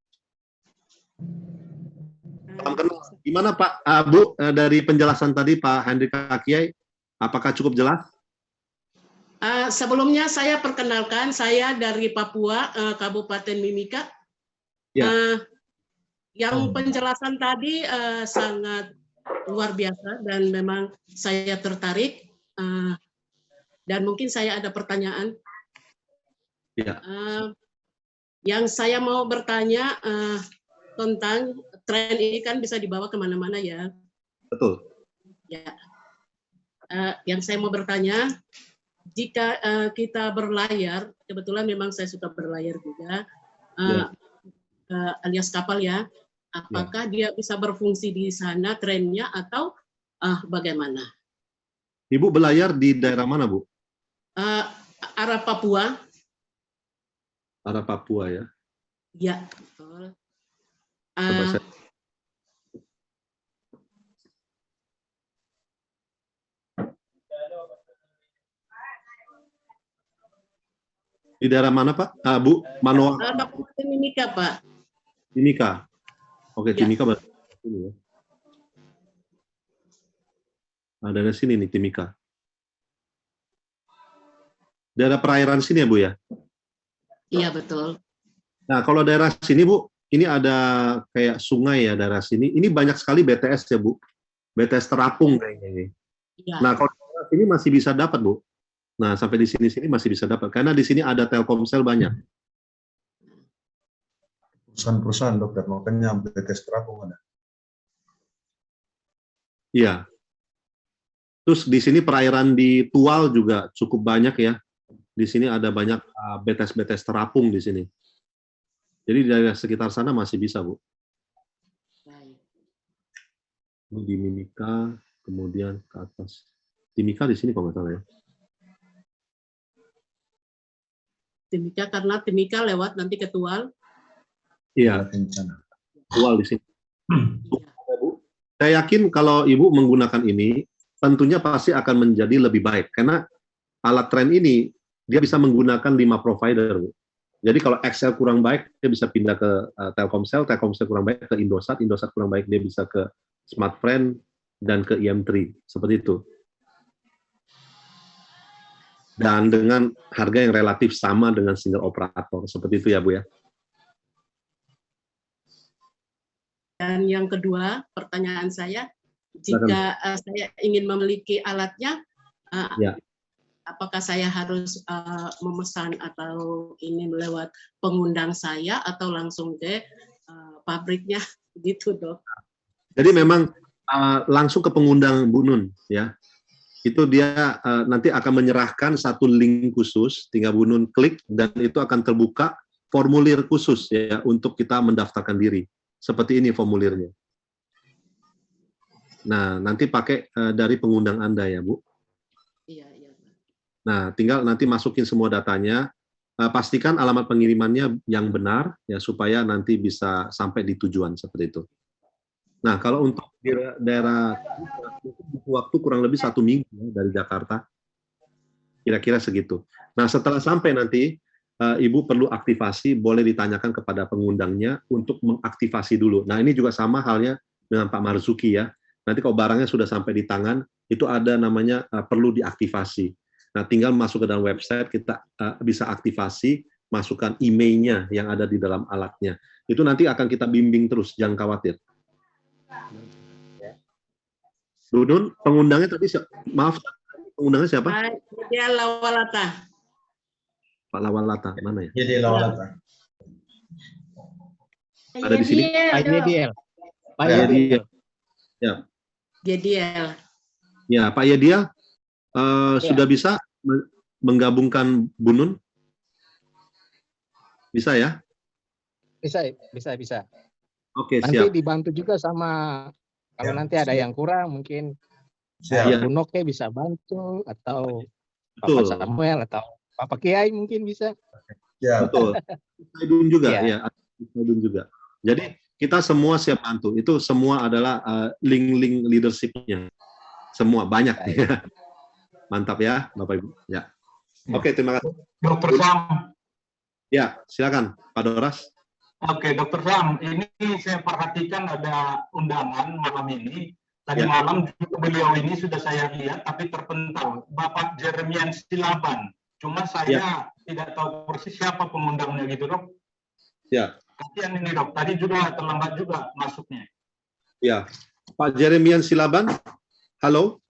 Salam kenal. Gimana Pak, Bu, dari penjelasan tadi Pak Henry Kakiai, apakah cukup jelas? Sebelumnya saya perkenalkan, saya dari Papua, Kabupaten Mimika. Ya. Yang penjelasan tadi sangat luar biasa dan memang saya tertarik. Dan mungkin saya ada pertanyaan. Ya. Yang saya mau bertanya tentang tren ini kan bisa dibawa kemana-mana ya. Betul. Ya. Yang saya mau bertanya, jika kita berlayar, kebetulan memang saya suka berlayar juga, alias kapal ya, apakah dia bisa berfungsi di sana trennya atau bagaimana? Ibu berlayar di daerah mana, Bu? Arah Papua. Arah Papua ya. Ya, betul. Di daerah mana, Pak? Bu, Manoa. Kabupaten Mimika, Pak. Timika. Oke, Ya. Timika berarti ini ya. Nah, dari sini nih, Timika. Daerah perairan sini ya, Bu ya? Iya, betul. Nah, kalau daerah sini, Bu, ini ada kayak sungai ya daerah sini. Ini banyak sekali BTS ya, Bu. BTS terapung kayaknya ini. Ya. Nah, kalau daerah sini masih bisa dapat, Bu. Nah, sampai di sini masih bisa dapat. Karena di sini ada Telkomsel banyak. Perusahaan-perusahaan dokter, makanya BTS terapung ada. Iya. Terus di sini perairan di Tual juga cukup banyak ya. Di sini ada banyak BTS terapung di sini. Jadi di daerah sekitar sana masih bisa, Bu. Ini di Mimika, kemudian ke atas. Timika di sini kalau nggak salah ya. Timika karena Timika lewat nanti ke Tual. Iya. Awal di sini. Saya yakin kalau Ibu menggunakan ini, tentunya pasti akan menjadi lebih baik. Karena alat tren ini, dia bisa menggunakan 5 provider, Bu. Jadi kalau Excel kurang baik, dia bisa pindah ke Telkomsel kurang baik ke Indosat kurang baik, dia bisa ke Smartfren dan ke IM3. Seperti itu. Dan dengan harga yang relatif sama dengan single operator. Seperti itu ya, Bu ya. Dan yang kedua, pertanyaan saya, jika saya ingin memiliki alatnya, ya. Apakah saya harus memesan atau ini lewat pengundang saya atau langsung ke pabriknya, gitu, Dok? Jadi memang langsung ke pengundang Bu Nun, ya. Itu dia nanti akan menyerahkan satu link khusus, tinggal Bu Nun klik dan itu akan terbuka formulir khusus ya untuk kita mendaftarkan diri. Seperti ini formulirnya. Nah, nanti pakai dari pengundang Anda ya, Bu. Iya, iya. Nah, tinggal nanti masukin semua datanya, pastikan alamat pengirimannya yang benar ya supaya nanti bisa sampai di tujuan seperti itu. Nah, kalau untuk di daerah butuh waktu kurang lebih 1 minggu ya, dari Jakarta, kira-kira segitu. Nah, setelah sampai nanti Ibu perlu aktivasi, boleh ditanyakan kepada pengundangnya untuk mengaktifasi dulu. Nah, ini juga sama halnya dengan Pak Marzuki ya. Nanti kalau barangnya sudah sampai di tangan, itu ada namanya perlu diaktifasi. Nah, tinggal masuk ke dalam website, kita bisa aktivasi, masukkan emailnya yang ada di dalam alatnya. Itu nanti akan kita bimbing terus, jangan khawatir. Dudun, pengundangnya tadi maaf, pengundangnya siapa? Dia Lawalata. Pak Lawalata, mana ya? Jadi Lawalata. Ada di sini? Pak Yediel. Pak Yediel. Ya. Yediel. Ya, Pak Yediel sudah bisa menggabungkan Bu Nun? Bisa ya? Bisa. Oke, nanti siap. dibantu juga sama kalau nanti ada yang kurang mungkin Bu Noke bisa bantu atau Bapak Samuel atau Bapak Kiai mungkin bisa. Ya, betul. Saidun juga ya, Saidun juga. Jadi kita semua siap bantu. Itu semua adalah link-link leadership-nya. Semua banyak. Ya. Mantap ya, Bapak Ibu. Ya. Oke, terima kasih. Dokter Sam. Ya, silakan Pak Doras. Oke, Dokter Sam, ini saya perhatikan ada undangan malam ini. Tadi malam beliau ini sudah saya lihat, tapi terpental. Bapak Jeremian Silaban. Cuma saya tidak tahu persis siapa pengundangnya gitu, Dok. Ya. Kasihan ini, Dok. Tadi juga terlambat juga masuknya. Ya, Pak Jeremian Silaban. Halo.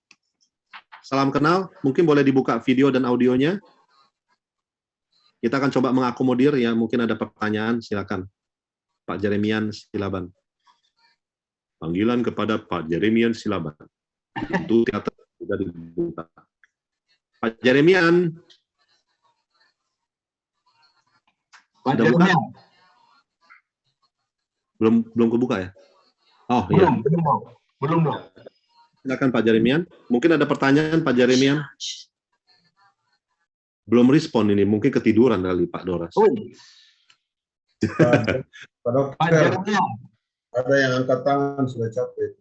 Salam kenal. Mungkin boleh dibuka video dan audionya. Kita akan coba mengakomodir ya. Mungkin ada pertanyaan. Silakan. Pak Jeremian Silaban. Panggilan kepada Pak Jeremian Silaban. Untuk teater sudah dibuka. Pak Jeremian. Pak Jeremian. Belum kebuka ya? Oh iya. Belum. Silakan Pak Jeremian. Mungkin ada pertanyaan Pak Jeremian. Belum respon ini, mungkin ketiduran kali Pak Doras. Pak Dokter, ada yang angkat tangan sudah capek.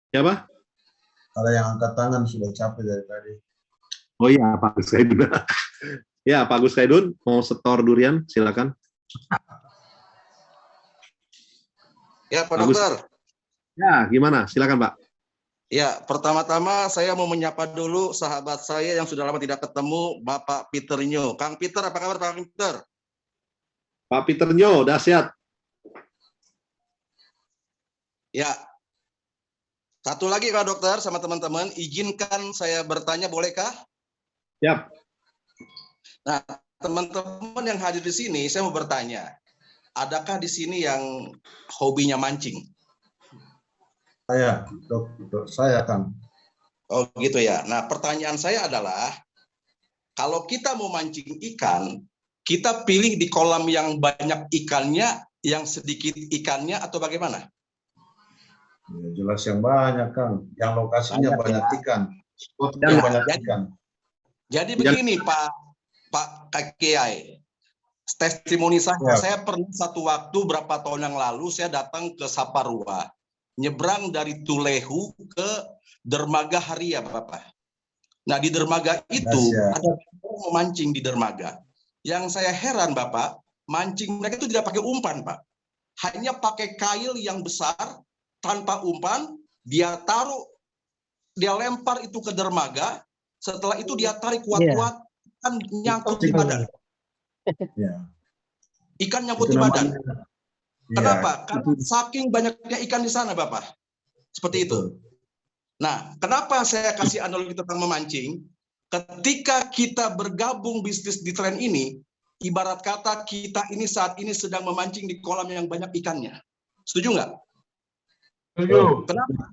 Siapa? Ada yang angkat tangan sudah capek dari tadi. Oh iya, Pak Gus Kaidun. Ya, Pak Gus Kaidun, mau setor durian, silakan. Ya, Pak Dokter. Ya, gimana? Silakan, Pak. Ya, pertama-tama saya mau menyapa dulu sahabat saya yang sudah lama tidak ketemu, Bapak Peter Nyo. Kang Peter, apa kabar Pak Peter? Pak Peter Nyo, dahsyat. Ya. Satu lagi Pak Dokter sama teman-teman, izinkan saya bertanya bolehkah? Siap. Nah, teman-teman yang hadir di sini, saya mau bertanya, adakah di sini yang hobinya mancing? Saya, Dokter, saya Kang. Oh gitu ya. Nah, pertanyaan saya adalah, kalau kita mau mancing ikan, kita pilih di kolam yang banyak ikannya, yang sedikit ikannya, atau bagaimana? Ya, jelas yang banyak, Kang. Yang lokasinya banyak ikan. Yang banyak ikan. Jadi begini, Pak Kiai. testimoni saya pernah satu waktu berapa tahun yang lalu saya datang ke Saparua, nyebrang dari Tulehu ke dermaga Haria, Bapak. Nah, di dermaga itu ada orang memancing di dermaga. Yang saya heran, Bapak, mancing mereka itu tidak pakai umpan, Pak. Hanya pakai kail yang besar tanpa umpan, dia taruh, dia lempar itu ke dermaga, setelah itu dia tarik kuat-kuat, kan nyangkut di badan. Ikan nyangkut di badan. Kenapa? Karena saking banyaknya ikan di sana, Bapak. Seperti itu. Nah, kenapa saya kasih analogi tentang memancing? Ketika kita bergabung bisnis di tren ini, ibarat kata kita ini saat ini sedang memancing di kolam yang banyak ikannya. Setuju nggak? Setuju. Kenapa?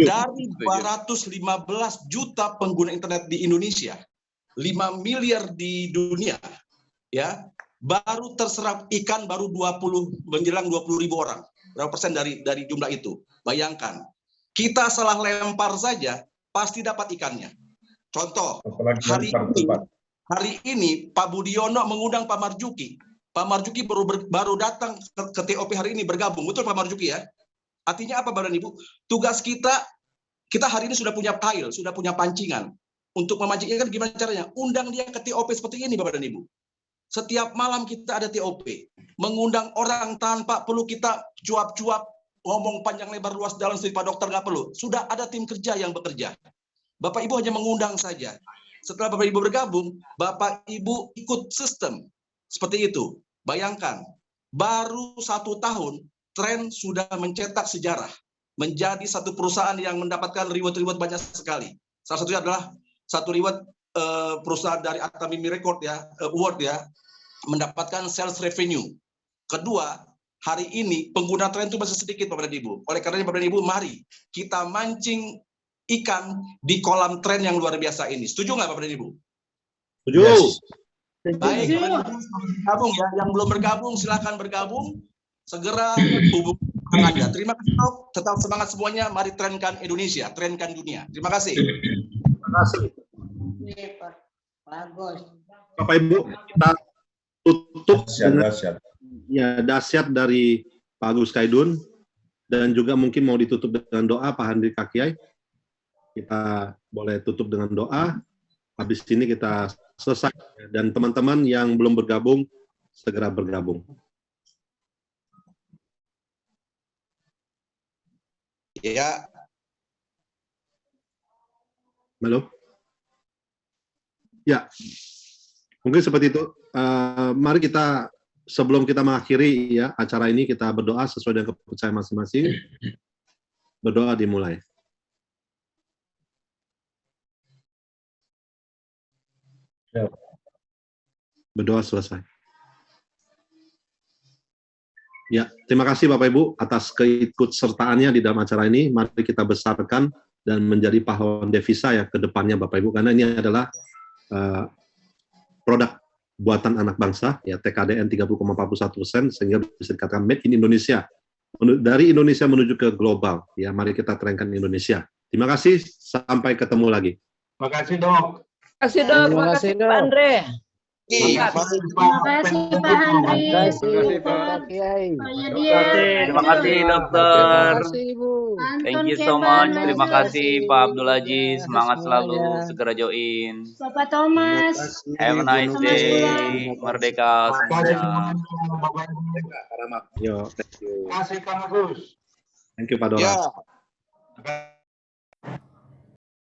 Dari 215 juta pengguna internet di Indonesia, 5 miliar di dunia, ya, baru terserap ikan baru 20 menjelang 20.000 orang. Berapa persen dari jumlah itu? Bayangkan. Kita salah lempar saja pasti dapat ikannya. Contoh, hari ini Pak Budiono mengundang Pak Marjuki. Pak Marjuki baru datang ke TOP hari ini bergabung. Betul Pak Marjuki ya? Artinya apa Bapak dan Ibu? Tugas kita hari ini sudah punya kail, sudah punya pancingan. Untuk memancing ikan gimana caranya? Undang dia ke TOP seperti ini Bapak dan Ibu. Setiap malam kita ada TOP. Mengundang orang tanpa perlu kita cuap-cuap, ngomong panjang lebar luas dalam studi Pak Dokter nggak perlu. Sudah ada tim kerja yang bekerja. Bapak Ibu hanya mengundang saja. Setelah Bapak Ibu bergabung, Bapak Ibu ikut sistem. Seperti itu. Bayangkan, baru 1 tahun, Tren sudah mencetak sejarah. Menjadi satu perusahaan yang mendapatkan reward-reward banyak sekali. Salah satunya adalah satu reward perusahaan dari Atamimi Record ya, award ya, mendapatkan sales revenue. Kedua, hari ini pengguna tren itu masih sedikit Bapak dan Ibu. Oleh karenanya Bapak dan Ibu, mari kita mancing ikan di kolam tren yang luar biasa ini. Setuju nggak Bapak dan Ibu? Setuju. Yes. Baik, bergabung ya. Yang belum bergabung silakan bergabung. Segera hubungi Anda. Terima kasih Dok. Tetap semangat semuanya. Mari trenkan Indonesia, trenkan dunia. Terima kasih. Terima kasih. Bagus. Bapak Ibu, kita tutup dengan ya dahsyat dari Pak Agus Kaidun, dan juga mungkin mau ditutup dengan doa Pak Handri Kakiai. Kita boleh tutup dengan doa. Habis ini kita selesai, dan teman-teman yang belum bergabung segera bergabung. Ya. Halo. Ya, mungkin seperti itu. Mari kita, sebelum kita mengakhiri ya acara ini, kita berdoa sesuai dengan kepercayaan masing-masing. Berdoa dimulai. Berdoa selesai. Ya, terima kasih Bapak Ibu atas keikutsertaannya di dalam acara ini. Mari kita besarkan dan menjadi pahlawan devisa ya ke depannya Bapak Ibu, karena ini adalah produk buatan anak bangsa ya, TKDN 30,41%, sehingga bisa dikatakan made in Indonesia, dari Indonesia menuju ke global ya. Mari kita trenkan Indonesia. Terima kasih, sampai ketemu lagi. Terima kasih Dok. Terima kasih Dok. Terima kasih Pak Andre. Terima kasih Pak Handri. Terima kasih Pak Kiai. Terima kasih Dokter. Terima kasih Ibu. Thank you so much. Terima kasih Pak Abdul Aziz. Semangat selalu. Segera join. Bapak Thomas. Have a nice day. Merdeka. Yo, thank you. Terima kasih Kang Agus. Thank you Pak Dora. Ya.